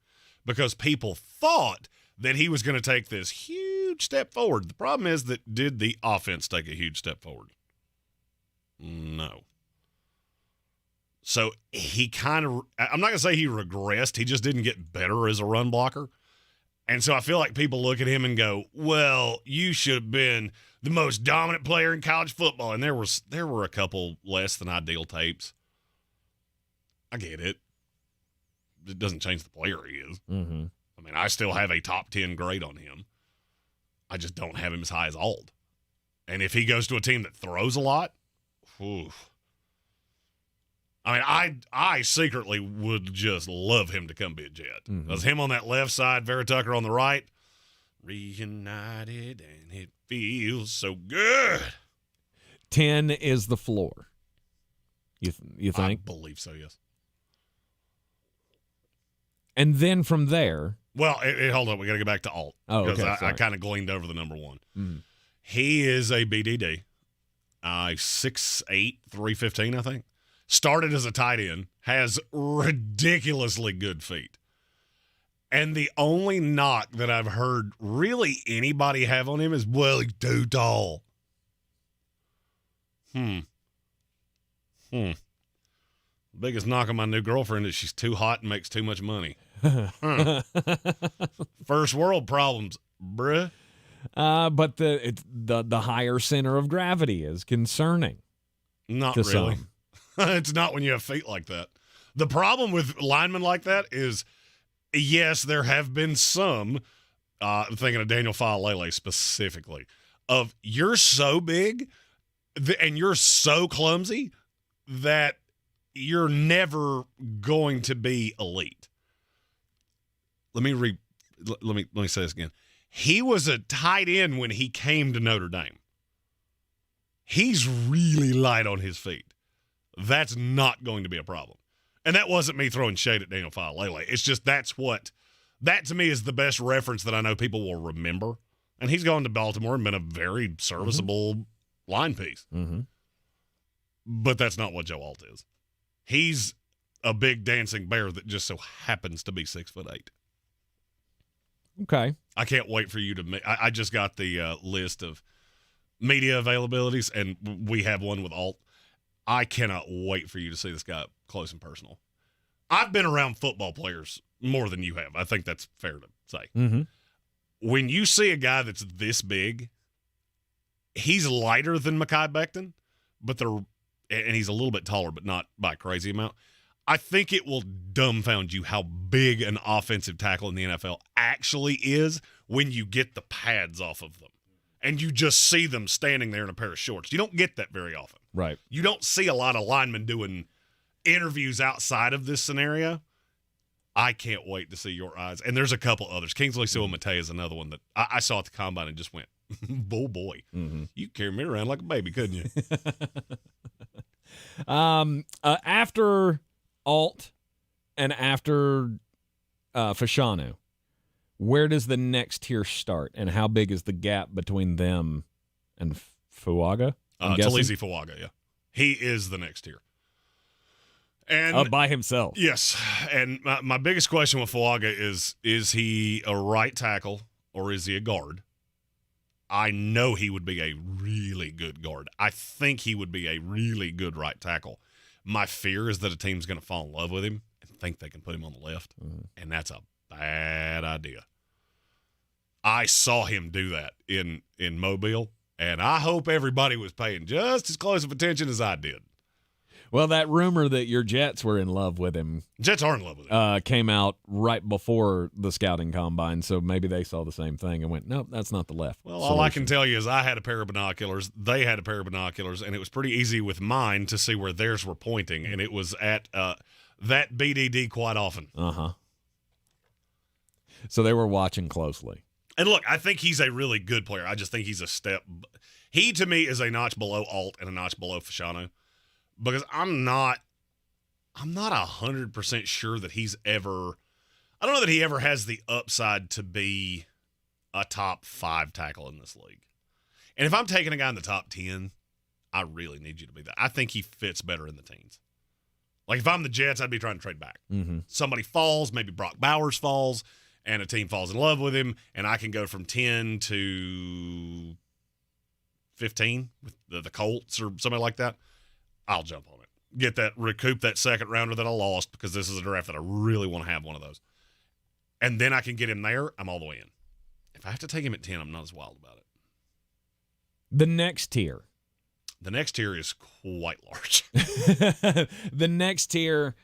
[SPEAKER 5] Because people thought that he was going to take this huge step forward. The problem is that did the offense take a huge step forward? No. So he kind of, I'm not going to say he regressed. He just didn't get better as a run blocker. And so I feel like people look at him and go, well, you should have been the most dominant player in college football. And there were a couple less than ideal tapes. I get it. It doesn't change the player he is.
[SPEAKER 6] Mm-hmm.
[SPEAKER 5] I mean, I still have a top 10 grade on him. I just don't have him as high as Ald. And if he goes to a team that throws a lot, oof. I mean, I secretly would just love him to come be a Jet. Because him on that left side, Vera Tucker on the right, reunited, and it feels so good.
[SPEAKER 6] 10 is the floor. You think?
[SPEAKER 5] I believe so, yes.
[SPEAKER 6] And then from there.
[SPEAKER 5] Well, hold on. We got to go back to Alt.
[SPEAKER 6] Oh, okay.
[SPEAKER 5] Because I kind of gleaned over the number one. He is a BDD. 6'8", 315, I think. Started as a tight end. Has ridiculously good feet. And the only knock that I've heard really anybody have on him is, well, he's too tall. Biggest knock on my new girlfriend is she's too hot and makes too much money. First world problems, bruh.
[SPEAKER 6] But the higher center of gravity is concerning.
[SPEAKER 5] Not really. It's not when you have feet like that. The problem with linemen like that is, yes, there have been some, I'm thinking of Daniel Faalele specifically, of you're so big and you're so clumsy that you're never going to be elite. Let me say this again. He was a tight end when he came to Notre Dame. He's really light on his feet. That's not going to be a problem. And that wasn't me throwing shade at Daniel Faalele. It's just that to me is the best reference that I know people will remember. And he's gone to Baltimore and been a very serviceable line piece. But that's not what Joe Alt is. He's a big dancing bear that just so happens to be 6'8".
[SPEAKER 6] Okay.
[SPEAKER 5] I can't wait for you to I just got the list of media availabilities, and we have one with Alt. I cannot wait for you to see this guy up close and personal. I've been around football players more than you have. I think that's fair to say. When you see a guy that's this big, he's lighter than Mekhi Becton, and he's a little bit taller, but not by a crazy amount. I think it will dumbfound you how big an offensive tackle in the NFL actually is when you get the pads off of them and you just see them standing there in a pair of shorts. You don't get that very often.
[SPEAKER 6] Right.
[SPEAKER 5] You don't see a lot of linemen doing interviews outside of this scenario. I can't wait to see your eyes. And there's a couple others. Kingsley Suamate is another one that I saw at the combine and just went, oh boy, you carry me around like a baby, couldn't you?
[SPEAKER 6] After Alt and after Fashanu, where does the next tier start, and how big is the gap between them and Fuaga?
[SPEAKER 5] Talise Fuaga, yeah. He is the next tier. And
[SPEAKER 6] by himself.
[SPEAKER 5] Yes. And my biggest question with Fuaga is he a right tackle or is he a guard? I know he would be a really good guard. I think he would be a really good right tackle. My fear is that a team's going to fall in love with him and think they can put him on the left, and that's a bad idea. I saw him do that in Mobile, and I hope everybody was paying just as close of attention as I did.
[SPEAKER 6] Well, that rumor that your Jets were in love with him.
[SPEAKER 5] Jets are in love with him.
[SPEAKER 6] Came out right before the scouting combine, so maybe they saw the same thing and went, nope, that's not the left.
[SPEAKER 5] Well, all I can tell you is I had a pair of binoculars. They had a pair of binoculars, and it was pretty easy with mine to see where theirs were pointing, and it was at that BDD quite often.
[SPEAKER 6] So they were watching closely.
[SPEAKER 5] And look, I think he's a really good player. I just think he's a step. He, to me, is a notch below Alt and a notch below Fashanu. Because I'm not 100% sure that he's ever – I don't know that he ever has the upside to be a top 5 tackle in this league. And if I'm taking a guy in the top 10, I really need you to be that. I think he fits better in the teens. Like if I'm the Jets, I'd be trying to trade back. Somebody falls, maybe Brock Bowers falls, and a team falls in love with him, and I can go from 10 to 15 with the Colts or somebody like that. I'll jump on it. Recoup that second rounder that I lost because this is a draft that I really want to have one of those. And then I can get him there. I'm all the way in. If I have to take him at 10, I'm not as wild about it.
[SPEAKER 6] The next tier.
[SPEAKER 5] The next tier is quite large.
[SPEAKER 6] The next tier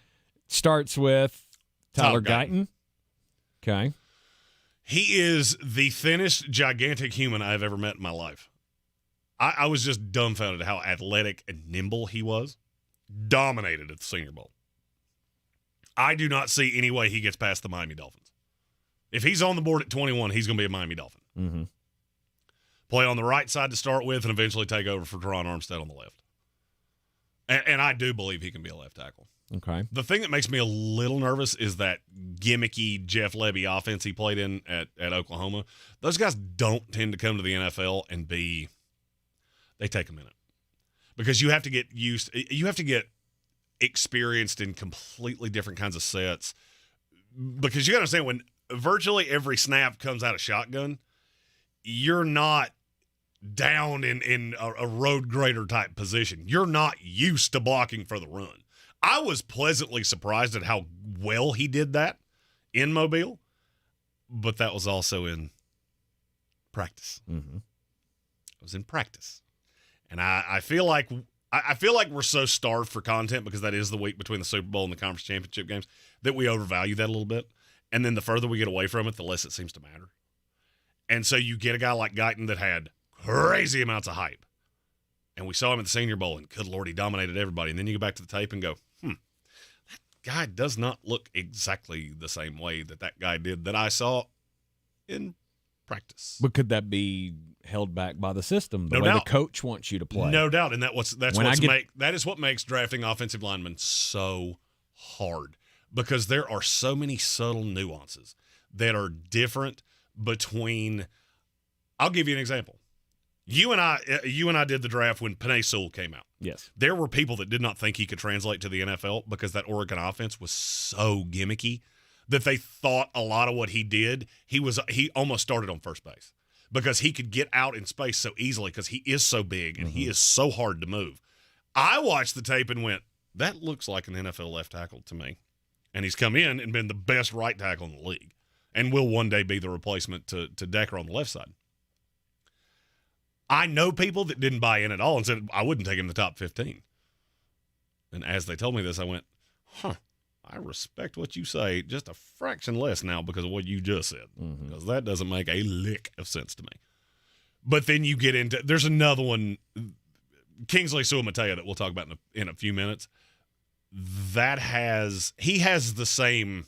[SPEAKER 6] starts with Tyler Guyton. Okay.
[SPEAKER 5] He is the thinnest, gigantic human I've ever met in my life. I was just dumbfounded at how athletic and nimble he was. Dominated at the Senior Bowl. I do not see any way he gets past the Miami Dolphins. If he's on the board at 21, he's going to be a Miami Dolphin. Play on the right side to start with and eventually take over for Teron Armstead on the left. And I do believe he can be a left tackle.
[SPEAKER 6] Okay.
[SPEAKER 5] The thing that makes me a little nervous is that gimmicky Jeff Lebby offense he played in at Oklahoma. Those guys don't tend to come to the NFL and they take a minute. Because you have to get experienced in completely different kinds of sets. Because you got to understand, when virtually every snap comes out of shotgun, you're not down in a road grader type position. You're not used to blocking for the run. I was pleasantly surprised at how well he did that in Mobile, but that was also in practice.
[SPEAKER 6] Mm-hmm.
[SPEAKER 5] It was in practice. And I feel like we're so starved for content, because that is the week between the Super Bowl and the conference championship games, that we overvalue that a little bit. And then the further we get away from it, the less it seems to matter. And so you get a guy like Guyton that had crazy amounts of hype. And we saw him at the Senior Bowl, and good Lord, he dominated everybody. And then you go back to the tape and go, that guy does not look exactly the same way that guy did that I saw in practice.
[SPEAKER 6] But could that be held back by the system, the
[SPEAKER 5] No
[SPEAKER 6] way
[SPEAKER 5] doubt.
[SPEAKER 6] the coach wants you to play?
[SPEAKER 5] No doubt. And that is what makes drafting offensive linemen so hard, because there are so many subtle nuances that are different between. I'll give you an example. You and I did the draft when Penei Sewell came out.
[SPEAKER 6] Yes.
[SPEAKER 5] There were people that did not think he could translate to the NFL because that Oregon offense was so gimmicky that they thought a lot of what he did, he almost started on first base because he could get out in space so easily because he is so big and he is so hard to move. I watched the tape and went, that looks like an NFL left tackle to me. And he's come in and been the best right tackle in the league and will one day be the replacement to Decker on the left side. I know people that didn't buy in at all and said, I wouldn't take him in the top 15. And as they told me this, I went, I respect what you say just a fraction less now because of what you just said, because that doesn't make a lick of sense to me. But then you get into, there's another one, Kingsley Suamataia, that we'll talk about in a few minutes. He has the same,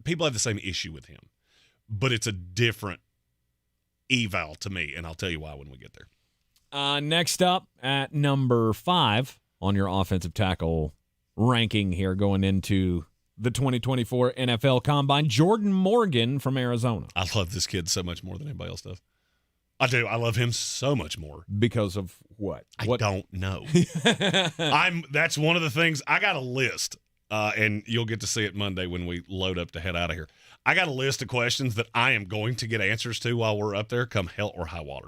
[SPEAKER 5] people have the same issue with him, but it's a different eval to me, and I'll tell you why when we get there.
[SPEAKER 6] Next up at number 5 on your offensive tackle ranking here going into the 2024 NFL Combine, Jordan Morgan from Arizona.
[SPEAKER 5] I love this kid so much more than anybody else does. I do. I love him so much more.
[SPEAKER 6] Because of what?
[SPEAKER 5] I don't know. That's one of the things. I got a list, and you'll get to see it Monday when we load up to head out of here. I got a list of questions that I am going to get answers to while we're up there, come hell or high water.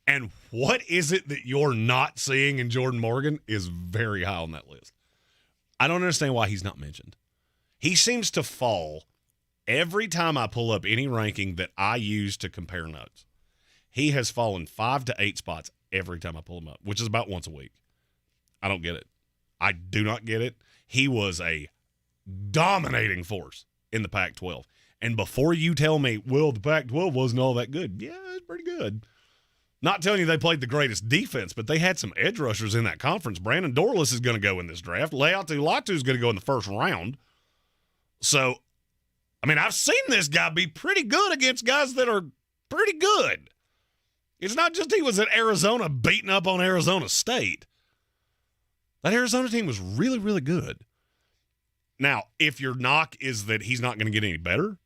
[SPEAKER 5] And what is it that you're not seeing in Jordan Morgan is very high on that list. I don't understand why he's not mentioned. He seems to fall every time I pull up any ranking that I use to compare notes. He has fallen 5 to 8 spots every time I pull him up, which is about once a week. I don't get it. I do not get it. He was a dominating force in the Pac-12. And before you tell me, well, the Pac-12 wasn't all that good. Yeah, it's pretty good. Not telling you they played the greatest defense, but they had some edge rushers in that conference. Brandon Dorlus is going to go in this draft. Leatu Latu is going to go in the first round. So, I mean, I've seen this guy be pretty good against guys that are pretty good. It's not just he was at Arizona beating up on Arizona State. That Arizona team was really, really good. Now, if your knock is that he's not going to get any better,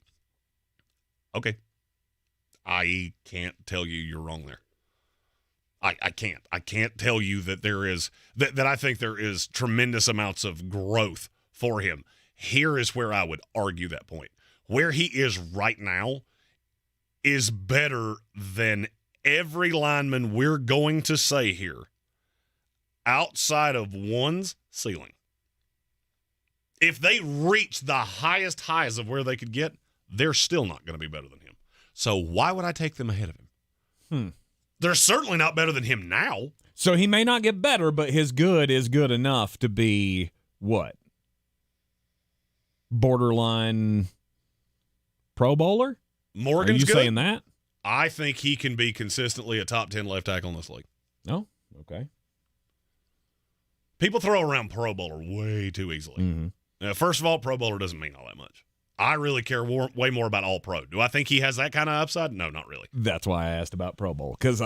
[SPEAKER 5] okay. I can't tell you you're wrong there. I can't. I can't tell you that there is that I think there is tremendous amounts of growth for him. Here is where I would argue that point. Where he is right now is better than every lineman we're going to say here outside of one's ceiling. If they reach the highest highs of where they could get, they're still not going to be better than him. So why would I take them ahead of him? They're certainly not better than him now.
[SPEAKER 6] So he may not get better, but his good is good enough to be what? Borderline Pro Bowler?
[SPEAKER 5] Morgan's
[SPEAKER 6] Are you
[SPEAKER 5] good.
[SPEAKER 6] saying that?
[SPEAKER 5] I think he can be consistently a top 10 left tackle in this league.
[SPEAKER 6] Oh, okay.
[SPEAKER 5] People throw around Pro Bowler way too easily. First of all, Pro Bowler doesn't mean all that much. I really care way more about All-Pro. Do I think he has that kind of upside? No, not really.
[SPEAKER 6] That's why I asked about Pro Bowl, because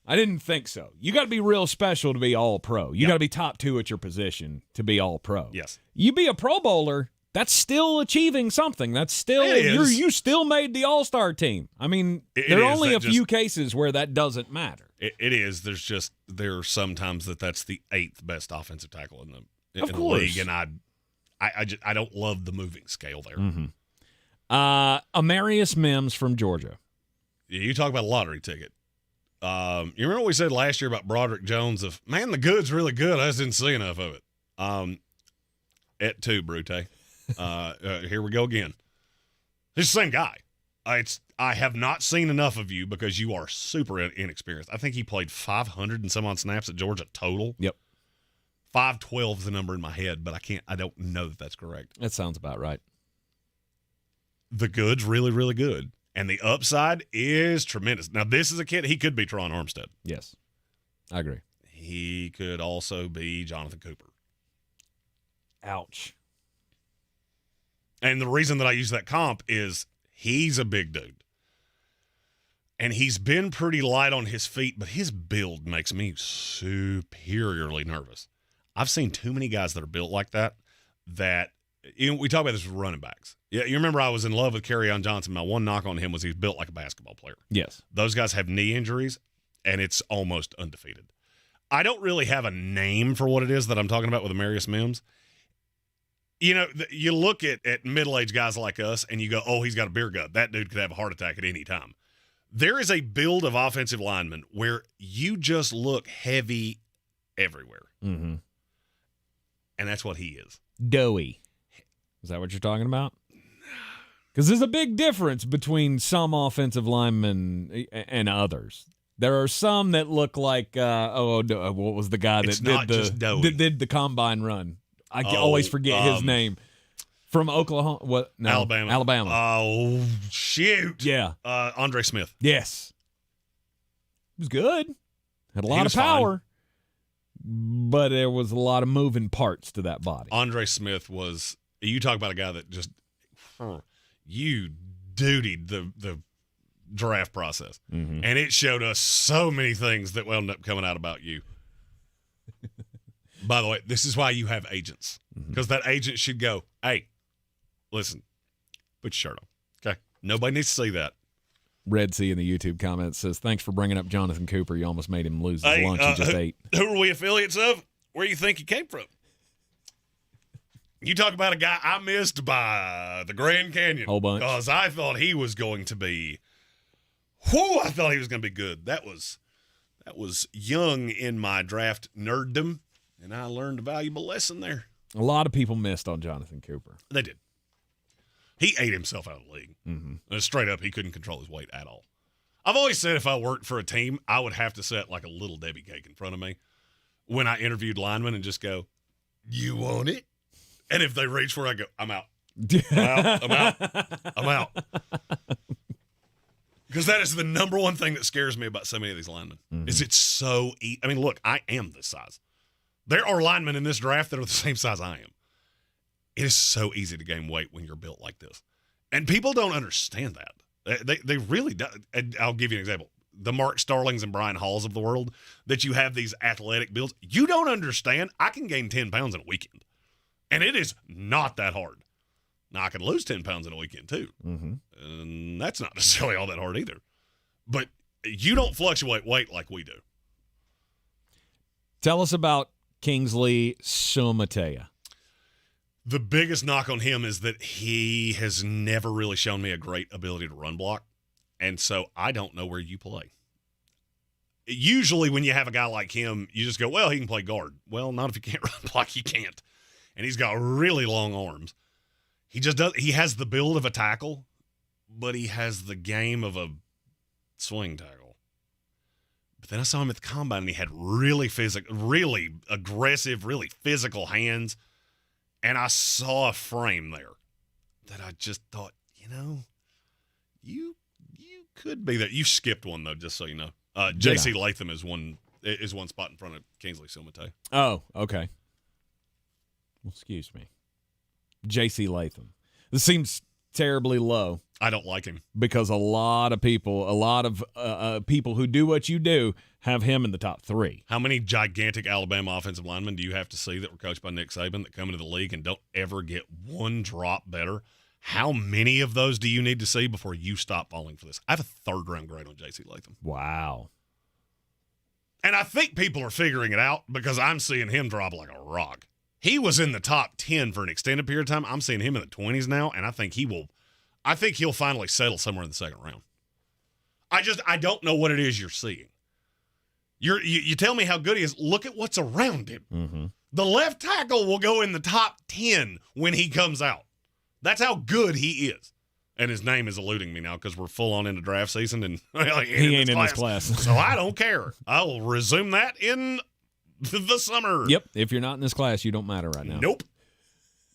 [SPEAKER 6] I didn't think so. You got to be real special to be all-pro. You got to be top 2 at your position to be all-pro.
[SPEAKER 5] Yes.
[SPEAKER 6] You be a Pro Bowler, that's still achieving something. That's still you still made the All-Star team. I mean, there are only a few cases where that doesn't matter.
[SPEAKER 5] It is. There are some times that's the 8th best offensive tackle in the league, and I don't love the moving scale there.
[SPEAKER 6] Mm-hmm. Amarius Mims from Georgia.
[SPEAKER 5] Yeah, you talk about a lottery ticket. You remember what we said last year about Broderick Jones? Man, the good's really good. I just didn't see enough of it. Et tu, Brute. Here we go again. It's the same guy. I have not seen enough of you because you are super inexperienced. I think he played 500 and some odd snaps at Georgia total.
[SPEAKER 6] Yep.
[SPEAKER 5] 512 is the number in my head, but I don't know that that's correct.
[SPEAKER 6] That sounds about right.
[SPEAKER 5] The good's really, really good. And the upside is tremendous. Now, this is a kid, he could be Teron Armstead.
[SPEAKER 6] Yes. I agree.
[SPEAKER 5] He could also be Jonathan Cooper.
[SPEAKER 6] Ouch.
[SPEAKER 5] And the reason that I use that comp is he's a big dude. And he's been pretty light on his feet, but his build makes me superiorly nervous. I've seen too many guys that are built like that we talk about this with running backs. Yeah, you remember I was in love with Kerryon Johnson. My one knock on him was he's built like a basketball player.
[SPEAKER 6] Yes.
[SPEAKER 5] Those guys have knee injuries, and it's almost undefeated. I don't really have a name for what it is that I'm talking about with Amarius Mims. You know, you look at middle-aged guys like us, and you go, oh, he's got a beer gut. That dude could have a heart attack at any time. There is a build of offensive linemen where you just look heavy everywhere.
[SPEAKER 6] Mm-hmm.
[SPEAKER 5] And that's what he is.
[SPEAKER 6] Doughy. Is that what you're talking about? Because there's a big difference between some offensive linemen and others. There are some that look like, what was the guy that did the combine run? I always forget his name. From Oklahoma. What? No, Alabama.
[SPEAKER 5] Oh, shoot.
[SPEAKER 6] Yeah.
[SPEAKER 5] Andre Smith.
[SPEAKER 6] Yes. He was good. Had a lot of power. But there was a lot of moving parts to that body.
[SPEAKER 5] Andre Smith was, you talk about a guy that just, you dutied the draft process.
[SPEAKER 6] Mm-hmm.
[SPEAKER 5] And it showed us so many things that wound up coming out about you. By the way, this is why you have agents. Because that agent should go, hey, listen, put your shirt on. Okay? Nobody needs to see that.
[SPEAKER 6] Red Sea in the YouTube comments says, thanks for bringing up Jonathan Cooper. You almost made him lose his lunch he just ate.
[SPEAKER 5] Who are we affiliates of? Where do you think he came from? You talk about a guy I missed by the Grand Canyon.
[SPEAKER 6] Whole bunch.
[SPEAKER 5] Because I thought he was going to be, I thought he was going to be good. That was young in my draft nerddom, and I learned a valuable lesson there.
[SPEAKER 6] A lot of people missed on Jonathan Cooper.
[SPEAKER 5] They did. He ate himself out of the league.
[SPEAKER 6] Mm-hmm.
[SPEAKER 5] Straight up, he couldn't control his weight at all. I've always said if I worked for a team, I would have to set like a little Debbie cake in front of me when I interviewed linemen and just go, you want it? And if they reach for it, I go, I'm out. I'm out. Because that is the number one thing that scares me about so many of these linemen, is it's so easy. I mean, look, I am this size. There are linemen in this draft that are the same size I am. It is so easy to gain weight when you're built like this. And people don't understand that. They really do. And I'll give you an example. The Mark Starlings and Brian Halls of the world, that you have these athletic builds. You don't understand. I can gain 10 pounds in a weekend. And it is not that hard. Now, I can lose 10 pounds in a weekend, too.
[SPEAKER 6] Mm-hmm.
[SPEAKER 5] And that's not necessarily all that hard either. But you don't fluctuate weight like we do.
[SPEAKER 6] Tell us about Kingsley Sumatea.
[SPEAKER 5] The biggest knock on him is that he has never really shown me a great ability to run block. And so I don't know where you play. Usually when you have a guy like him, you just go, well, he can play guard. Well, not if you can't run block, he can't. And he's got really long arms. He just does. He has the build of a tackle, but he has the game of a swing tackle. But then I saw him at the combine, and he had really aggressive, really physical hands. And I saw a frame there that I just thought, you could be that. You skipped one, though, just so you know. J.C. Latham is one spot in front of Kingsley Sumatea.
[SPEAKER 6] Oh, okay. Excuse me. J.C. Latham. This seems terribly low.
[SPEAKER 5] I don't like him.
[SPEAKER 6] Because a lot of people who do what you do have him in the top 3.
[SPEAKER 5] How many gigantic Alabama offensive linemen do you have to see that were coached by Nick Saban that come into the league and don't ever get one drop better? How many of those do you need to see before you stop falling for this? I have a 3rd-round grade on J.C. Latham.
[SPEAKER 6] Wow.
[SPEAKER 5] And I think people are figuring it out because I'm seeing him drop like a rock. He was in the top 10 for an extended period of time. I'm seeing him in the 20s now, and I think he'll finally settle somewhere in the 2nd round. I don't know what it is you're seeing. You tell me how good he is. Look at what's around him.
[SPEAKER 6] Mm-hmm.
[SPEAKER 5] The left tackle will go in the top 10 when he comes out. That's how good he is. And his name is eluding me now because we're full on into draft season, and
[SPEAKER 6] he ain't in this class.
[SPEAKER 5] So I don't care. I will resume that in the summer.
[SPEAKER 6] Yep. If you're not in this class, you don't matter right now.
[SPEAKER 5] Nope.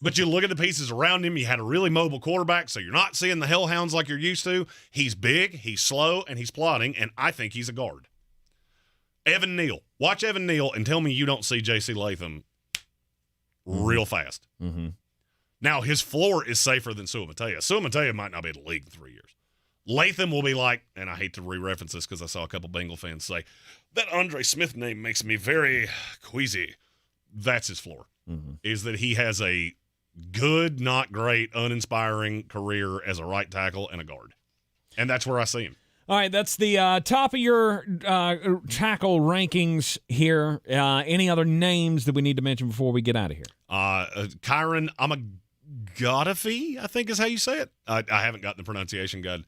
[SPEAKER 5] But you look at the pieces around him. You had a really mobile quarterback, so you're not seeing the hellhounds like you're used to. He's big, he's slow, and he's plodding, and I think he's a guard. Evan Neal. Watch Evan Neal and tell me you don't see J.C. Latham real fast.
[SPEAKER 6] Mm-hmm.
[SPEAKER 5] Now, his floor is safer than Sua Matea. Sua Matea might not be in the league in 3 years. Latham will be like, and I hate to re-reference this because I saw a couple Bengal fans say, that Andre Smith name makes me very queasy. That's his floor, is that he has a good, not great, uninspiring career as a right tackle and a guard. And that's where I see him.
[SPEAKER 6] All right, that's the top of your tackle rankings here. Any other names that we need to mention before we get out of here?
[SPEAKER 5] Kyron Amagadofi, I think is how you say it. I haven't gotten the pronunciation good.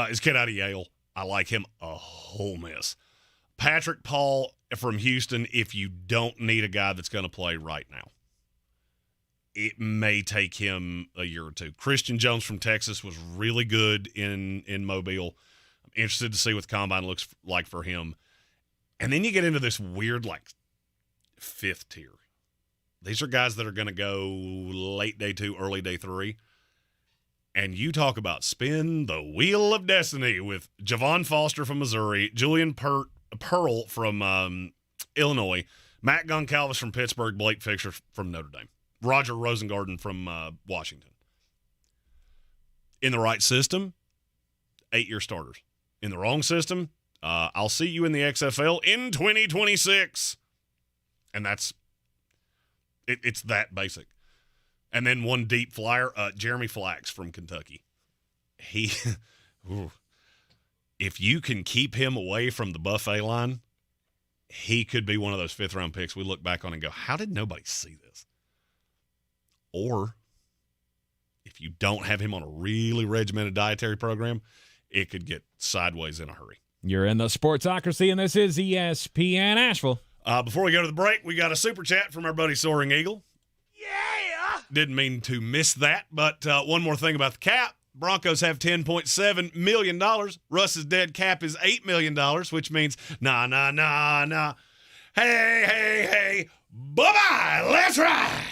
[SPEAKER 5] His kid out of Yale. I like him a whole mess. Patrick Paul from Houston, if you don't need a guy that's going to play right now. It may take him a year or two. Christian Jones from Texas was really good in Mobile. I'm interested to see what the combine looks like for him. And then you get into this weird, like, 5th tier. These are guys that are going to go late day 2, early day 3. And you talk about spin the wheel of destiny with Javon Foster from Missouri, Julian Pearl from Illinois, Matt Goncalves from Pittsburgh, Blake Fisher from Notre Dame, Roger Rosengarten from Washington. In the right system, 8-year starters. In the wrong system, I'll see you in the XFL in 2026. And that's it's that basic. And then one deep flyer, Jeremy Flax from Kentucky. He, if you can keep him away from the buffet line, he could be one of those 5th-round picks we look back on and go, how did nobody see this? Or if you don't have him on a really regimented dietary program, it could get sideways in a hurry.
[SPEAKER 6] You're in the Sportsocracy, and this is ESPN Asheville.
[SPEAKER 5] Before we go to the break, we got a super chat from our buddy Soaring Eagle. Yeah! Didn't mean to miss that, but one more thing about the cap. Broncos have $10.7 million. Russ's dead cap is $8 million, which means nah. Hey, bye-bye, let's ride!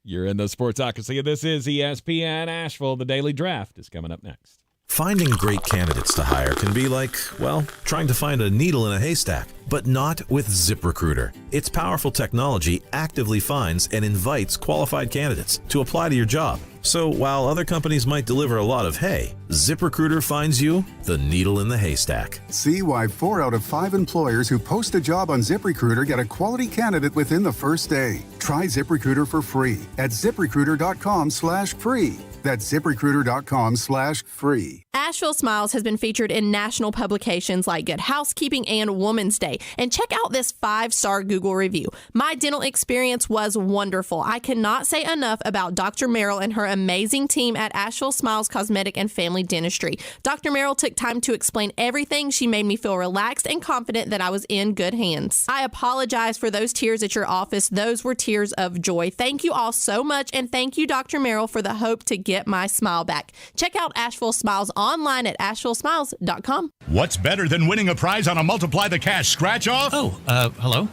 [SPEAKER 6] You're in the Sportsocracy, and this is ESPN Asheville. The Daily Draft is coming up next.
[SPEAKER 1] Finding great candidates to hire can be like, well, trying to find a needle in a haystack, but not with ZipRecruiter. Its powerful technology actively finds and invites qualified candidates to apply to your job. So while other companies might deliver a lot of hay, ZipRecruiter finds you the needle in the haystack.
[SPEAKER 14] See why 4 out of 5 employers who post a job on ZipRecruiter get a quality candidate within the first day. Try ZipRecruiter for free at ZipRecruiter.com/free. That's ZipRecruiter.com/free.
[SPEAKER 15] Asheville Smiles has been featured in national publications like Good Housekeeping and Woman's Day. And check out this 5-star Google review. My dental experience was wonderful. I cannot say enough about Dr. Merrill and her amazing team at Asheville Smiles Cosmetic and Family Dentistry. Dr. Merrill took time to explain everything. She made me feel relaxed and confident that I was in good hands. I apologize for those tears at your office. Those were tears of joy. Thank you all so much, and thank you, Dr. Merrill, for the hope to get my smile back. Check out Asheville Smiles online at ashevillesmiles.com.
[SPEAKER 3] What's better than winning a prize on a Multiply the Cash scratch-off?
[SPEAKER 9] Oh, hello?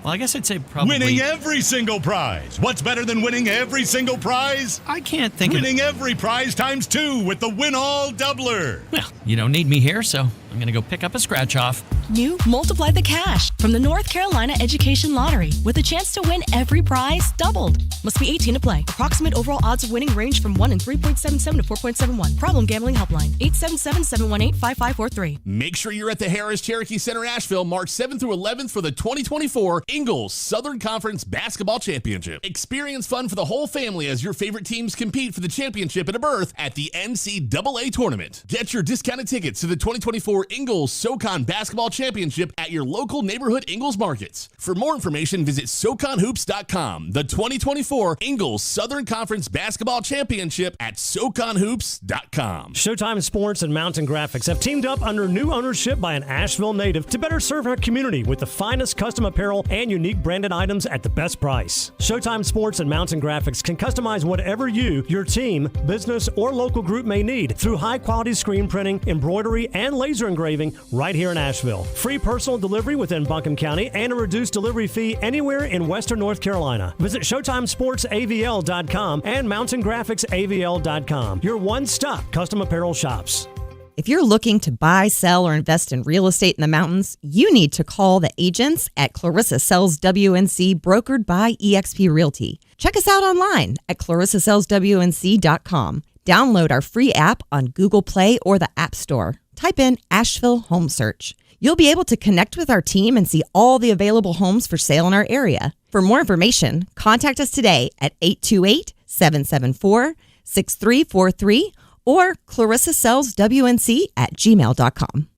[SPEAKER 9] Well, I guess I'd say probably...
[SPEAKER 3] Winning every single prize. What's better than winning every single prize?
[SPEAKER 9] I can't think
[SPEAKER 3] Winning every prize times 2 with the Win-All Doubler.
[SPEAKER 9] Well, you don't need me here, so I'm going to go pick up a scratch-off.
[SPEAKER 16] You multiply the cash from the North Carolina Education Lottery with a chance to win every prize doubled. Must be 18 to play. Approximate overall odds of winning range from 1 in 3.77 to 4.71. Problem gambling helpline. 877-718-5543.
[SPEAKER 17] Make sure you're at the Harris Cherokee Center, Asheville, March 7th through 11th for the 2024 Ingles Southern Conference Basketball Championship. Experience fun for the whole family as your favorite teams compete for the championship and a berth at the NCAA tournament. Get your discounted tickets to the 2024 Ingles SoCon Basketball Championship at your local neighborhood Ingles markets. For more information, visit SoConHoops.com. The 2024 Ingles Southern Conference Basketball Championship at SoConHoops.com.
[SPEAKER 19] Showtime Sports and Mountain Graphics have teamed up under new ownership by an Asheville native to better serve our community with the finest custom apparel and unique branded items at the best price. Showtime Sports and Mountain Graphics can customize whatever you, your team, business, or local group may need through high-quality screen printing, embroidery, and laser engraving right here in Asheville. Free personal delivery within Buncombe County and a reduced delivery fee anywhere in Western North Carolina. Visit ShowtimeSportsAVL.com and MountainGraphicsAVL.com. Your one-stop custom apparel shops.
[SPEAKER 18] If you're looking to buy, sell, or invest in real estate in the mountains, you need to call the agents at Clarissa Sells WNC, brokered by eXp Realty. Check us out online at ClarissaSellsWNC.com. Download our free app on Google Play or the App Store. Type in Asheville Home Search. You'll be able to connect with our team and see all the available homes for sale in our area. For more information, contact us today at 828-774-6343 or ClarissaSellsWNC@gmail.com.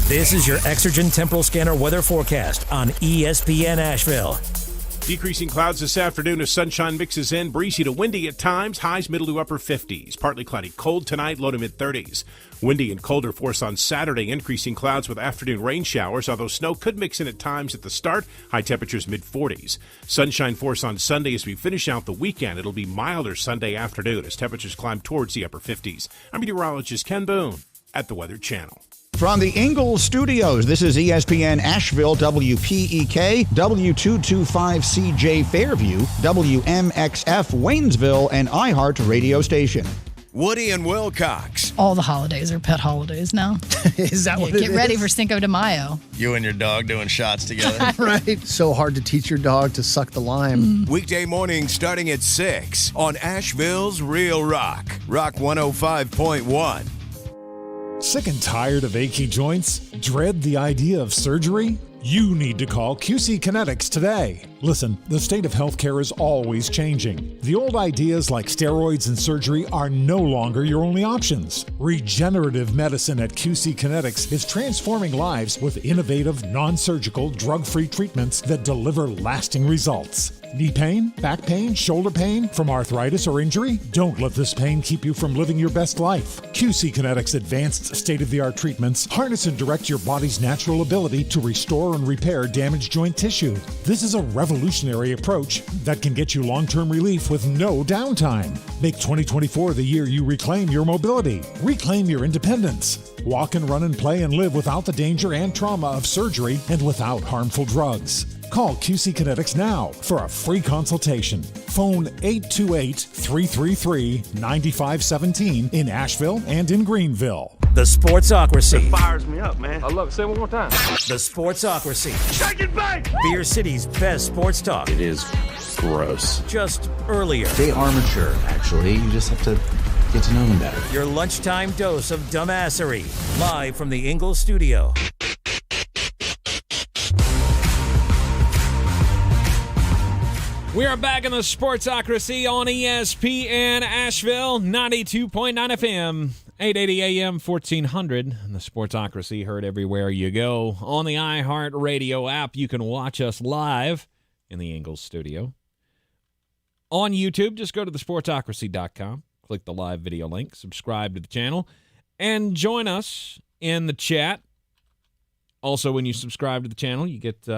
[SPEAKER 19] This is your Exergen Temporal Scanner weather forecast on ESPN Asheville.
[SPEAKER 7] Decreasing clouds this afternoon as sunshine mixes in. Breezy to windy at times. Highs middle to upper 50s. Partly cloudy. Cold tonight. Low to mid 30s. Windy and colder force on Saturday. Increasing clouds with afternoon rain showers, although snow could mix in at times at the start. High temperatures mid 40s. Sunshine force on Sunday as we finish out the weekend. It'll be milder Sunday afternoon as temperatures climb towards the upper 50s. I'm meteorologist Ken Boone at the Weather Channel.
[SPEAKER 20] From the Ingles Studios, this is ESPN Asheville, WPEK, W225CJ Fairview, WMXF Waynesville, and iHeart radio station.
[SPEAKER 21] Woody and Wilcox.
[SPEAKER 23] All the holidays are pet holidays now.
[SPEAKER 21] Is that what it is?
[SPEAKER 23] Get ready for Cinco de Mayo.
[SPEAKER 21] You and your dog doing shots together.
[SPEAKER 23] Right.
[SPEAKER 21] So hard to teach your dog to suck the lime. Weekday morning starting at 6 on Asheville's Real Rock. Rock 105.1.
[SPEAKER 24] Sick and tired of achy joints? Dread the idea of surgery? You need to call QC Kinetics today. Listen, the state of healthcare is always changing. The old ideas like steroids and surgery are no longer your only options. Regenerative medicine at QC Kinetics is transforming lives with innovative, non-surgical, drug-free treatments that deliver lasting results. Knee pain, back pain, shoulder pain from arthritis or injury? Don't let this pain keep you from living your best life. QC Kinetics advanced state-of-the-art treatments harness and direct your body's natural ability to restore and repair damaged joint tissue. This is a revolutionary approach that can get you long-term relief with no downtime. Make 2024 the year you reclaim your mobility, reclaim your independence. Walk and run and play and live without the danger and trauma of surgery and without harmful drugs. Call QC Kinetics now for a free consultation. Phone 828-333-9517 in Asheville and in Greeneville.
[SPEAKER 19] The Sportsocracy.
[SPEAKER 25] It fires me up, man. I love it. Say it one more time.
[SPEAKER 19] The Sportsocracy.
[SPEAKER 25] Shake it back!
[SPEAKER 19] Beer City's best sports talk.
[SPEAKER 25] It is gross.
[SPEAKER 19] Just earlier.
[SPEAKER 26] They are mature, actually. You just have to get to know them better.
[SPEAKER 19] Your lunchtime dose of dumbassery. Live from the Ingles studio.
[SPEAKER 6] We are back in the Sportsocracy on ESPN Asheville, 92.9 FM, 880 AM, 1400. And the Sportsocracy heard everywhere you go. On the iHeart Radio app, you can watch us live in the Ingles studio. On YouTube, just go to thesportsocracy.com, click the live video link, subscribe to the channel, and join us in the chat. Also, when you subscribe to the channel, you get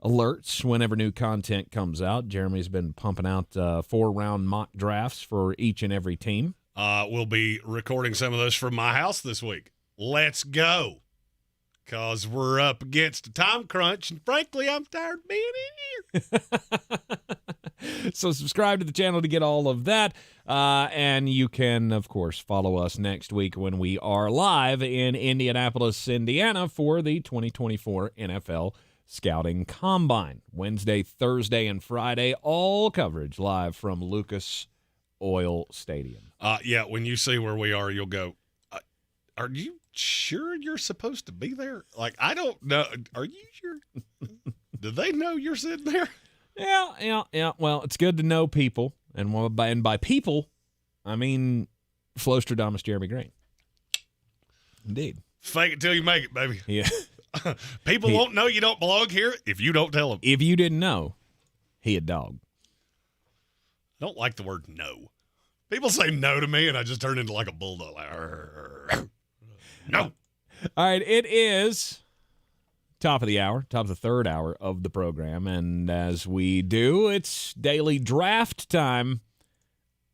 [SPEAKER 6] alerts whenever new content comes out. Jeremy's been pumping out 4-round mock drafts for each and every team.
[SPEAKER 5] We'll be recording some of those from my house this week. let's go. Because we're up against a time crunch, and frankly, I'm tired of being in here.
[SPEAKER 6] So subscribe to the channel to get all of that. And you can, of course, follow us next week when we are live in Indianapolis, Indiana for the 2024 NFL Scouting Combine. Wednesday, Thursday, and Friday, all coverage live from Lucas Oil Stadium.
[SPEAKER 5] Yeah, when you see where we are, you'll go, are you sure you're supposed to be there? Like, I don't know. Are you sure? Do they know you're sitting there?
[SPEAKER 6] Yeah. Well, it's good to know people. And by people, I mean Flostradamus Jeremy Greene. Indeed.
[SPEAKER 5] Fake it till you make it, baby.
[SPEAKER 6] Yeah.
[SPEAKER 5] People won't know you don't belong here if you don't tell them.
[SPEAKER 6] If you didn't know, he a dog.
[SPEAKER 5] I don't like the word no. People say no to me, and I just turn into like a bulldog. No.
[SPEAKER 6] All right, it is top of the hour, top of the third hour of the program. And as we do, it's daily draft time.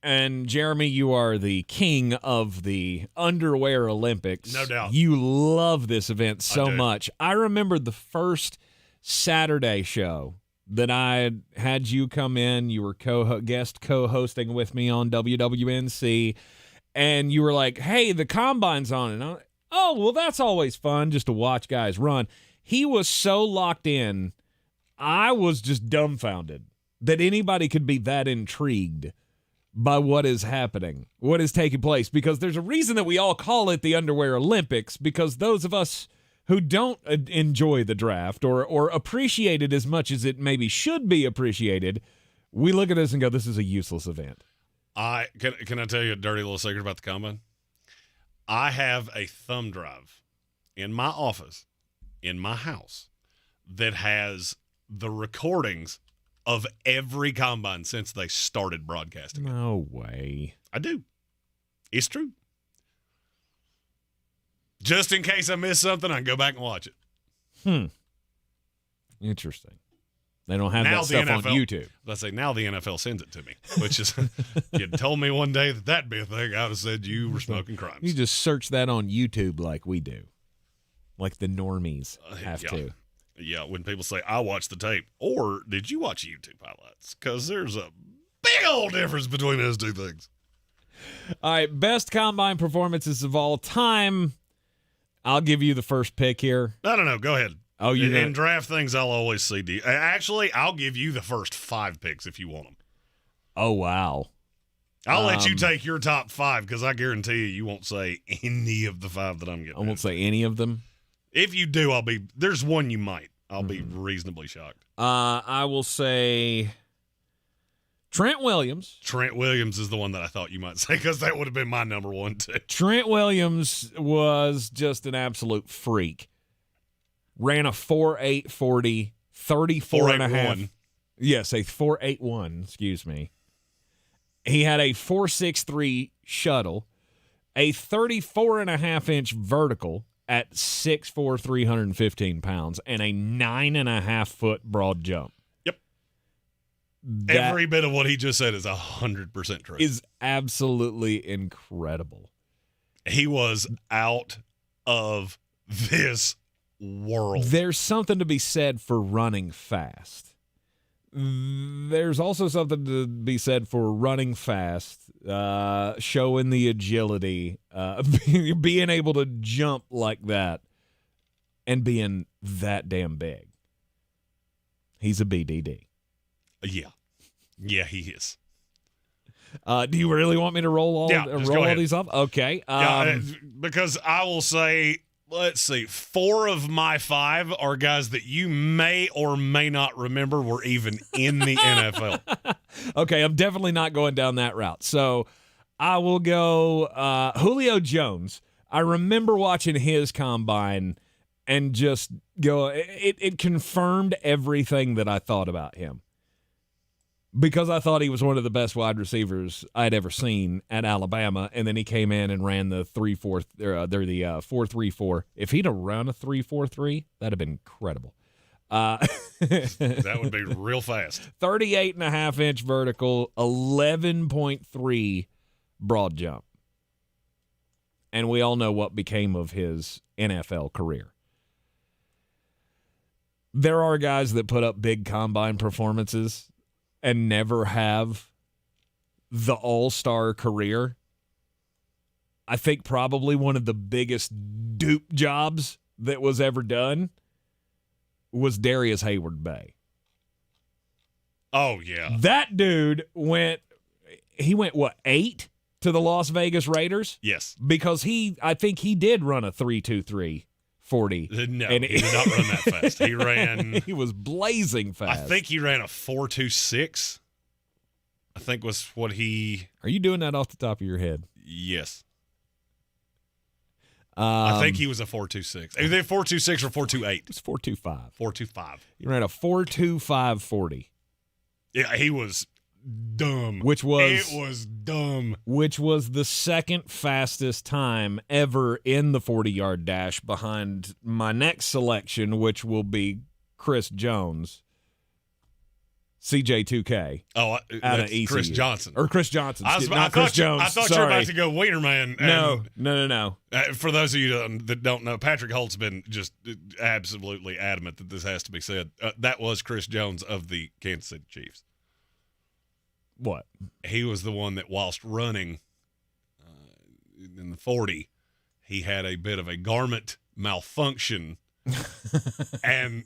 [SPEAKER 6] And Jeremy, you are the king of the underwear Olympics.
[SPEAKER 5] No doubt.
[SPEAKER 6] You love this event so much. I remember the first Saturday show that I had you come in. You were guest co-hosting with me on WWNC. And you were like, hey, the combine's on. And I'm like, oh, well, that's always fun just to watch guys run. He was so locked in, I was just dumbfounded that anybody could be that intrigued by what is happening, what is taking place, because there's a reason that we all call it the Underwear Olympics, because those of us who don't enjoy the draft or appreciate it as much as it maybe should be appreciated, we look at this and go, this is a useless event.
[SPEAKER 5] Can I tell you a dirty little secret about the combine? I have a thumb drive in my office, in my house, that has the recordings of every combine since they started broadcasting.
[SPEAKER 6] No way.
[SPEAKER 5] I do. It's true. Just in case I miss something, I can go back and watch it.
[SPEAKER 6] Interesting. They don't have that stuff on YouTube.
[SPEAKER 5] Let's say now the NFL sends it to me, which is, you told me one day that'd be a thing, I would have said you were smoking crimes.
[SPEAKER 6] You just search that on YouTube like we do, like the normies have to.
[SPEAKER 5] Yeah, when people say, I watched the tape, or did you watch YouTube highlights? Because there's a big old difference between those two things.
[SPEAKER 6] All right, best combine performances of all time. I'll give you the first pick here.
[SPEAKER 5] No, go ahead.
[SPEAKER 6] Oh,
[SPEAKER 5] in draft things, I'll always see. Actually, I'll give you the first 5 picks if you want them.
[SPEAKER 6] Oh, wow.
[SPEAKER 5] I'll let you take your top 5 because I guarantee you won't say any of the 5 that I'm getting.
[SPEAKER 6] I won't say any of them.
[SPEAKER 5] If you do, there's one you might. I'll be reasonably shocked.
[SPEAKER 6] I will say Trent Williams.
[SPEAKER 5] Trent Williams is the one that I thought you might say because that would have been my number 1 too.
[SPEAKER 6] Trent Williams was just an absolute freak. Ran a 4.8 40, 34 and a half. Yes, a 4.81, excuse me. He had a 4.63 shuttle, a 34.5-inch vertical at 6'4", 315 pounds, and a 9.5-foot broad jump.
[SPEAKER 5] Yep. Every bit of what he just said is 100% true.
[SPEAKER 6] Is absolutely incredible.
[SPEAKER 5] He was out of this world.
[SPEAKER 6] There's something to be said for running fast. There's also something to be said for running fast, showing the agility, being able to jump like that, and being that damn big. He's a BDD.
[SPEAKER 5] Yeah, he is.
[SPEAKER 6] Do you really want me to roll all these off? Okay.
[SPEAKER 5] Because I will say, let's see, 4 of my 5 are guys that you may or may not remember were even in the NFL.
[SPEAKER 6] Okay, I'm definitely not going down that route. So I will go Julio Jones. I remember watching his combine and just go, it confirmed everything that I thought about him. Because I thought he was one of the best wide receivers I'd ever seen at Alabama, and then he came in and ran the 4.34. If he'd have run a 3.43, that'd have been incredible.
[SPEAKER 5] That would be real fast.
[SPEAKER 6] 38.5-inch vertical, 11.3 broad jump. And we all know what became of his NFL career. There are guys that put up big combine performances and never have the all-star career. I think probably one of the biggest dupe jobs that was ever done was Darius Hayward-Bay.
[SPEAKER 5] Oh, yeah.
[SPEAKER 6] That dude went 8 to the Las Vegas Raiders?
[SPEAKER 5] Yes.
[SPEAKER 6] Because I think he did run a 3.23 40.
[SPEAKER 5] No, he did not run that fast. He ran.
[SPEAKER 6] He was blazing fast.
[SPEAKER 5] I think he ran a 4.26. I think was what he.
[SPEAKER 6] Are you doing that off the top of your head?
[SPEAKER 5] Yes. I think he was a 4.26. Either 4.26 or 4.28.
[SPEAKER 6] It was 4.25.
[SPEAKER 5] 4.25.
[SPEAKER 6] He ran a 4.25 40.
[SPEAKER 5] Yeah, he was dumb.
[SPEAKER 6] It
[SPEAKER 5] was dumb.
[SPEAKER 6] Which was the second fastest time ever in the 40-yard dash behind my next selection, which will be Chris Jones, CJ2K.
[SPEAKER 5] Oh,
[SPEAKER 6] out of
[SPEAKER 5] that's Chris
[SPEAKER 6] ECU.
[SPEAKER 5] Johnson.
[SPEAKER 6] Or Chris Johnson.
[SPEAKER 5] I thought you were about to go Wienerman.
[SPEAKER 6] No.
[SPEAKER 5] For those of you that don't know, Patrick Holt's been just absolutely adamant that this has to be said. That was Chris Jones of the Kansas City Chiefs.
[SPEAKER 6] What?
[SPEAKER 5] He was the one that, whilst running in the 40, he had a bit of a garment malfunction. And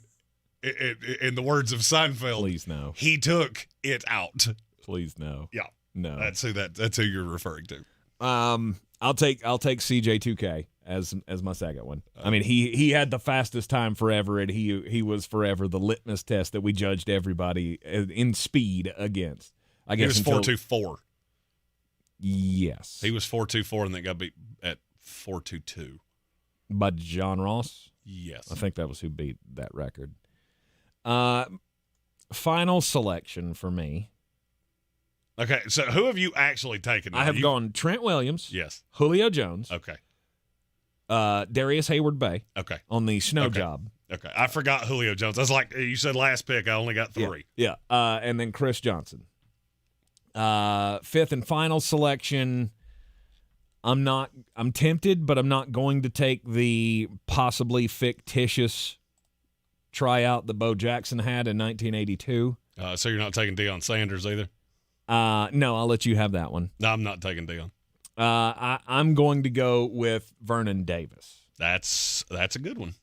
[SPEAKER 5] in the words of Seinfeld,
[SPEAKER 6] please no,
[SPEAKER 5] he took it out.
[SPEAKER 6] Please no.
[SPEAKER 5] Yeah.
[SPEAKER 6] No.
[SPEAKER 5] That's who you're referring to.
[SPEAKER 6] I'll take CJ2K as my second one. I mean, he had the fastest time forever, and he was forever the litmus test that we judged everybody in speed against. I guess
[SPEAKER 5] he was 4.24.
[SPEAKER 6] Yes.
[SPEAKER 5] He was 4.24 and then got beat at 4.22.
[SPEAKER 6] By John Ross?
[SPEAKER 5] Yes.
[SPEAKER 6] I think that was who beat that record. Final selection for me.
[SPEAKER 5] Okay, so who have you actually taken?
[SPEAKER 6] I have gone Trent Williams.
[SPEAKER 5] Yes.
[SPEAKER 6] Julio Jones.
[SPEAKER 5] Okay.
[SPEAKER 6] Darius Hayward-Bay.
[SPEAKER 5] Okay.
[SPEAKER 6] On the snow job.
[SPEAKER 5] Okay. I forgot Julio Jones. I was like, you said last pick. I only got 3.
[SPEAKER 6] Yeah. And then Chris Johnson. Fifth and final selection. I'm tempted, but I'm not going to take the possibly fictitious tryout that Bo Jackson had in 1982.
[SPEAKER 5] So you're not taking Deion Sanders either?
[SPEAKER 6] No, I'll let you have that one.
[SPEAKER 5] No, I'm not taking Deion.
[SPEAKER 6] I'm going to go with Vernon Davis.
[SPEAKER 5] That's a good one.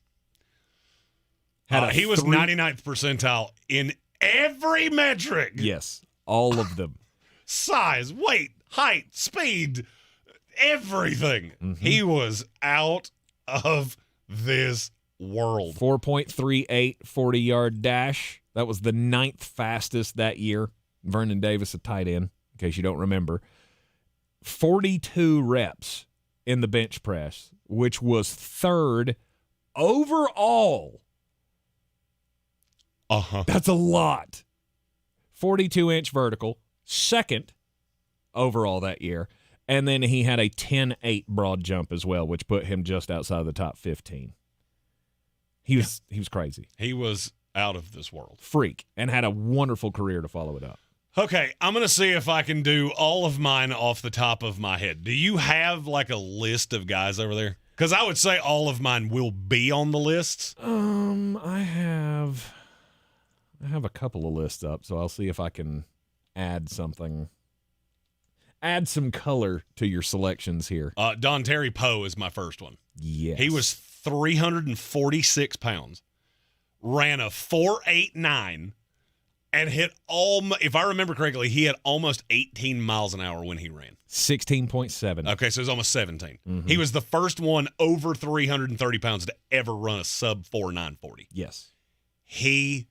[SPEAKER 6] He
[SPEAKER 5] was 99th percentile in every metric.
[SPEAKER 6] Yes, all of them.
[SPEAKER 5] Size, weight, height, speed, everything. Mm-hmm. He was out of this world.
[SPEAKER 6] 4.38 40-yard dash. That was the 9th fastest that year. Vernon Davis, a tight end, in case you don't remember. 42 reps in the bench press, which was 3rd overall. That's a lot. 42-inch vertical, 2nd overall that year. And then he had a 10.8 broad jump as well, which put him just outside of the top 15. He was crazy.
[SPEAKER 5] He was out of this world.
[SPEAKER 6] Freak. And had a wonderful career to follow it up.
[SPEAKER 5] Okay, I'm going to see if I can do all of mine off the top of my head. Do you have like a list of guys over there? Because I would say all of mine will be on the lists.
[SPEAKER 6] I have a couple of lists up, so I'll see if I can add something. Add some color to your selections here.
[SPEAKER 5] Don Terry Poe is my first one.
[SPEAKER 6] Yes.
[SPEAKER 5] He was 346 pounds, ran a 4.89, and hit if I remember correctly, he had almost 18 miles an hour when he ran.
[SPEAKER 6] 16.7.
[SPEAKER 5] Okay, so it was almost 17.
[SPEAKER 6] Mm-hmm.
[SPEAKER 5] He was the first one over 330 pounds to ever run a sub 4.940.
[SPEAKER 6] Yes.
[SPEAKER 5] He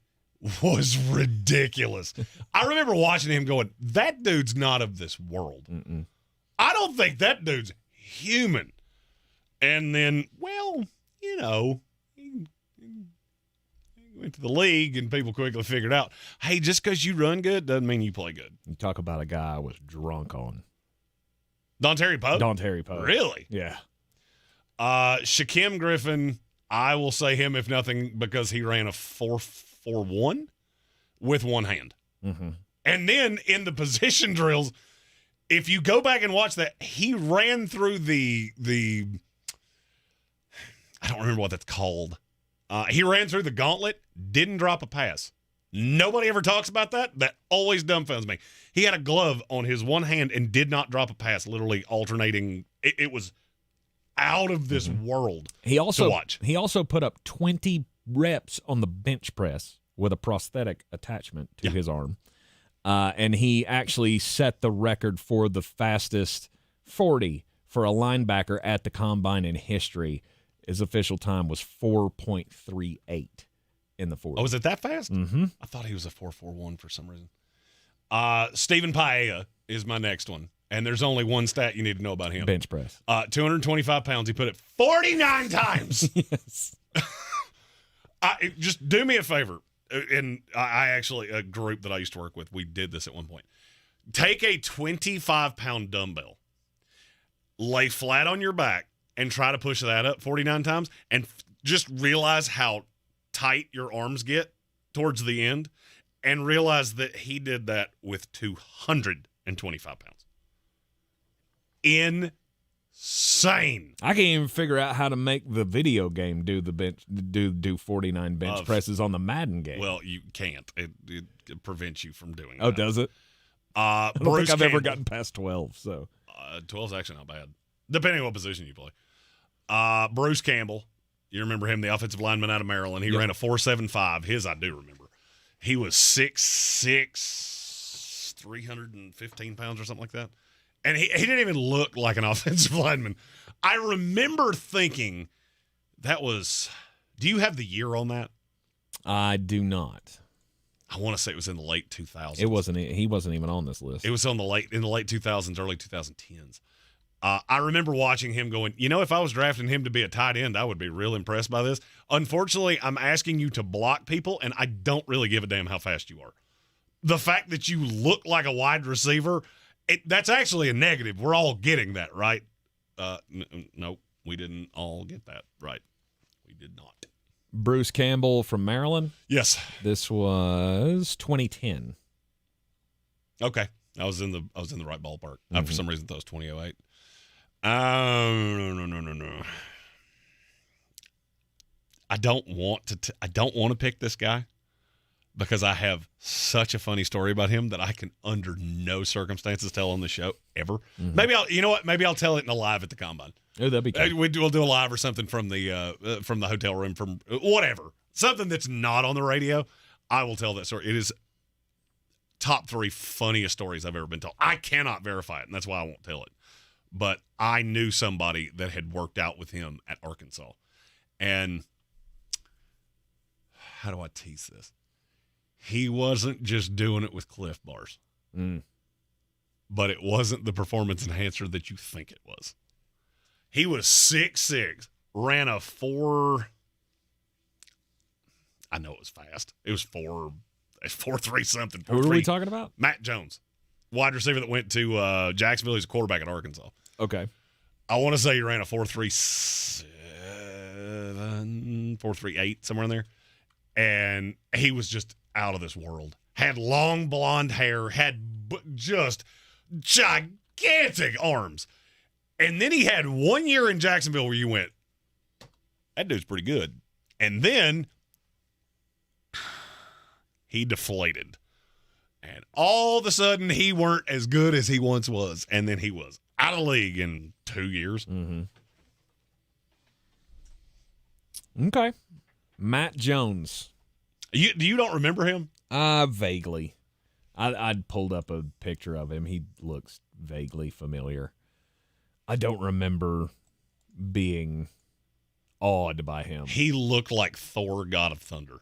[SPEAKER 5] was ridiculous. I remember watching him going, that dude's not of this world.
[SPEAKER 6] Mm-mm.
[SPEAKER 5] I don't think that dude's human. And then, well, you know, he went to the league and people quickly figured out, hey, just because you run good doesn't mean you play good.
[SPEAKER 6] You talk about a guy I was drunk on.
[SPEAKER 5] Don Terry Poe?
[SPEAKER 6] Don Terry Poe.
[SPEAKER 5] Really?
[SPEAKER 6] Yeah.
[SPEAKER 5] Shaquem Griffin, I will say him if nothing because he ran a 4.41 with one hand.
[SPEAKER 6] Mm-hmm.
[SPEAKER 5] And then in the position drills, if you go back and watch that, he ran through the I don't remember what that's called. He ran through the gauntlet, didn't drop a pass. Nobody ever talks about that. That always dumbfounds me. He had a glove on his one hand and did not drop a pass, literally alternating. It was out of this world to watch.
[SPEAKER 6] He also put up 20 reps on the bench press with a prosthetic attachment to his arm. And he actually set the record for the fastest 40 for a linebacker at the combine in history. His official time was 4.38 in the 40.
[SPEAKER 5] Oh, was it that fast?
[SPEAKER 6] Mm-hmm.
[SPEAKER 5] I thought he was a 4.41 for some reason. Stephen Paella is my next one. And there's only one stat you need to know about him.
[SPEAKER 6] Bench press.
[SPEAKER 5] 225 pounds. He put it 49 times.
[SPEAKER 6] Yes.
[SPEAKER 5] Just do me a favor. And I actually, a group that I used to work with, we did this at one point. Take a 25-pound dumbbell, lay flat on your back, and try to push that up 49 times, and just realize how tight your arms get towards the end, and realize that he did that with 225 pounds. Insane.
[SPEAKER 6] I can't even figure out how to make the video game do 49 bench presses on the Madden game.
[SPEAKER 5] Well, you can't. It prevents you from doing that.
[SPEAKER 6] Oh, does it?
[SPEAKER 5] I
[SPEAKER 6] don't think I've ever gotten past 12. So
[SPEAKER 5] 12's actually not bad, depending on what position you play. Bruce Campbell, you remember him, the offensive lineman out of Maryland. He ran a 4.75. His I do remember. He was 6'6", 315 pounds or something like that. And he didn't even look like an offensive lineman. I remember thinking that was – do you have the year on that?
[SPEAKER 6] I do not.
[SPEAKER 5] I want to say it was in the late 2000s.
[SPEAKER 6] It wasn't. He wasn't even on this list.
[SPEAKER 5] It was in the late 2000s, early 2010s. I remember watching him going, if I was drafting him to be a tight end, I would be real impressed by this. Unfortunately, I'm asking you to block people, and I don't really give a damn how fast you are. The fact that you look like a wide receiver – that's actually a negative. We're all getting that, right? Nope, we didn't all get that right. We did not.
[SPEAKER 6] Bruce Campbell from Maryland?
[SPEAKER 5] Yes.
[SPEAKER 6] This was 2010.
[SPEAKER 5] Okay. I was in the right ballpark. For some reason, that was 2008. No. I don't want to pick this guy, because I have such a funny story about him that I can under no circumstances tell on the show ever. Mm-hmm. Maybe I'll tell it in a live at the combine.
[SPEAKER 6] Oh, that'd be cool.
[SPEAKER 5] We'll do a live or something from the hotel room, from whatever. Something that's not on the radio. I will tell that story. It is top 3 funniest stories I've ever been told. I cannot verify it, and that's why I won't tell it. But I knew somebody that had worked out with him at Arkansas. And how do I tease this? He wasn't just doing it with Cliff Bars. But it wasn't the performance enhancer that you think it was. He was 6'6", ran a 4. I know it was fast. It was 4.3 something.
[SPEAKER 6] Who are we talking about?
[SPEAKER 5] Matt Jones, wide receiver that went to Jacksonville. He's a quarterback at Arkansas.
[SPEAKER 6] Okay.
[SPEAKER 5] I want to say he ran a 4.37, 4.38, somewhere in there. And he was just out of this world. Had long blonde hair, had just gigantic arms. And then he had 1 year in Jacksonville where you went, that dude's pretty good. And then he deflated. And all of a sudden, he weren't as good as he once was. And then he was out of league in 2 years.
[SPEAKER 6] Mm-hmm. Okay. Matt Jones.
[SPEAKER 5] You don't remember him?
[SPEAKER 6] Vaguely. I'd pulled up a picture of him. He looks vaguely familiar. I don't remember being awed by him.
[SPEAKER 5] He looked like Thor, God of Thunder.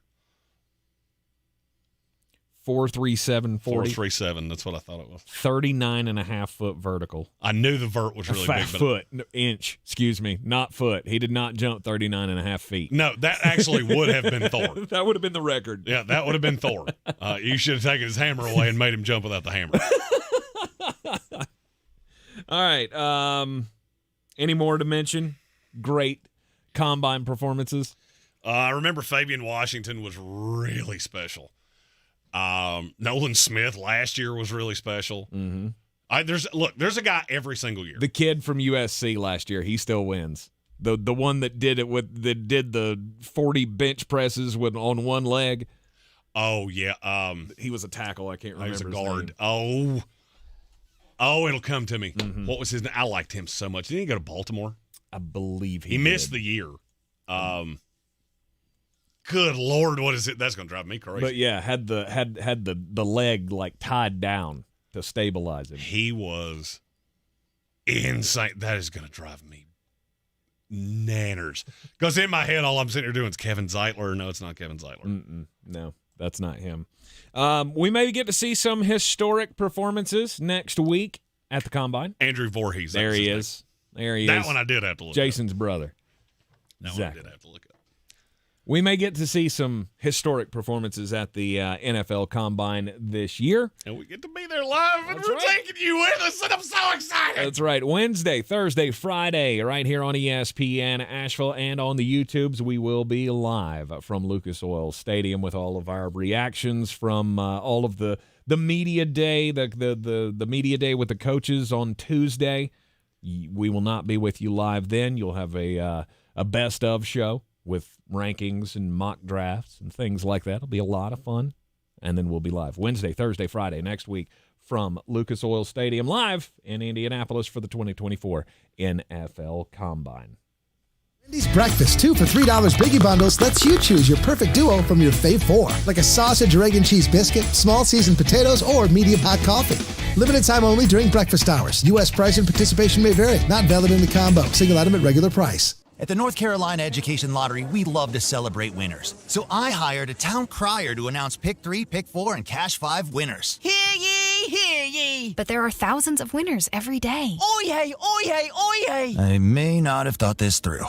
[SPEAKER 6] 4.37 40.
[SPEAKER 5] 4.37, that's what I thought it was.
[SPEAKER 6] 39.5 foot vertical.
[SPEAKER 5] I knew the vert was really big.
[SPEAKER 6] Inch, excuse me, not foot. He did not jump 39.5 feet.
[SPEAKER 5] No, that actually would have been Thor.
[SPEAKER 6] That would have been the record.
[SPEAKER 5] Yeah, that would have been Thor. You should have taken his hammer away and made him jump without the hammer.
[SPEAKER 6] All right. Any more to mention? Great combine performances.
[SPEAKER 5] I remember Fabian Washington was really special. Nolan Smith last year was really special.
[SPEAKER 6] Mm-hmm.
[SPEAKER 5] There's a guy every single year.
[SPEAKER 6] The kid from USC last year, he still wins. The one that did the 40 bench presses on one leg.
[SPEAKER 5] Oh yeah.
[SPEAKER 6] He was a tackle. I can't remember.
[SPEAKER 5] He was a
[SPEAKER 6] his
[SPEAKER 5] guard.
[SPEAKER 6] name.
[SPEAKER 5] Oh, it'll come to me. Mm-hmm. What was his name? I liked him so much. Didn't he go to Baltimore?
[SPEAKER 6] I believe he
[SPEAKER 5] missed the year. Good Lord, what is it? That's going to drive me crazy.
[SPEAKER 6] But yeah, had the leg like tied down to stabilize him.
[SPEAKER 5] He was insane. That is going to drive me nanners. Because in my head, all I'm sitting here doing is Kevin Zeitler. No, it's not Kevin Zeitler.
[SPEAKER 6] No, that's not him. We may get to see some historic performances next week at the Combine.
[SPEAKER 5] Andrew Voorhees.
[SPEAKER 6] There he is. That
[SPEAKER 5] one I did have to look
[SPEAKER 6] Jason's brother.
[SPEAKER 5] That
[SPEAKER 6] exactly.
[SPEAKER 5] one I did have to look up.
[SPEAKER 6] We may get to see some historic performances at the NFL Combine this year.
[SPEAKER 5] And we get to be there live, and we're taking you with us, and I'm so excited.
[SPEAKER 6] That's right. Wednesday, Thursday, Friday, right here on ESPN Asheville and on the YouTubes, we will be live from Lucas Oil Stadium with all of our reactions from all of the media day, the media day with the coaches on Tuesday. We will not be with you live then. You'll have a best of show with rankings and mock drafts and things like that. It'll be a lot of fun. And then we'll be live Wednesday, Thursday, Friday next week from Lucas Oil Stadium live in Indianapolis for the 2024 NFL Combine.
[SPEAKER 2] Wendy's Breakfast 2 for $3 Biggie Bundles lets you choose your perfect duo from your fave 4, like a sausage or egg and cheese biscuit, small seasoned potatoes, or medium hot coffee. Limited time only during breakfast hours. U.S. price and participation may vary. Not valid in the combo. Single item at regular price.
[SPEAKER 4] At the North Carolina Education Lottery, we love to celebrate winners. So I hired a town crier to announce Pick 3, Pick 4, and Cash 5 winners.
[SPEAKER 8] Hear ye, hear ye. But there are thousands of winners every day.
[SPEAKER 4] Oyez, oyez, oyez. I may not have thought this through.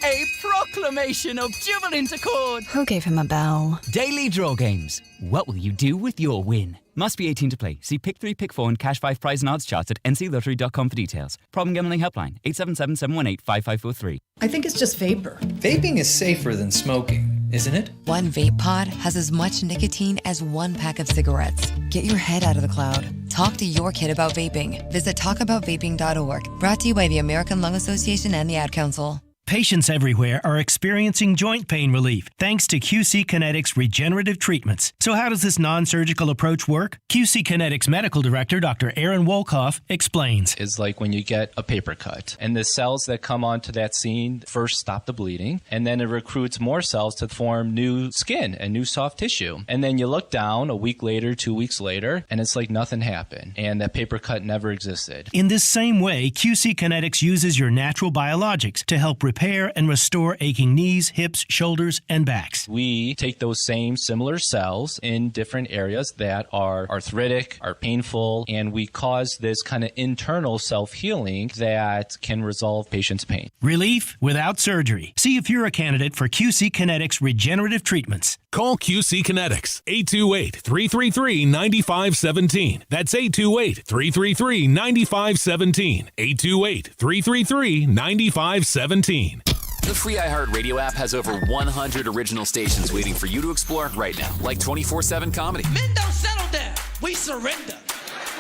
[SPEAKER 10] A proclamation of jubilant accord.
[SPEAKER 8] Who gave him a bell?
[SPEAKER 10] Daily draw games. What will you do with your win? Must be 18 to play. See Pick 3, Pick 4, and Cash 5 prize and odds charts at nclottery.com for details. Problem gambling helpline, 877-718-5543.
[SPEAKER 11] I think it's just vapor. Vaping is safer than smoking, isn't it?
[SPEAKER 12] One vape pod has as much nicotine as one pack of cigarettes. Get your head out of the cloud. Talk to your kid about vaping. Visit talkaboutvaping.org. Brought to you by the American Lung Association and the Ad Council.
[SPEAKER 13] Patients everywhere are experiencing joint pain relief thanks to QC Kinetics regenerative treatments. So how does this non-surgical approach work? QC Kinetics Medical Director Dr. Aaron Wolkoff explains.
[SPEAKER 26] It's like when you get a paper cut and the cells that come onto that scene first stop the bleeding, and then it recruits more cells to form new skin and new soft tissue. And then you look down a week later, 2 weeks later, and it's like nothing happened and that paper cut never existed.
[SPEAKER 13] In this same way, QC Kinetics uses your natural biologics to help repair and restore aching knees, hips, shoulders, and backs.
[SPEAKER 26] We take those same similar cells in different areas that are arthritic, are painful, and we cause this kind of internal self-healing that can resolve patients' pain.
[SPEAKER 13] Relief without surgery. See if you're a candidate for QC Kinetics regenerative treatments.
[SPEAKER 27] Call QC Kinetics, 828-333-9517. That's 828-333-9517. 828-333-9517.
[SPEAKER 28] The free iHeartRadio app has over 100 original stations waiting for you to explore right now, like 24/7 comedy.
[SPEAKER 10] Men don't settle down. We surrender.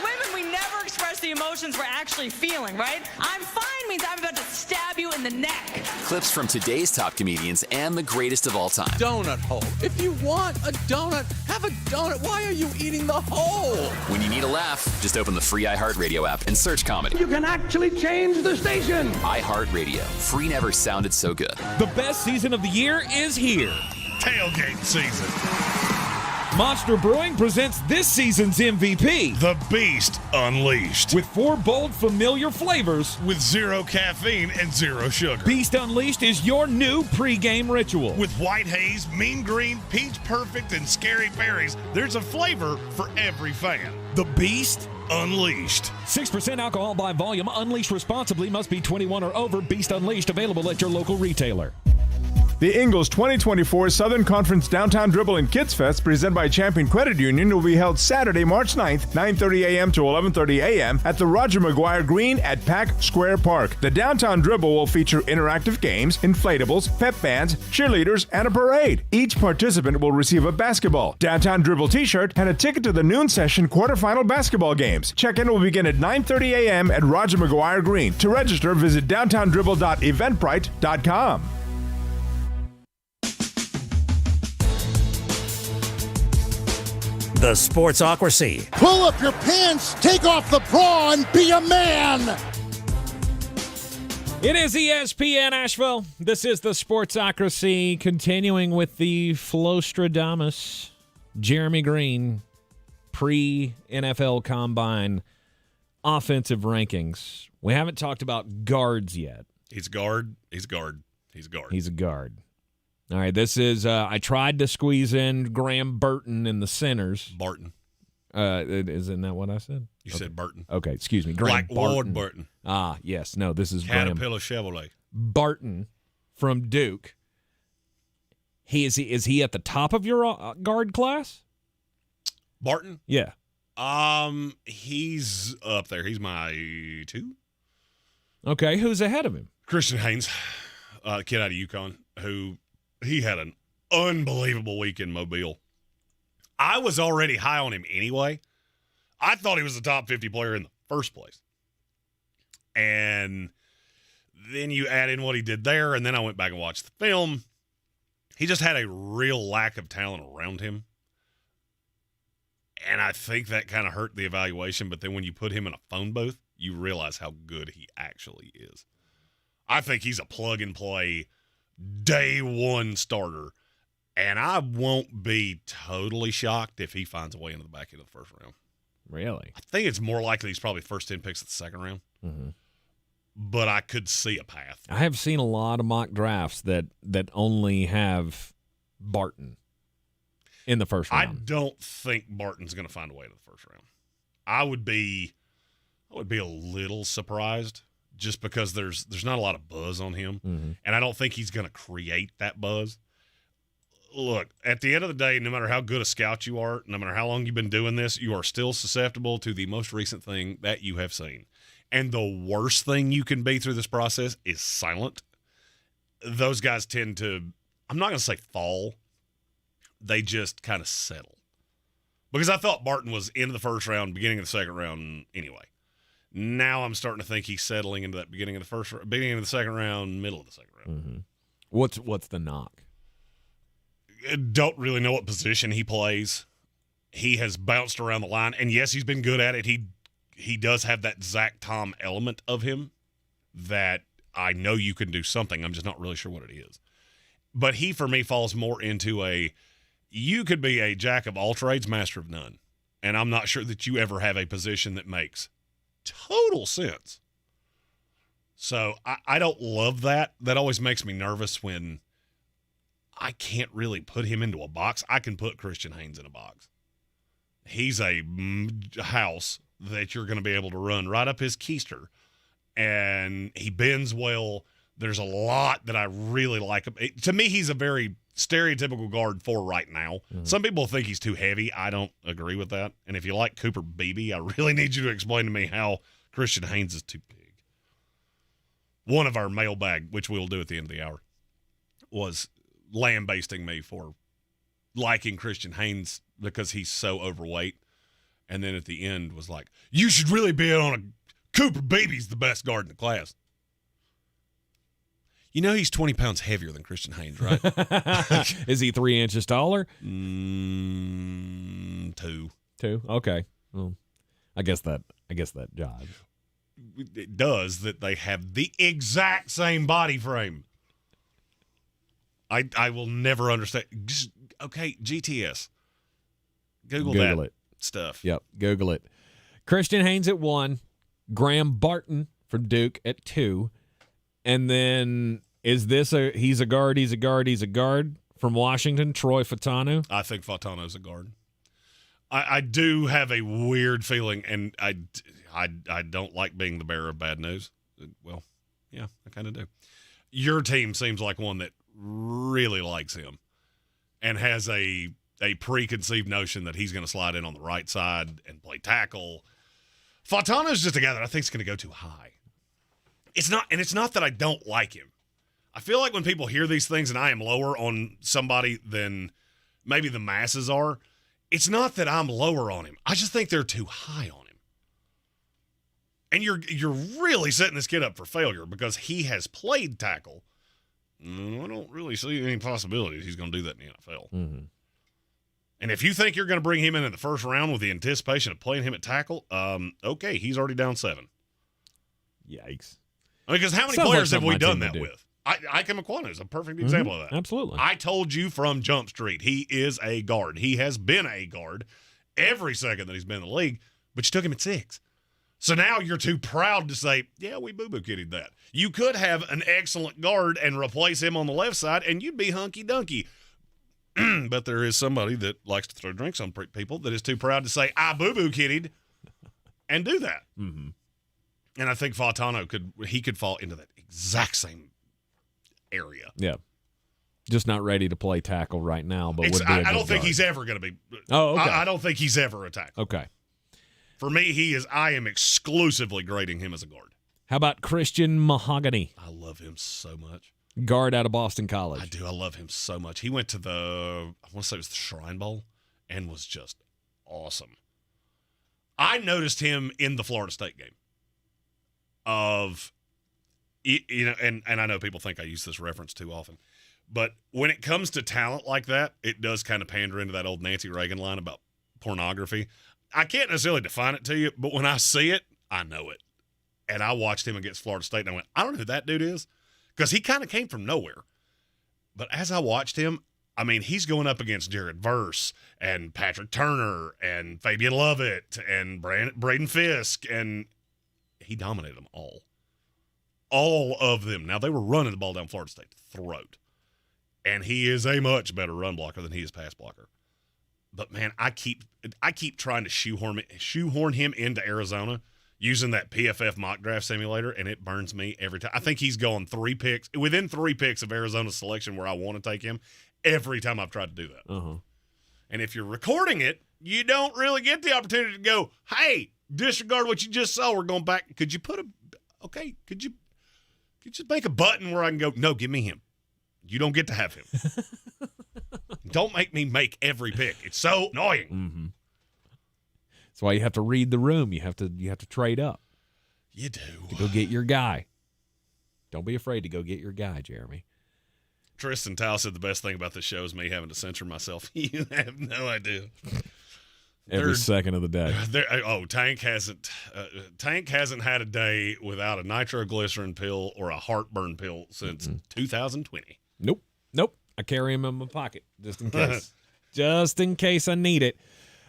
[SPEAKER 29] Women, we never express the emotions we're actually feeling, right? I'm fine means I'm about to stab you in the neck.
[SPEAKER 28] Clips from today's top comedians and the greatest of all time.
[SPEAKER 30] Donut hole. If you want a donut, have a donut. Why are you eating the hole?
[SPEAKER 28] When you need a laugh, just open the free iHeartRadio app and search comedy.
[SPEAKER 30] You can actually change the station.
[SPEAKER 28] iHeartRadio. Free never sounded so good.
[SPEAKER 6] The best season of the year is here.
[SPEAKER 5] Tailgate season.
[SPEAKER 6] Monster Brewing presents this season's MVP,
[SPEAKER 5] The Beast Unleashed.
[SPEAKER 6] with 4 bold, familiar flavors.
[SPEAKER 5] With 0 caffeine and 0 sugar.
[SPEAKER 6] Beast Unleashed is your new pregame ritual.
[SPEAKER 5] With white haze, mean green, peach perfect, and scary berries, there's a flavor for every fan. The Beast Unleashed.
[SPEAKER 6] 6% alcohol by volume. Unleashed responsibly. Must be 21 or over. Beast Unleashed available at your local retailer.
[SPEAKER 1] The Ingles 2024 Southern Conference Downtown Dribble and Kids Fest presented by Champion Credit Union will be held Saturday, March 9th, 9:30 a.m. to 11:30 a.m. at the Roger McGuire Greene at Pack Square Park. The Downtown Dribble will feature interactive games, inflatables, pep bands, cheerleaders, and a parade. Each participant will receive a basketball, Downtown Dribble t-shirt, and a ticket to the noon session quarterfinal basketball games. Check-in will begin at 9:30 a.m. at Roger McGuire Greene. To register, visit downtowndribble.eventbrite.com.
[SPEAKER 3] The Sportsocracy.
[SPEAKER 7] Pull up your pants, take off the bra, and be a man!
[SPEAKER 6] It is ESPN Asheville. This is the Sportsocracy, continuing with the Flostradamus, Jeremy Greene, pre-NFL Combine offensive rankings. We haven't talked about guards yet.
[SPEAKER 5] He's a guard. He's a guard. He's a guard.
[SPEAKER 6] He's a guard. All right, this is, I tried to squeeze in Graham Burton in the centers.
[SPEAKER 5] Barton.
[SPEAKER 6] Isn't that what I said?
[SPEAKER 5] You said Burton.
[SPEAKER 6] Okay, excuse me. Graham
[SPEAKER 5] like
[SPEAKER 6] Barton.
[SPEAKER 5] Lord Burton.
[SPEAKER 6] Ah, yes. No, this is
[SPEAKER 5] Caterpillar Chevrolet.
[SPEAKER 6] Barton from Duke. Is he at the top of your guard class?
[SPEAKER 5] Barton?
[SPEAKER 6] Yeah.
[SPEAKER 5] He's up there. He's my 2.
[SPEAKER 6] Okay, who's ahead of him?
[SPEAKER 5] Christian Haynes, kid out of UConn, who he had an unbelievable week in Mobile. I was already high on him anyway. I thought he was a top 50 player in the first place. And then you add in what he did there, and then I went back and watched the film. He just had a real lack of talent around him. And I think that kind of hurt the evaluation, but then when you put him in a phone booth, you realize how good he actually is. I think he's a plug-and-play day one starter, and I won't be totally shocked if he finds a way into the back end of the first round.
[SPEAKER 6] Really?
[SPEAKER 5] I think it's more likely he's probably first 10 picks at the second round, but I could see a path.
[SPEAKER 6] I have seen a lot of mock drafts that only have Barton in the first round.
[SPEAKER 5] I don't think Barton's going to find a way to the first round. I would be a little surprised just because there's not a lot of buzz on him, and I don't think he's going to create that buzz. Look, at the end of the day, no matter how good a scout you are, no matter how long you've been doing this, you are still susceptible to the most recent thing that you have seen. And the worst thing you can be through this process is silent. Those guys tend to, I'm not going to say fall, they just kind of settle. Because I thought Barton was into the first round, beginning of the second round anyway. Now I'm starting to think he's settling into that beginning of the second round, middle of the second round.
[SPEAKER 6] What's the knock?
[SPEAKER 5] Don't really know what position he plays. He has bounced around the line, and yes, he's been good at it. He does have that Zach Tom element of him that I know you can do something. I'm just not really sure what it is. But he, for me, falls more into you could be a jack of all trades, master of none. And I'm not sure that you ever have a position that makes total sense. So I don't love that. That always makes me nervous when I can't really put him into a box. I can put Christian Haynes in a box. He's a house that you're going to be able to run right up his keister. And he bends well. There's a lot that I really like. To me, he's a very stereotypical guard for right now. Some people think he's too heavy. I don't agree with that. And if you like Cooper Beebe, I really need you to explain to me how Christian Haynes is too big. One of our mailbag, which we'll do at the end of the hour, was lambasting me for liking Christian Haynes because he's so overweight. And then at the end was like, you should really be on a Cooper Beebe's the best guard in the class. You know he's 20 pounds heavier than Christian Haynes, right?
[SPEAKER 6] Is he 3 inches taller?
[SPEAKER 5] 2.
[SPEAKER 6] 2? Okay. Well, I guess that jives.
[SPEAKER 5] It does that they have the exact same body frame. I will never understand. Okay, GTS. Google that
[SPEAKER 6] it.
[SPEAKER 5] Stuff.
[SPEAKER 6] Yep, Google it. Christian Haynes at 1. Graham Barton from Duke at 2. And then is this he's a guard from Washington, Troy Fautanu?
[SPEAKER 5] I think Fautano's a guard. I do have a weird feeling, and I don't like being the bearer of bad news. Well, yeah, I kind of do. Your team seems like one that really likes him and has a preconceived notion that he's going to slide in on the right side and play tackle. Fautano's just a guy that I think is going to go too high. It's not that I don't like him. I feel like when people hear these things and I am lower on somebody than maybe the masses are, it's not that I'm lower on him. I just think they're too high on him. And you're really setting this kid up for failure because he has played tackle. I don't really see any possibilities he's going to do that in the NFL.
[SPEAKER 6] Mm-hmm.
[SPEAKER 5] And if you think you're going to bring him in the first round with the anticipation of playing him at tackle, okay, he's already down 7.
[SPEAKER 6] Yikes.
[SPEAKER 5] I mean, because how many
[SPEAKER 6] Sounds
[SPEAKER 5] players
[SPEAKER 6] like
[SPEAKER 5] have we done
[SPEAKER 6] something
[SPEAKER 5] that
[SPEAKER 6] to
[SPEAKER 5] with? Ike McQuana is a perfect example of that.
[SPEAKER 6] Absolutely.
[SPEAKER 5] I told you from Jump Street, he is a guard. He has been a guard every second that he's been in the league, but you took him at 6. So now you're too proud to say, yeah, we boo-boo kittied that. You could have an excellent guard and replace him on the left side, and you'd be hunky-dunky. But there is somebody that likes to throw drinks on people that is too proud to say, I boo-boo kittied, and do that.
[SPEAKER 6] Mm-hmm.
[SPEAKER 5] And I think Fautano could fall into that exact same area.
[SPEAKER 6] Yeah. Just not ready to play tackle right now, but would be
[SPEAKER 5] I don't think he's ever going to be.
[SPEAKER 6] Oh, okay.
[SPEAKER 5] I don't think he's ever a tackle.
[SPEAKER 6] Okay.
[SPEAKER 5] For me, I am exclusively grading him as a guard.
[SPEAKER 6] How about Christian Mahogany?
[SPEAKER 5] I love him so much.
[SPEAKER 6] Guard out of Boston College.
[SPEAKER 5] I do. I love him so much. He went to I want to say it was the Shrine Bowl and was just awesome. I noticed him in the Florida State game. And I know people think I use this reference too often, but when it comes to talent like that, it does kind of pander into that old Nancy Reagan line about pornography. I can't necessarily define it to you, but when I see it, I know it. And I watched him against Florida State, and I went, I don't know who that dude is, because he kind of came from nowhere. But as I watched him, I mean, he's going up against Jared Verse and Patrick Turner and Fabian Lovett and Braden Fisk, and he dominated them all. All of them. Now, they were running the ball down Florida State's throat, and he is a much better run blocker than he is pass blocker. But, man, I keep trying to shoehorn him into Arizona using that PFF mock draft simulator, and it burns me every time. I think he's going 3 picks, within 3 picks of Arizona's selection where I want to take him every time I've tried to do that.
[SPEAKER 6] Uh-huh.
[SPEAKER 5] And if you're recording it, you don't really get the opportunity to go, hey, disregard what you just saw. We're going back. Could you could you just make a button where I can go, no, give me him. You don't get to have him. Don't make me make every pick. It's so annoying.
[SPEAKER 6] Mm-hmm. That's why you have to read the room. You have to trade up.
[SPEAKER 5] You do.
[SPEAKER 6] To go get your guy. Don't be afraid to go get your guy, Jeremy.
[SPEAKER 5] Tristan Towle said the best thing about this show is me having to censor myself. You have no idea.
[SPEAKER 6] Every second of the day.
[SPEAKER 5] Tank hasn't had a day without a nitroglycerin pill or a heartburn pill since 2020.
[SPEAKER 6] Nope. I carry him in my pocket just in case. Just in case I need it.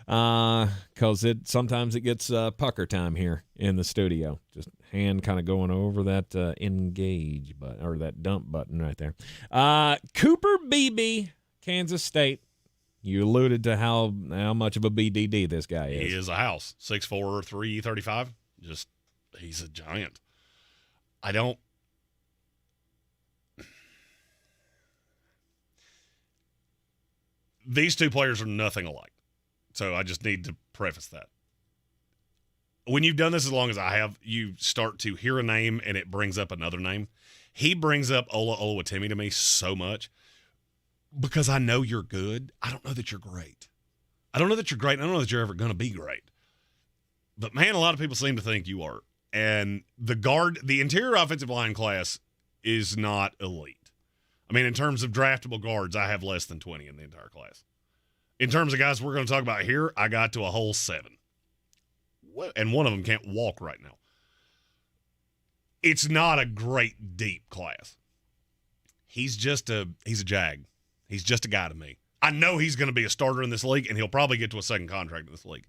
[SPEAKER 6] Because sometimes it gets pucker time here in the studio. Just hand kind of going over that engage button or that dump button right there. Cooper Beebe, Kansas State. You alluded to how much of a BDD this guy is.
[SPEAKER 5] He is a house. 6'4", 335. He's a giant. These two players are nothing alike. So I just need to preface that. When you've done this as long as I have, you start to hear a name and it brings up another name. He brings up Ola Oluwatimi to me so much because I know you're good. I don't know that you're great. I don't know that you're ever going to be great. But, man, a lot of people seem to think you are. And the interior offensive line class is not elite. I mean, in terms of draftable guards, I have less than 20 in the entire class. In terms of guys we're going to talk about here, I got to a whole 7. And one of them can't walk right now. It's not a great deep class. He's a jag. He's just a guy to me. I know he's going to be a starter in this league, and he'll probably get to a second contract in this league.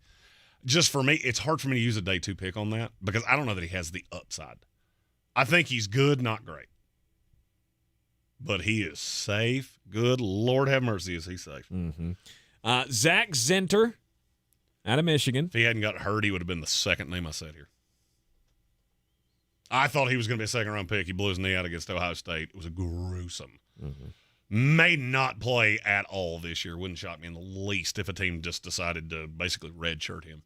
[SPEAKER 5] Just for me, it's hard for me to use a day 2 pick on that because I don't know that he has the upside. I think he's good, not great. But he is safe. Good Lord have mercy, is he safe.
[SPEAKER 6] Mm-hmm. Zach Zenter out of Michigan.
[SPEAKER 5] If he hadn't got hurt, he would have been the second name I said here. I thought he was going to be a second-round pick. He blew his knee out against Ohio State. It was gruesome.
[SPEAKER 6] Mm-hmm.
[SPEAKER 5] May not play at all this year. Wouldn't shock me in the least if a team just decided to basically redshirt him.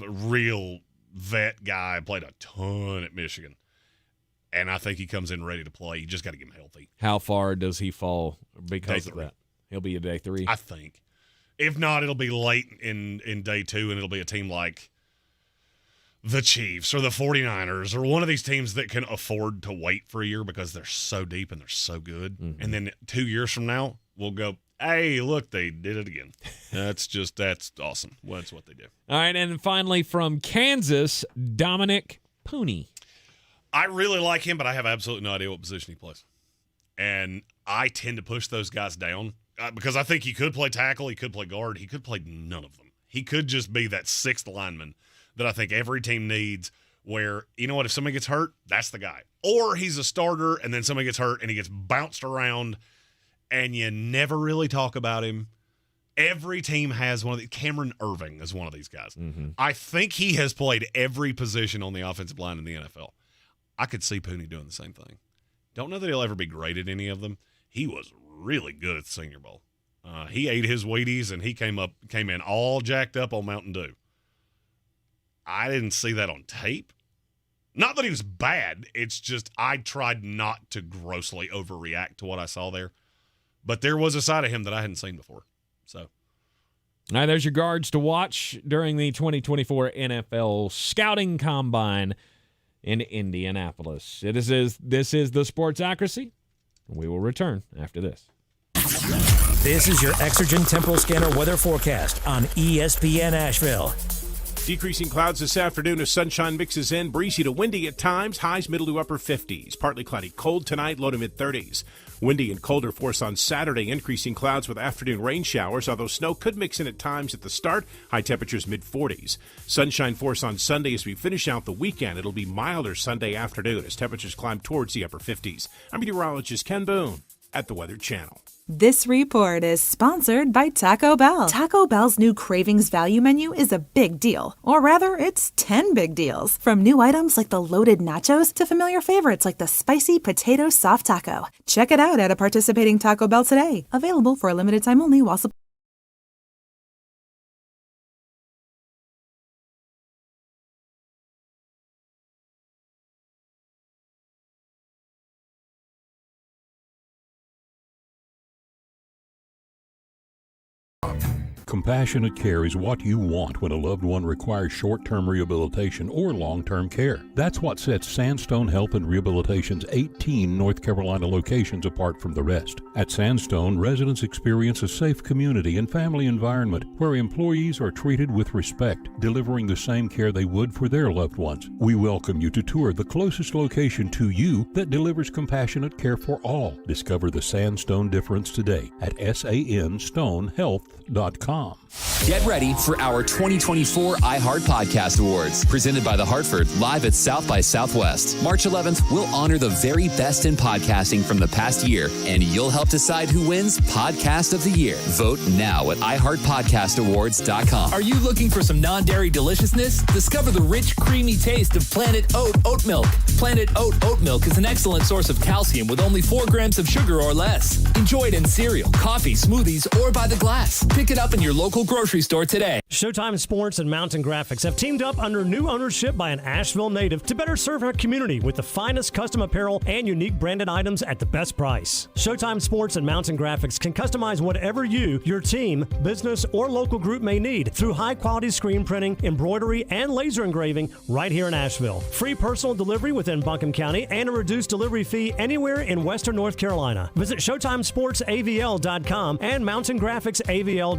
[SPEAKER 5] Real vet guy, played a ton at Michigan. And I think he comes in ready to play. You just got to get him healthy.
[SPEAKER 6] How far does he fall because
[SPEAKER 5] Day
[SPEAKER 6] of
[SPEAKER 5] 3.
[SPEAKER 6] that? He'll be a day 3?
[SPEAKER 5] I think. If not, it'll be late in day 2, and it'll be a team like the Chiefs or the 49ers or one of these teams that can afford to wait for a year because they're so deep and they're so good.
[SPEAKER 6] Mm-hmm.
[SPEAKER 5] And then 2 years from now, we'll go, hey, look, they did it again. That's awesome. Well, that's what they do.
[SPEAKER 6] All right, and finally from Kansas, Dominic Pooney.
[SPEAKER 5] I really like him, but I have absolutely no idea what position he plays. And I tend to push those guys down because I think he could play tackle, he could play guard, he could play none of them. He could just be that 6th lineman that I think every team needs where, you know what, if somebody gets hurt, that's the guy. Or he's a starter and then somebody gets hurt and he gets bounced around and you never really talk about him. Every team has one of these. Cameron Irving is one of these guys.
[SPEAKER 6] Mm-hmm.
[SPEAKER 5] I think he has played every position on the offensive line in the NFL. I could see Pooney doing the same thing. Don't know that he'll ever be great at any of them. He was really good at the Senior Bowl. He ate his Wheaties and he came in all jacked up on Mountain Dew. I didn't see that on tape. Not that he was bad. It's just I tried not to grossly overreact to what I saw there. But there was a side of him that I hadn't seen before. So,
[SPEAKER 6] All right, there's your guards to watch during the 2024 NFL Scouting Combine in Indianapolis. This is the Sportsocracy. We will return after this.
[SPEAKER 3] This is your Exergen Temporal Scanner weather forecast on ESPN Asheville.
[SPEAKER 9] Decreasing clouds this afternoon as sunshine mixes in. Breezy to windy at times. Highs middle to upper 50s. Partly cloudy. Cold tonight. Low to mid 30s. Windy and colder for us on Saturday. Increasing clouds with afternoon rain showers, although snow could mix in at times at the start. High temperatures mid 40s. Sunshine for us on Sunday as we finish out the weekend. It'll be milder Sunday afternoon as temperatures climb towards the upper 50s. I'm meteorologist Ken Boone at the Weather Channel.
[SPEAKER 14] This report is sponsored by Taco Bell. Taco Bell's new Cravings Value Menu is a big deal. Or rather, it's 10 big deals. From new items like the loaded nachos to familiar favorites like the spicy potato soft taco. Check it out at a participating Taco Bell today. Available for a limited time only while supplies.
[SPEAKER 15] Compassionate care is what you want when a loved one requires short-term rehabilitation or long-term care. That's what sets Sandstone Health and Rehabilitation's 18 North Carolina locations apart from the rest. At Sandstone, residents experience a safe community and family environment where employees are treated with respect, delivering the same care they would for their loved ones. We welcome you to tour the closest location to you that delivers compassionate care for all. Discover the Sandstone difference today at sanstonehealth.com.
[SPEAKER 28] Get ready for our 2024 iHeart Podcast Awards, presented by The Hartford, live at South by Southwest. March 11th, we'll honor the very best in podcasting from the past year, and you'll help decide who wins Podcast of the Year. Vote now at iHeartPodcastAwards.com.
[SPEAKER 16] Are you looking for some non-dairy deliciousness? Discover the rich, creamy taste of Planet Oat Oat Milk. Planet Oat Oat Milk is an excellent source of calcium with only 4 grams of sugar or less. Enjoy it in cereal, coffee, smoothies, or by the glass. Pick it up in your local grocery store today.
[SPEAKER 19] Showtime Sports and Mountain Graphics have teamed up under new ownership by an Asheville native to better serve our community with the finest custom apparel and unique branded items at the best price. Showtime Sports and Mountain Graphics can customize whatever you, your team, business, or local group may need through high-quality screen printing, embroidery, and laser engraving right here in Asheville. Free personal delivery within Buncombe County and a reduced delivery fee anywhere in Western North Carolina. Visit ShowtimeSportsAVL.com and MountainGraphicsAVL.com.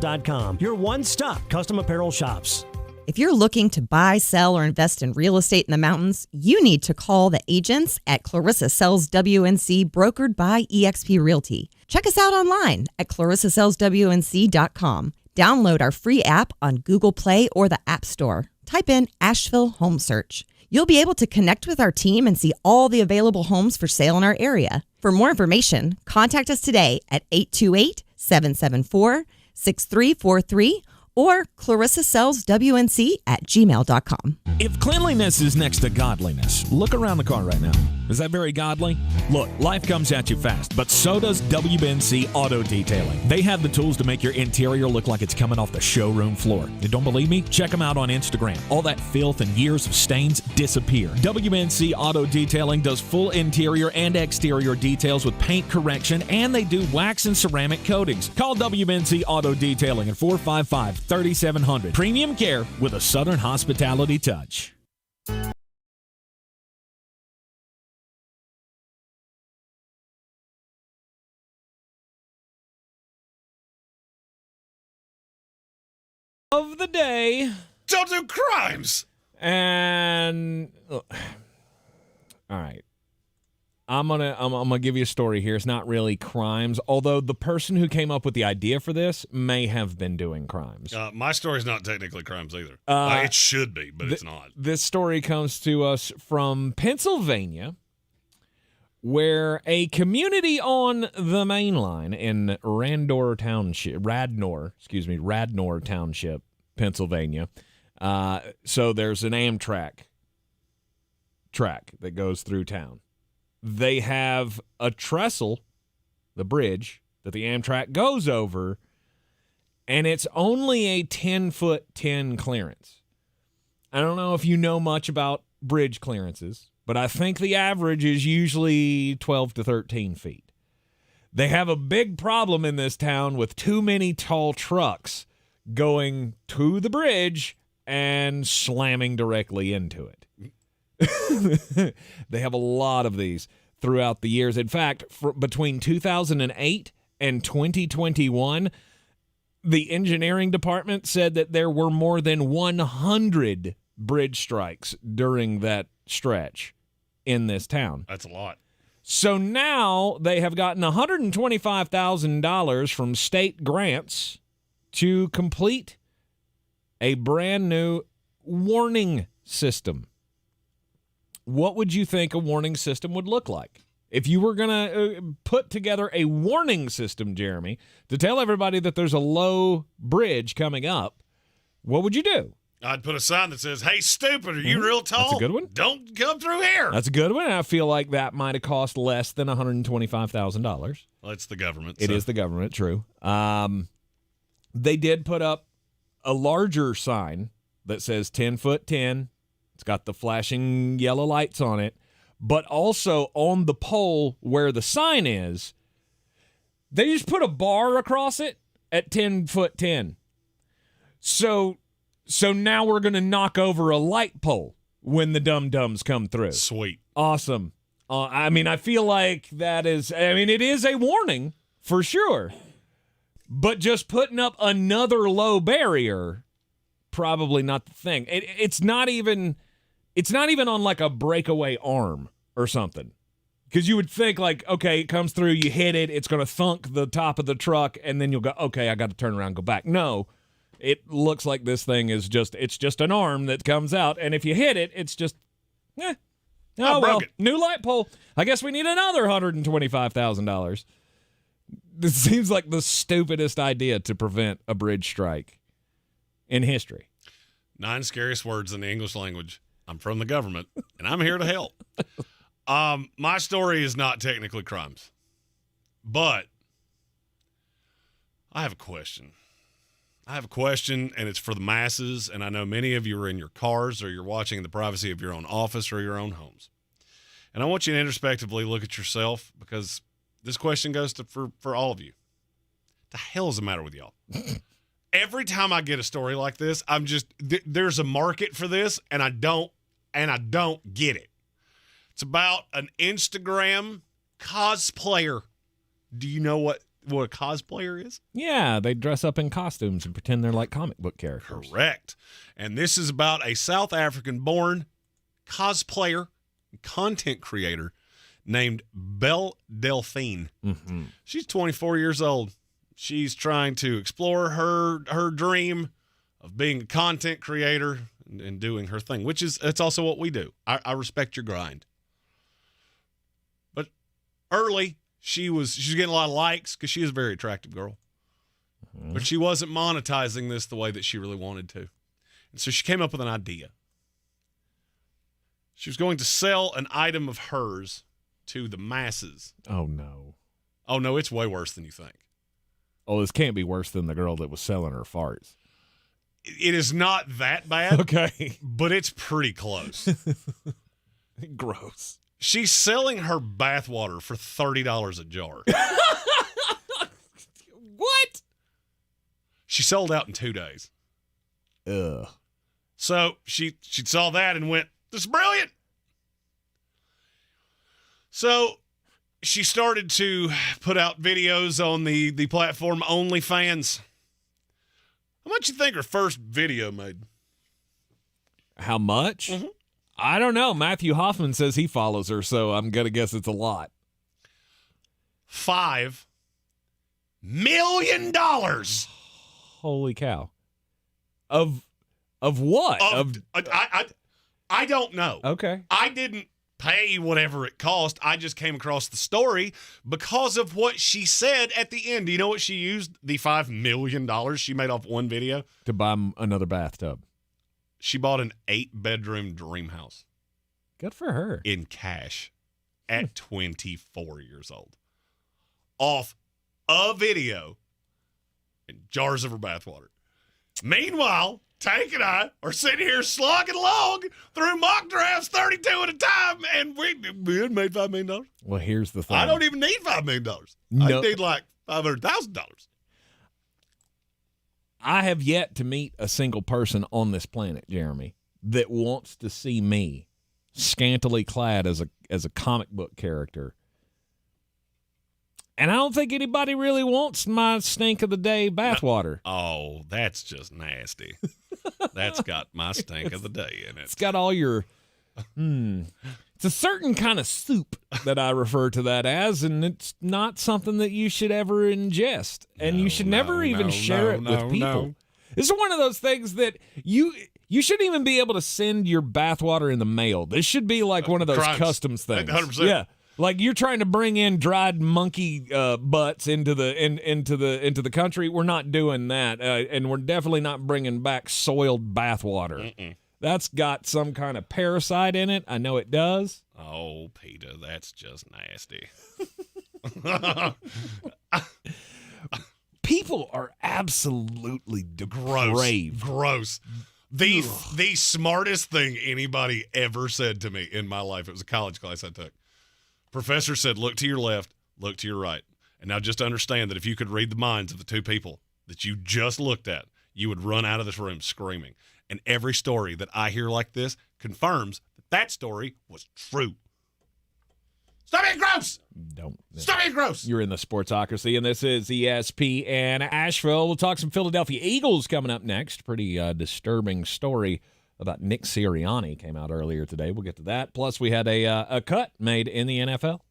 [SPEAKER 19] Your one-stop custom apparel shops.
[SPEAKER 17] If you're looking to buy, sell, or invest in real estate in the mountains, you need to call the agents at Clarissa Sells WNC, brokered by eXp Realty. Check us out online at ClarissaSellsWNC.com. Download our free app on Google Play or the App Store. Type in Asheville Home Search. You'll be able to connect with our team and see all the available homes for sale in our area. For more information, contact us today at 828-774-6343 or clarissasellswnc@gmail.com.
[SPEAKER 6] If cleanliness is next to godliness, look around the car right now. Is that very godly? Look, life comes at you fast, but so does WBNC Auto Detailing. They have the tools to make your interior look like it's coming off the showroom floor. You don't believe me? Check them out on Instagram. All that filth and years of stains disappear. WBNC Auto Detailing does full interior and exterior details with paint correction, and they do wax and ceramic coatings. Call WBNC Auto Detailing at 455-3700. Premium care with a Southern hospitality touch. Of the day.
[SPEAKER 5] Don't do crimes.
[SPEAKER 6] And all right. I'm gonna give you a story here. It's not really crimes, although the person who came up with the idea for this may have been doing crimes.
[SPEAKER 5] My story's not technically crimes either. It should be, but it's not.
[SPEAKER 6] This story comes to us from Pennsylvania, where a community on the main line in Radnor Township, Pennsylvania. So there's an Amtrak track that goes through town. They have a trestle, the bridge that the Amtrak goes over, and it's only a 10-foot-10 clearance. I don't know if you know much about bridge clearances, but I think the average is usually 12 to 13 feet. They have a big problem in this town with too many tall trucks going to the bridge and slamming directly into it. They have a lot of these throughout the years. In fact, between 2008 and 2021, the engineering department said that there were more than 100 bridge strikes during that stretch in this town.
[SPEAKER 5] That's a lot.
[SPEAKER 6] So now they have gotten $125,000 from state grants to complete a brand new warning system. What would you think a warning system would look like? If you were going to put together a warning system, Jeremy, to tell everybody that there's a low bridge coming up, what would you do?
[SPEAKER 5] I'd put a sign that says, "Hey, stupid, are you real tall?
[SPEAKER 6] That's a good one.
[SPEAKER 5] Don't come through here."
[SPEAKER 6] That's a good one, and I feel like that might have cost less than $125,000.
[SPEAKER 5] Well, it's the government.
[SPEAKER 6] It is the government, true. They did put up a larger sign that says 10-foot-10. It's got the flashing yellow lights on it. But also on the pole where the sign is, they just put a bar across it at 10-foot-10. So now we're going to knock over a light pole when the dum-dums come through.
[SPEAKER 5] Sweet.
[SPEAKER 6] Awesome. I feel like it is a warning for sure. But just putting up another low barrier, probably not the thing. It's not even on like a breakaway arm or something. Because you would think like, okay, it comes through, you hit it, it's going to thunk the top of the truck, and then you'll go, okay, I got to turn around and go back. No, it looks like this thing is just an arm that comes out, and if you hit it, it's just, oh well, new light pole. I guess we need another $125,000. This seems like the stupidest idea to prevent a bridge strike in history.
[SPEAKER 5] 9 scariest words in the English language. I'm from the government, and I'm here to help. My story is not technically crimes, but I have a question. And it's for the masses, and I know many of you are in your cars or you're watching in the privacy of your own office or your own homes. And I want you to introspectively look at yourself, because this question goes for all of you. The hell is the matter with y'all? Every time I get a story like this, I'm just there's a market for this, and I don't get it. It's about an Instagram cosplayer. Do you know what a cosplayer is?
[SPEAKER 6] Yeah, they dress up in costumes and pretend they're like comic book characters.
[SPEAKER 5] Correct. And this is about a South African-born cosplayer, content creator named Belle Delphine.
[SPEAKER 6] Mm-hmm.
[SPEAKER 5] She's 24 years old. She's trying to explore her dream of being a content creator and doing her thing, which is, it's also what we do. I respect your grind. But early, she's getting a lot of likes because she is a very attractive girl. but she wasn't monetizing this the way that she really wanted to. And so she came up with an idea. She was going to sell an item of hers to the masses.
[SPEAKER 6] Oh, no.
[SPEAKER 5] Oh, no, it's way worse than you think.
[SPEAKER 6] Oh, this can't be worse than the girl that was selling her farts.
[SPEAKER 5] It is not that bad.
[SPEAKER 6] Okay.
[SPEAKER 5] But it's pretty close.
[SPEAKER 6] Gross.
[SPEAKER 5] She's selling her bathwater for $30 a jar.
[SPEAKER 6] What?
[SPEAKER 5] She sold out in 2 days.
[SPEAKER 6] Ugh.
[SPEAKER 5] So she saw that and went, "This is brilliant." So she started to put out videos on the platform OnlyFans. How much you think her first video made?
[SPEAKER 6] How much?
[SPEAKER 5] Mm-hmm.
[SPEAKER 6] I don't know. Matthew Hoffman says he follows her, so I'm going to guess it's a lot.
[SPEAKER 5] $5 million.
[SPEAKER 6] Holy cow. Of what?
[SPEAKER 5] I don't know.
[SPEAKER 6] Okay.
[SPEAKER 5] I didn't pay whatever it cost. I just came across the story because of what she said at the end. Do you know what she used the $5 million she made off one video?
[SPEAKER 6] To buy another bathtub.
[SPEAKER 5] She bought an 8-bedroom dream house.
[SPEAKER 6] Good for her.
[SPEAKER 5] In cash at 24 years old. Off a video and jars of her bathwater. Meanwhile, Tank and I are sitting here slogging along through mock drafts 32 at a time, and we had made $5 million.
[SPEAKER 6] Well, here's the thing.
[SPEAKER 5] I don't even need $5 million.
[SPEAKER 6] No.
[SPEAKER 5] I need like $500,000.
[SPEAKER 6] I have yet to meet a single person on this planet, Jeremy, that wants to see me scantily clad as a comic book character. And I don't think anybody really wants my stink of the day bathwater.
[SPEAKER 5] Oh, that's just nasty. That's got my stink of the day in it.
[SPEAKER 6] It's got all your it's a certain kind of soup that I refer to that as, and it's not something that you should ever ingest. And you should never even share it with people. This is one of those things that you shouldn't even be able to send your bathwater in the mail. This should be like one of those customs things.
[SPEAKER 5] 100%.
[SPEAKER 6] Yeah. Like you're trying to bring in dried monkey butts into the country. We're not doing that, and we're definitely not bringing back soiled bathwater.
[SPEAKER 5] Mm-mm.
[SPEAKER 6] That's got some kind of parasite in it. I know it does.
[SPEAKER 5] Oh, Peter, that's just nasty.
[SPEAKER 6] People are absolutely depraved.
[SPEAKER 5] Gross. The smartest thing anybody ever said to me in my life, it was a college class I took. Professor said, look to your left, look to your right. And now just understand that if you could read the minds of the two people that you just looked at, you would run out of this room screaming. And every story that I hear like this confirms that story was true. Stop being gross! Stop being gross!
[SPEAKER 6] You're in the Sportsocracy, and this is ESPN Asheville. We'll talk some Philadelphia Eagles coming up next. Pretty disturbing story about Nick Sirianni came out earlier today. We'll get to that. Plus, we had a cut made in the NFL.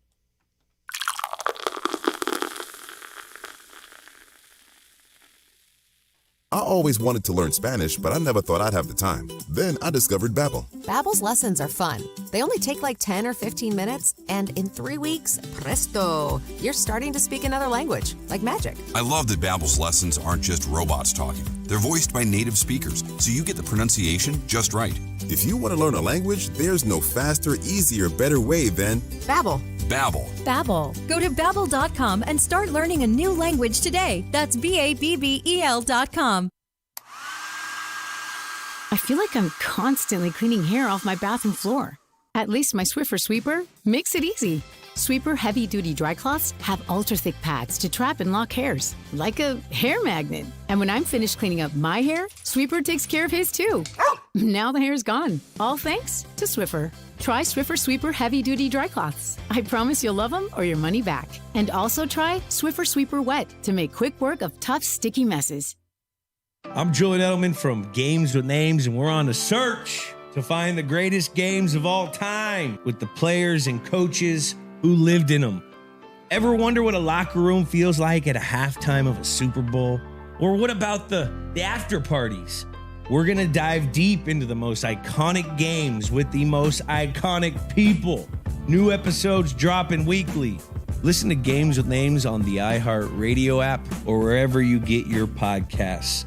[SPEAKER 2] I always wanted to learn Spanish, but I never thought I'd have the time. Then I discovered Babbel.
[SPEAKER 4] Babbel's lessons are fun. They only take like 10 or 15 minutes, and in 3 weeks, presto, you're starting to speak another language, like magic.
[SPEAKER 8] I love that Babbel's lessons aren't just robots talking. They're voiced by native speakers, so you get the pronunciation just right.
[SPEAKER 2] If you want to learn a language, there's no faster, easier, better way than
[SPEAKER 4] Babbel.
[SPEAKER 8] Babbel.
[SPEAKER 18] Babbel. Go to Babbel.com and start learning a new language today. That's BABBEL.com.
[SPEAKER 20] I feel like I'm constantly cleaning hair off my bathroom floor. At least my Swiffer Sweeper makes it easy. Sweeper heavy-duty dry cloths have ultra-thick pads to trap and lock hairs, like a hair magnet. And when I'm finished cleaning up my hair, Sweeper takes care of his too. Now the hair's gone, all thanks to Swiffer. Try Swiffer Sweeper heavy-duty dry cloths. I promise you'll love them or your money back. And also try Swiffer Sweeper Wet to make quick work of tough, sticky messes.
[SPEAKER 21] I'm Julian Edelman from Games with Names, and we're on a search to find the greatest games of all time with the players and coaches who lived in them. Ever wonder what a locker room feels like at a halftime of a Super Bowl? Or what about the after parties? We're going to dive deep into the most iconic games with the most iconic people. New episodes dropping weekly. Listen to Games with Names on the iHeartRadio app or wherever you get your podcasts.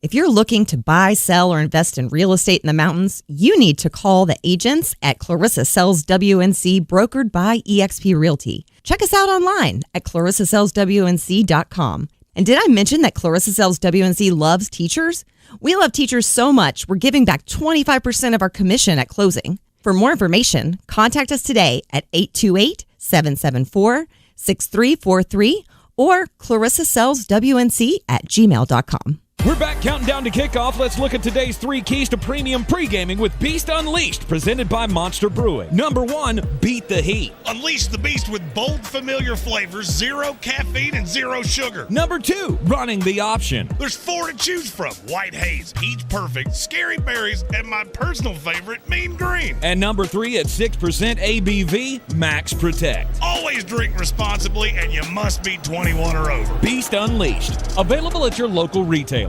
[SPEAKER 17] If you're looking to buy, sell, or invest in real estate in the mountains, you need to call the agents at Clarissa Sells WNC, brokered by eXp Realty. Check us out online at clarissasellswnc.com. And did I mention that Clarissa Sells WNC loves teachers? We love teachers so much, we're giving back 25% of our commission at closing. For more information, contact us today at 828-774-6343 or clarissasellswnc@gmail.com.
[SPEAKER 6] We're back counting down to kickoff. Let's look at today's 3 keys to premium pre-gaming with Beast Unleashed, presented by Monster Brewing. Number 1, beat the heat.
[SPEAKER 10] Unleash the beast with bold, familiar flavors, 0 caffeine, and 0 sugar.
[SPEAKER 6] Number 2, running the option.
[SPEAKER 10] There's 4 to choose from: White Haze, Peach Perfect, Scary Berries, and my personal favorite, Mean Green.
[SPEAKER 6] And number 3, at 6% ABV, Max Protect.
[SPEAKER 10] Always drink responsibly, and you must be 21 or over.
[SPEAKER 6] Beast Unleashed, available at your local retailer.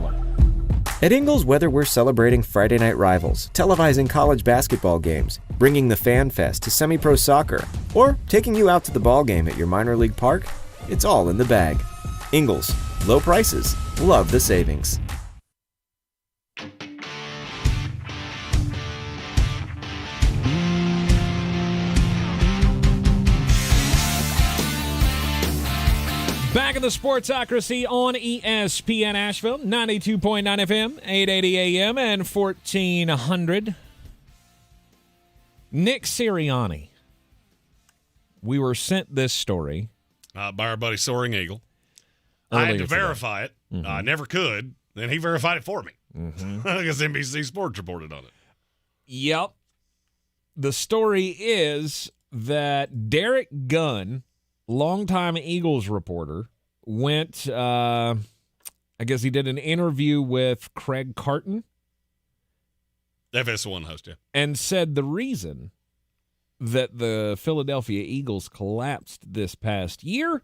[SPEAKER 11] At Ingles, whether we're celebrating Friday night rivals, televising college basketball games, bringing the Fan Fest to semi-pro soccer, or taking you out to the ball game at your minor league park, it's all in the bag. Ingles, low prices, love the savings.
[SPEAKER 6] Back in the Sportsocracy on ESPN Asheville, 92.9 FM, 880 AM, and 1400. Nick Sirianni. We were sent this story.
[SPEAKER 5] By our buddy Soaring Eagle. I had to verify it. I never could. Then he verified it for me. Because NBC Sports reported on it.
[SPEAKER 6] Yep. The story is that Derek Gunn, longtime Eagles reporter, went, I guess he did an interview with Craig Carton.
[SPEAKER 5] FS1 host, yeah.
[SPEAKER 6] And said the reason that the Philadelphia Eagles collapsed this past year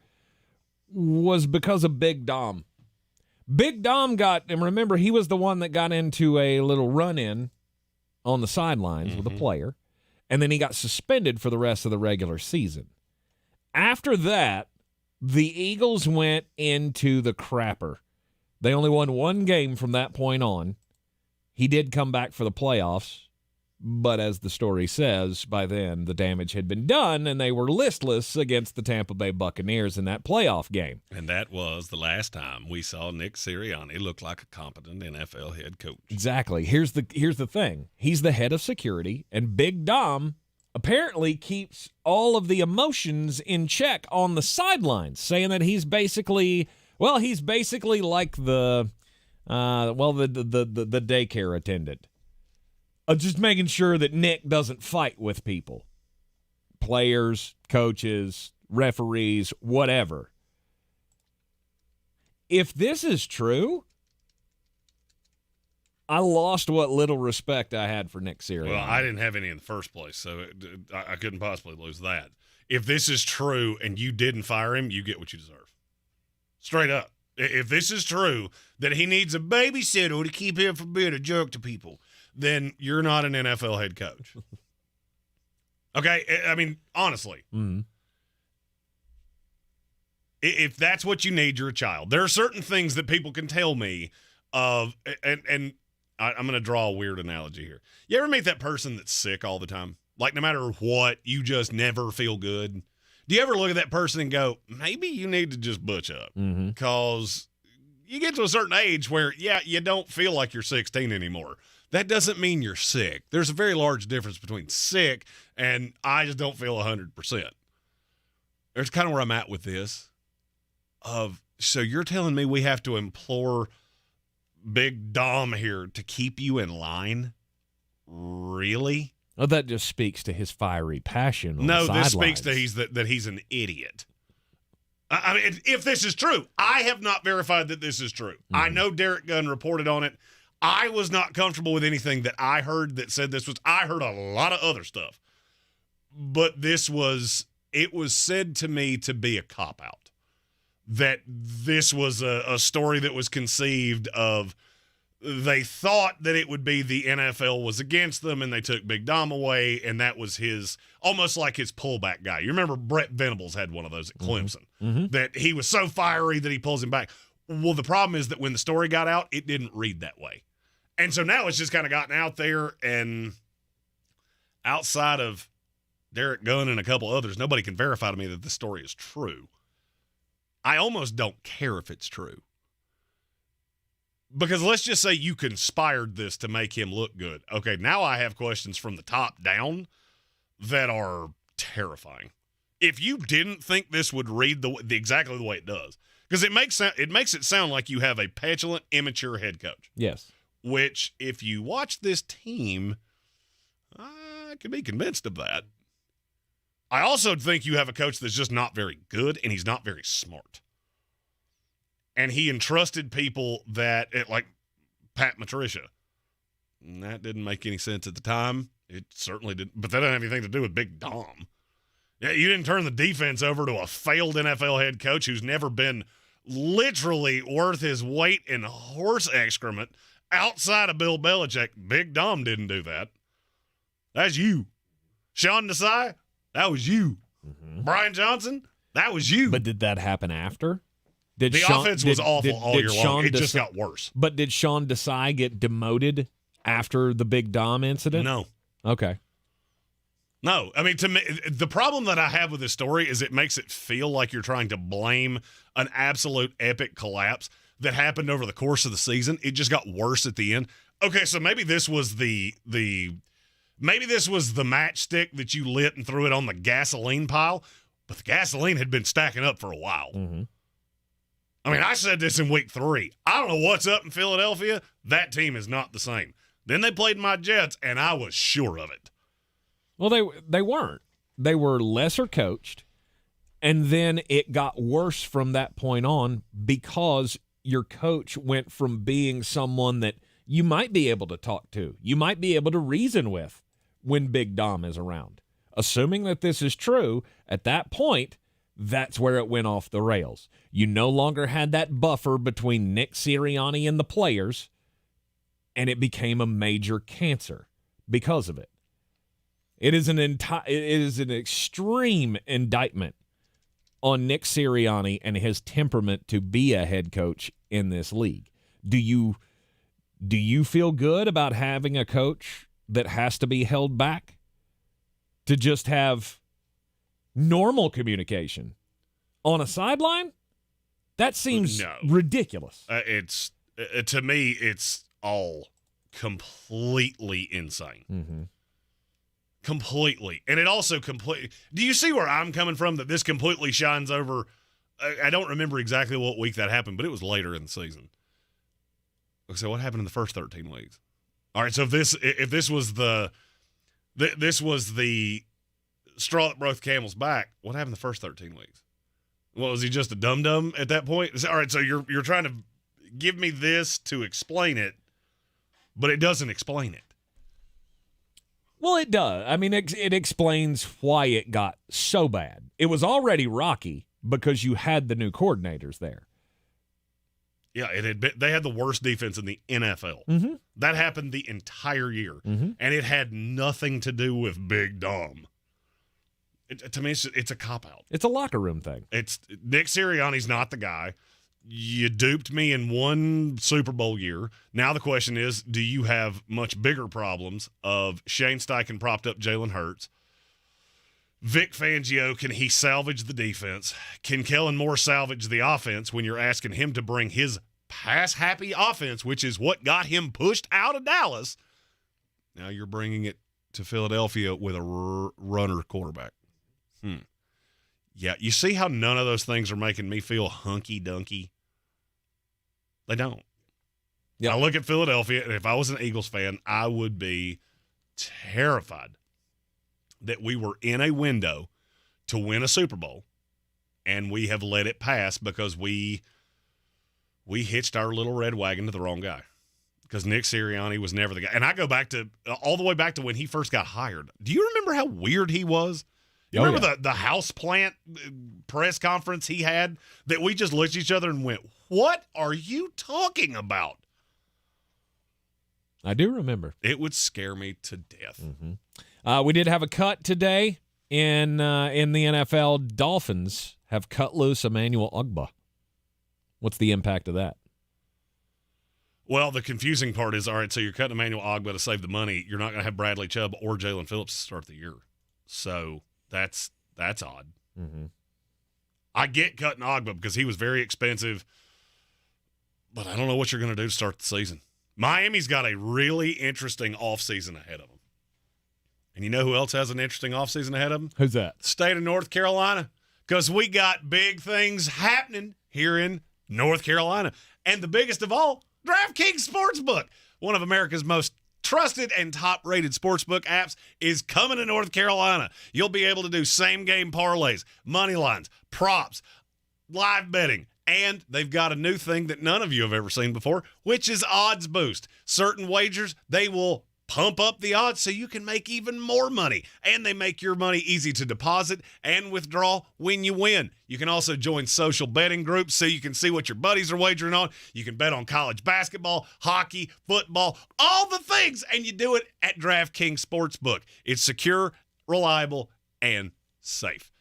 [SPEAKER 6] was because of Big Dom. Big Dom and remember, he was the one that got into a little run-in on the sidelines with a player, and then he got suspended for the rest of the regular season. After that, the Eagles went into the crapper. They only won 1 game from that point on. He did come back for the playoffs, but as the story says, by then the damage had been done, and they were listless against the Tampa Bay Buccaneers in that playoff game.
[SPEAKER 5] And that was the last time we saw Nick Sirianni look like a competent NFL head coach.
[SPEAKER 6] Exactly. Here's the thing. He's the head of security, and Big Dom apparently keeps all of the emotions in check on the sidelines, saying that he's basically like the daycare attendant. Just making sure that Nick doesn't fight with people. Players, coaches, referees, whatever. If this is true, I lost what little respect I had for Nick Sirianni.
[SPEAKER 5] Well, I didn't have any in the first place, so I couldn't possibly lose that. If this is true and you didn't fire him, you get what you deserve. Straight up. If this is true, that he needs a babysitter to keep him from being a jerk to people, then you're not an NFL head coach. Okay? I mean, honestly.
[SPEAKER 6] Mm-hmm.
[SPEAKER 5] If that's what you need, you're a child. There are certain things that people can tell me of, and I'm going to draw a weird analogy here. You ever meet that person that's sick all the time? Like, no matter what, you just never feel good. Do you ever look at that person and go, maybe you need to just butch up? Because you get to a certain age where, yeah, you don't feel like you're 16 anymore. That doesn't mean you're sick. There's a very large difference between sick and I just don't feel 100%. There's kind of where I'm at with this. So you're telling me we have to implore Big Dom here to keep you in line? Really?
[SPEAKER 6] Well, that just speaks to his fiery passion.
[SPEAKER 5] No, this speaks to that he's an idiot. I mean, if this is true, I have not verified that this is true. I know Derek Gunn reported on it. I was not comfortable with anything that I heard that said this was. I heard a lot of other stuff, but it was said to me to be a cop-out. That this was a story that was conceived of they thought that it would be the NFL was against them and they took Big Dom away, and that was his almost like his pullback guy. You remember Brett Venables had one of those at Clemson, that he was so fiery that he pulls him back. Well, the problem is that when the story got out, it didn't read that way. And so now it's just kind of gotten out there, and outside of Derek Gunn and a couple others, nobody can verify to me that the story is true. I almost don't care if it's true. Because let's just say you conspired this to make him look good. Okay, now I have questions from the top down that are terrifying. If you didn't think this would read exactly the way it does, because it makes it sound like you have a petulant, immature head coach.
[SPEAKER 6] Yes.
[SPEAKER 5] Which, if you watch this team, I can be convinced of that. I also think you have a coach that's just not very good, and he's not very smart. And he entrusted people that, like Pat Matricia. And that didn't make any sense at the time. It certainly didn't. But that didn't have anything to do with Big Dom. Yeah, you didn't turn the defense over to a failed NFL head coach who's never been literally worth his weight in horse excrement outside of Bill Belichick. Big Dom didn't do that. That's you. Sean Desai, that was you. Brian Johnson, that was you.
[SPEAKER 6] But did that happen after?
[SPEAKER 5] The offense was awful all year long. It just got worse.
[SPEAKER 6] But did Sean Desai get demoted after the Big Dom incident?
[SPEAKER 5] No.
[SPEAKER 6] Okay.
[SPEAKER 5] No. I mean, to me, the problem that I have with this story is it makes it feel like you're trying to blame an absolute epic collapse that happened over the course of the season. It just got worse at the end. Okay, so maybe this was the matchstick that you lit and threw it on the gasoline pile, but the gasoline had been stacking up for a while. I mean, I said this in week 3. I don't know what's up in Philadelphia. That team is not the same. Then they played my Jets, and I was sure of it.
[SPEAKER 6] Well, they weren't. They were lesser coached, and then it got worse from that point on because your coach went from being someone that you might be able to talk to, you might be able to reason with when Big Dom is around. Assuming that this is true, at that point, that's where it went off the rails. You no longer had that buffer between Nick Sirianni and the players, and it became a major cancer because of it. It is an extreme indictment on Nick Sirianni and his temperament to be a head coach in this league. Do you feel good about having a coach that has to be held back to just have normal communication on a sideline? That seems ridiculous.
[SPEAKER 5] To me, it's all completely insane. Completely. And it also completely... Do you see where I'm coming from, that this completely shines over... I don't remember exactly what week that happened, but it was later in the season. So what happened in the first 13 weeks? All right, so if this was the straw that broke the camel's back, what happened the first 13 weeks? Well, was he just a dum-dum at that point? All right, so you're trying to give me this to explain it, but it doesn't explain it.
[SPEAKER 6] Well, it does. I mean, it explains why it got so bad. It was already rocky because you had the new coordinators there.
[SPEAKER 5] Yeah, they had the worst defense in the NFL. That happened the entire year, and it had nothing to do with Big Dom. To me, it's a cop-out.
[SPEAKER 6] It's a locker room thing.
[SPEAKER 5] It's Nick Sirianni's not the guy. You duped me in one Super Bowl year. Now the question is, do you have much bigger problems of Shane Steichen propped up Jalen Hurts? Vic Fangio, can he salvage the defense? Can Kellen Moore salvage the offense when you're asking him to bring his pass-happy offense, which is what got him pushed out of Dallas? Now you're bringing it to Philadelphia with a runner quarterback. Yeah, you see how none of those things are making me feel hunky-dunky? They don't. Yeah. I look at Philadelphia, and if I was an Eagles fan, I would be terrified that we were in a window to win a Super Bowl, and we have let it pass because we hitched our little red wagon to the wrong guy. Because Nick Sirianni was never the guy. And I go back to all the way back to when he first got hired. Do you remember how weird he was? You remember the house plant press conference he had that we just looked at each other and went, what are you talking about?
[SPEAKER 6] I do remember.
[SPEAKER 5] It would scare me to death.
[SPEAKER 6] We did have a cut today in the NFL. Dolphins have cut loose Emmanuel Ogbah. What's the impact of that?
[SPEAKER 5] Well, the confusing part is, all right, so you're cutting Emmanuel Ogbah to save the money. You're not going to have Bradley Chubb or Jalen Phillips to start the year. So that's odd. I get cutting Ogbah because he was very expensive, but I don't know what you're going to do to start the season. Miami's got a really interesting offseason ahead of them. And you know who else has an interesting offseason ahead of them?
[SPEAKER 6] Who's that?
[SPEAKER 5] The state of North Carolina. Because we got big things happening here in North Carolina. And the biggest of all, DraftKings Sportsbook, one of America's most trusted and top-rated sportsbook apps, is coming to North Carolina. You'll be able to do same-game parlays, money lines, props, live betting, and they've got a new thing that none of you have ever seen before, which is odds boost. Certain wagers, they will pump up the odds so you can make even more money. And they make your money easy to deposit and withdraw when you win. You can also join social betting groups so you can see what your buddies are wagering on. You can bet on college basketball, hockey, football, all the things, and you do it at DraftKings Sportsbook. It's secure, reliable, and safe.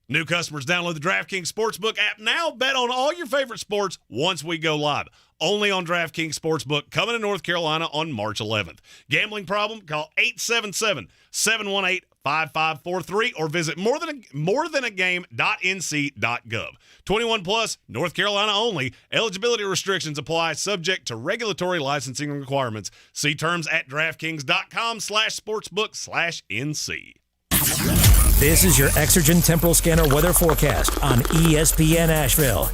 [SPEAKER 5] New customers download the DraftKings Sportsbook app now. Bet on all your favorite sports once we go live. Only on DraftKings Sportsbook, coming to North Carolina on March 11th. Gambling problem? Call 877-718-5543 or visit morethanagame.nc.gov. 21 plus, North Carolina only. Eligibility restrictions apply, subject to regulatory licensing requirements. See terms at DraftKings.com/sportsbook/NC.
[SPEAKER 3] This is your Exergen Temporal Scanner weather forecast on ESPN Asheville.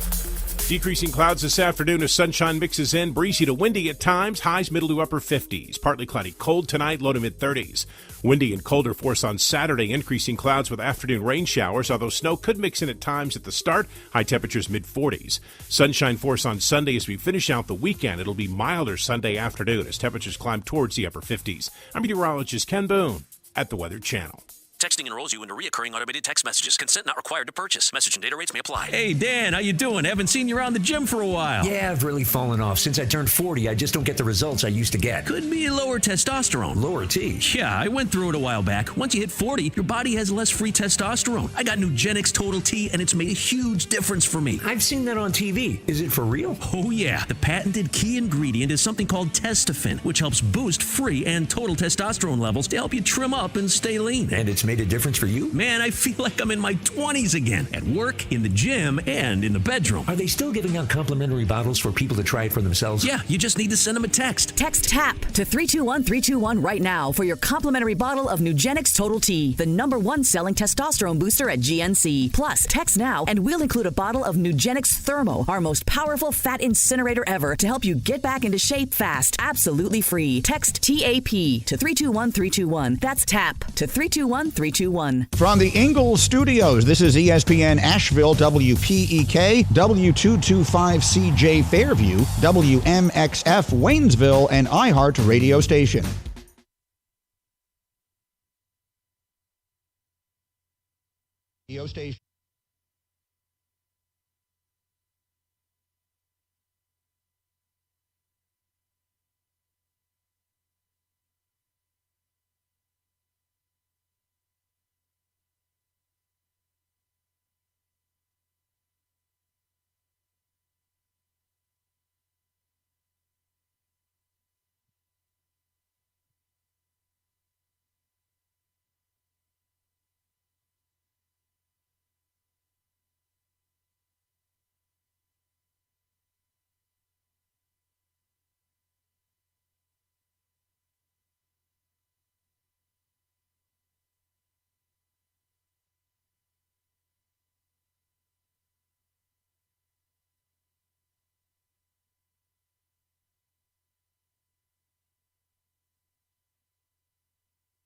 [SPEAKER 9] Decreasing clouds this afternoon as sunshine mixes in. Breezy to windy at times. Highs middle to upper 50s. Partly cloudy. Cold tonight. Low to mid 30s. Windy and colder force on Saturday. Increasing clouds with afternoon rain showers, although snow could mix in at times at the start. High temperatures mid 40s. Sunshine force on Sunday as we finish out the weekend. It'll be milder Sunday afternoon as temperatures climb towards the upper 50s. I'm meteorologist Ken Boone at the Weather Channel.
[SPEAKER 12] Texting enrolls you into recurring automated text messages. Consent not required to purchase. Message and data rates may apply.
[SPEAKER 13] Hey, Dan, how you doing? Haven't seen you around the gym for a while.
[SPEAKER 12] Yeah, I've really fallen off. Since I turned 40, I just don't get the results I used to get.
[SPEAKER 13] Could be lower testosterone.
[SPEAKER 12] Lower T?
[SPEAKER 13] Yeah, I went through it a while back. Once you hit 40, your body has less free testosterone. I got Nugenix Total T, and it's made a huge difference for me.
[SPEAKER 12] I've seen that on TV. Is it for real?
[SPEAKER 13] Oh, yeah. The patented key ingredient is something called Testofen, which helps boost free and total testosterone levels to help you trim up and stay lean.
[SPEAKER 12] And it's made a difference for you?
[SPEAKER 13] Man, I feel like I'm in my 20s again. At work, in the gym, and in the bedroom.
[SPEAKER 12] Are they still giving out complimentary bottles for people to try it for themselves?
[SPEAKER 13] Yeah, you just need to send them a text.
[SPEAKER 22] Text TAP to 321-321 right now for your complimentary bottle of Nugenix Total T, the #1 selling testosterone booster at GNC. Plus, text now and we'll include a bottle of Nugenix Thermo, our most powerful fat incinerator ever, to help you get back into shape fast. Absolutely free. Text TAP to 321-321. That's TAP to 321-321.
[SPEAKER 23] From the Ingalls Studios, this is ESPN Asheville, WPEK, W225CJ Fairview, WMXF Waynesville, and iHeart radio station. Radio station.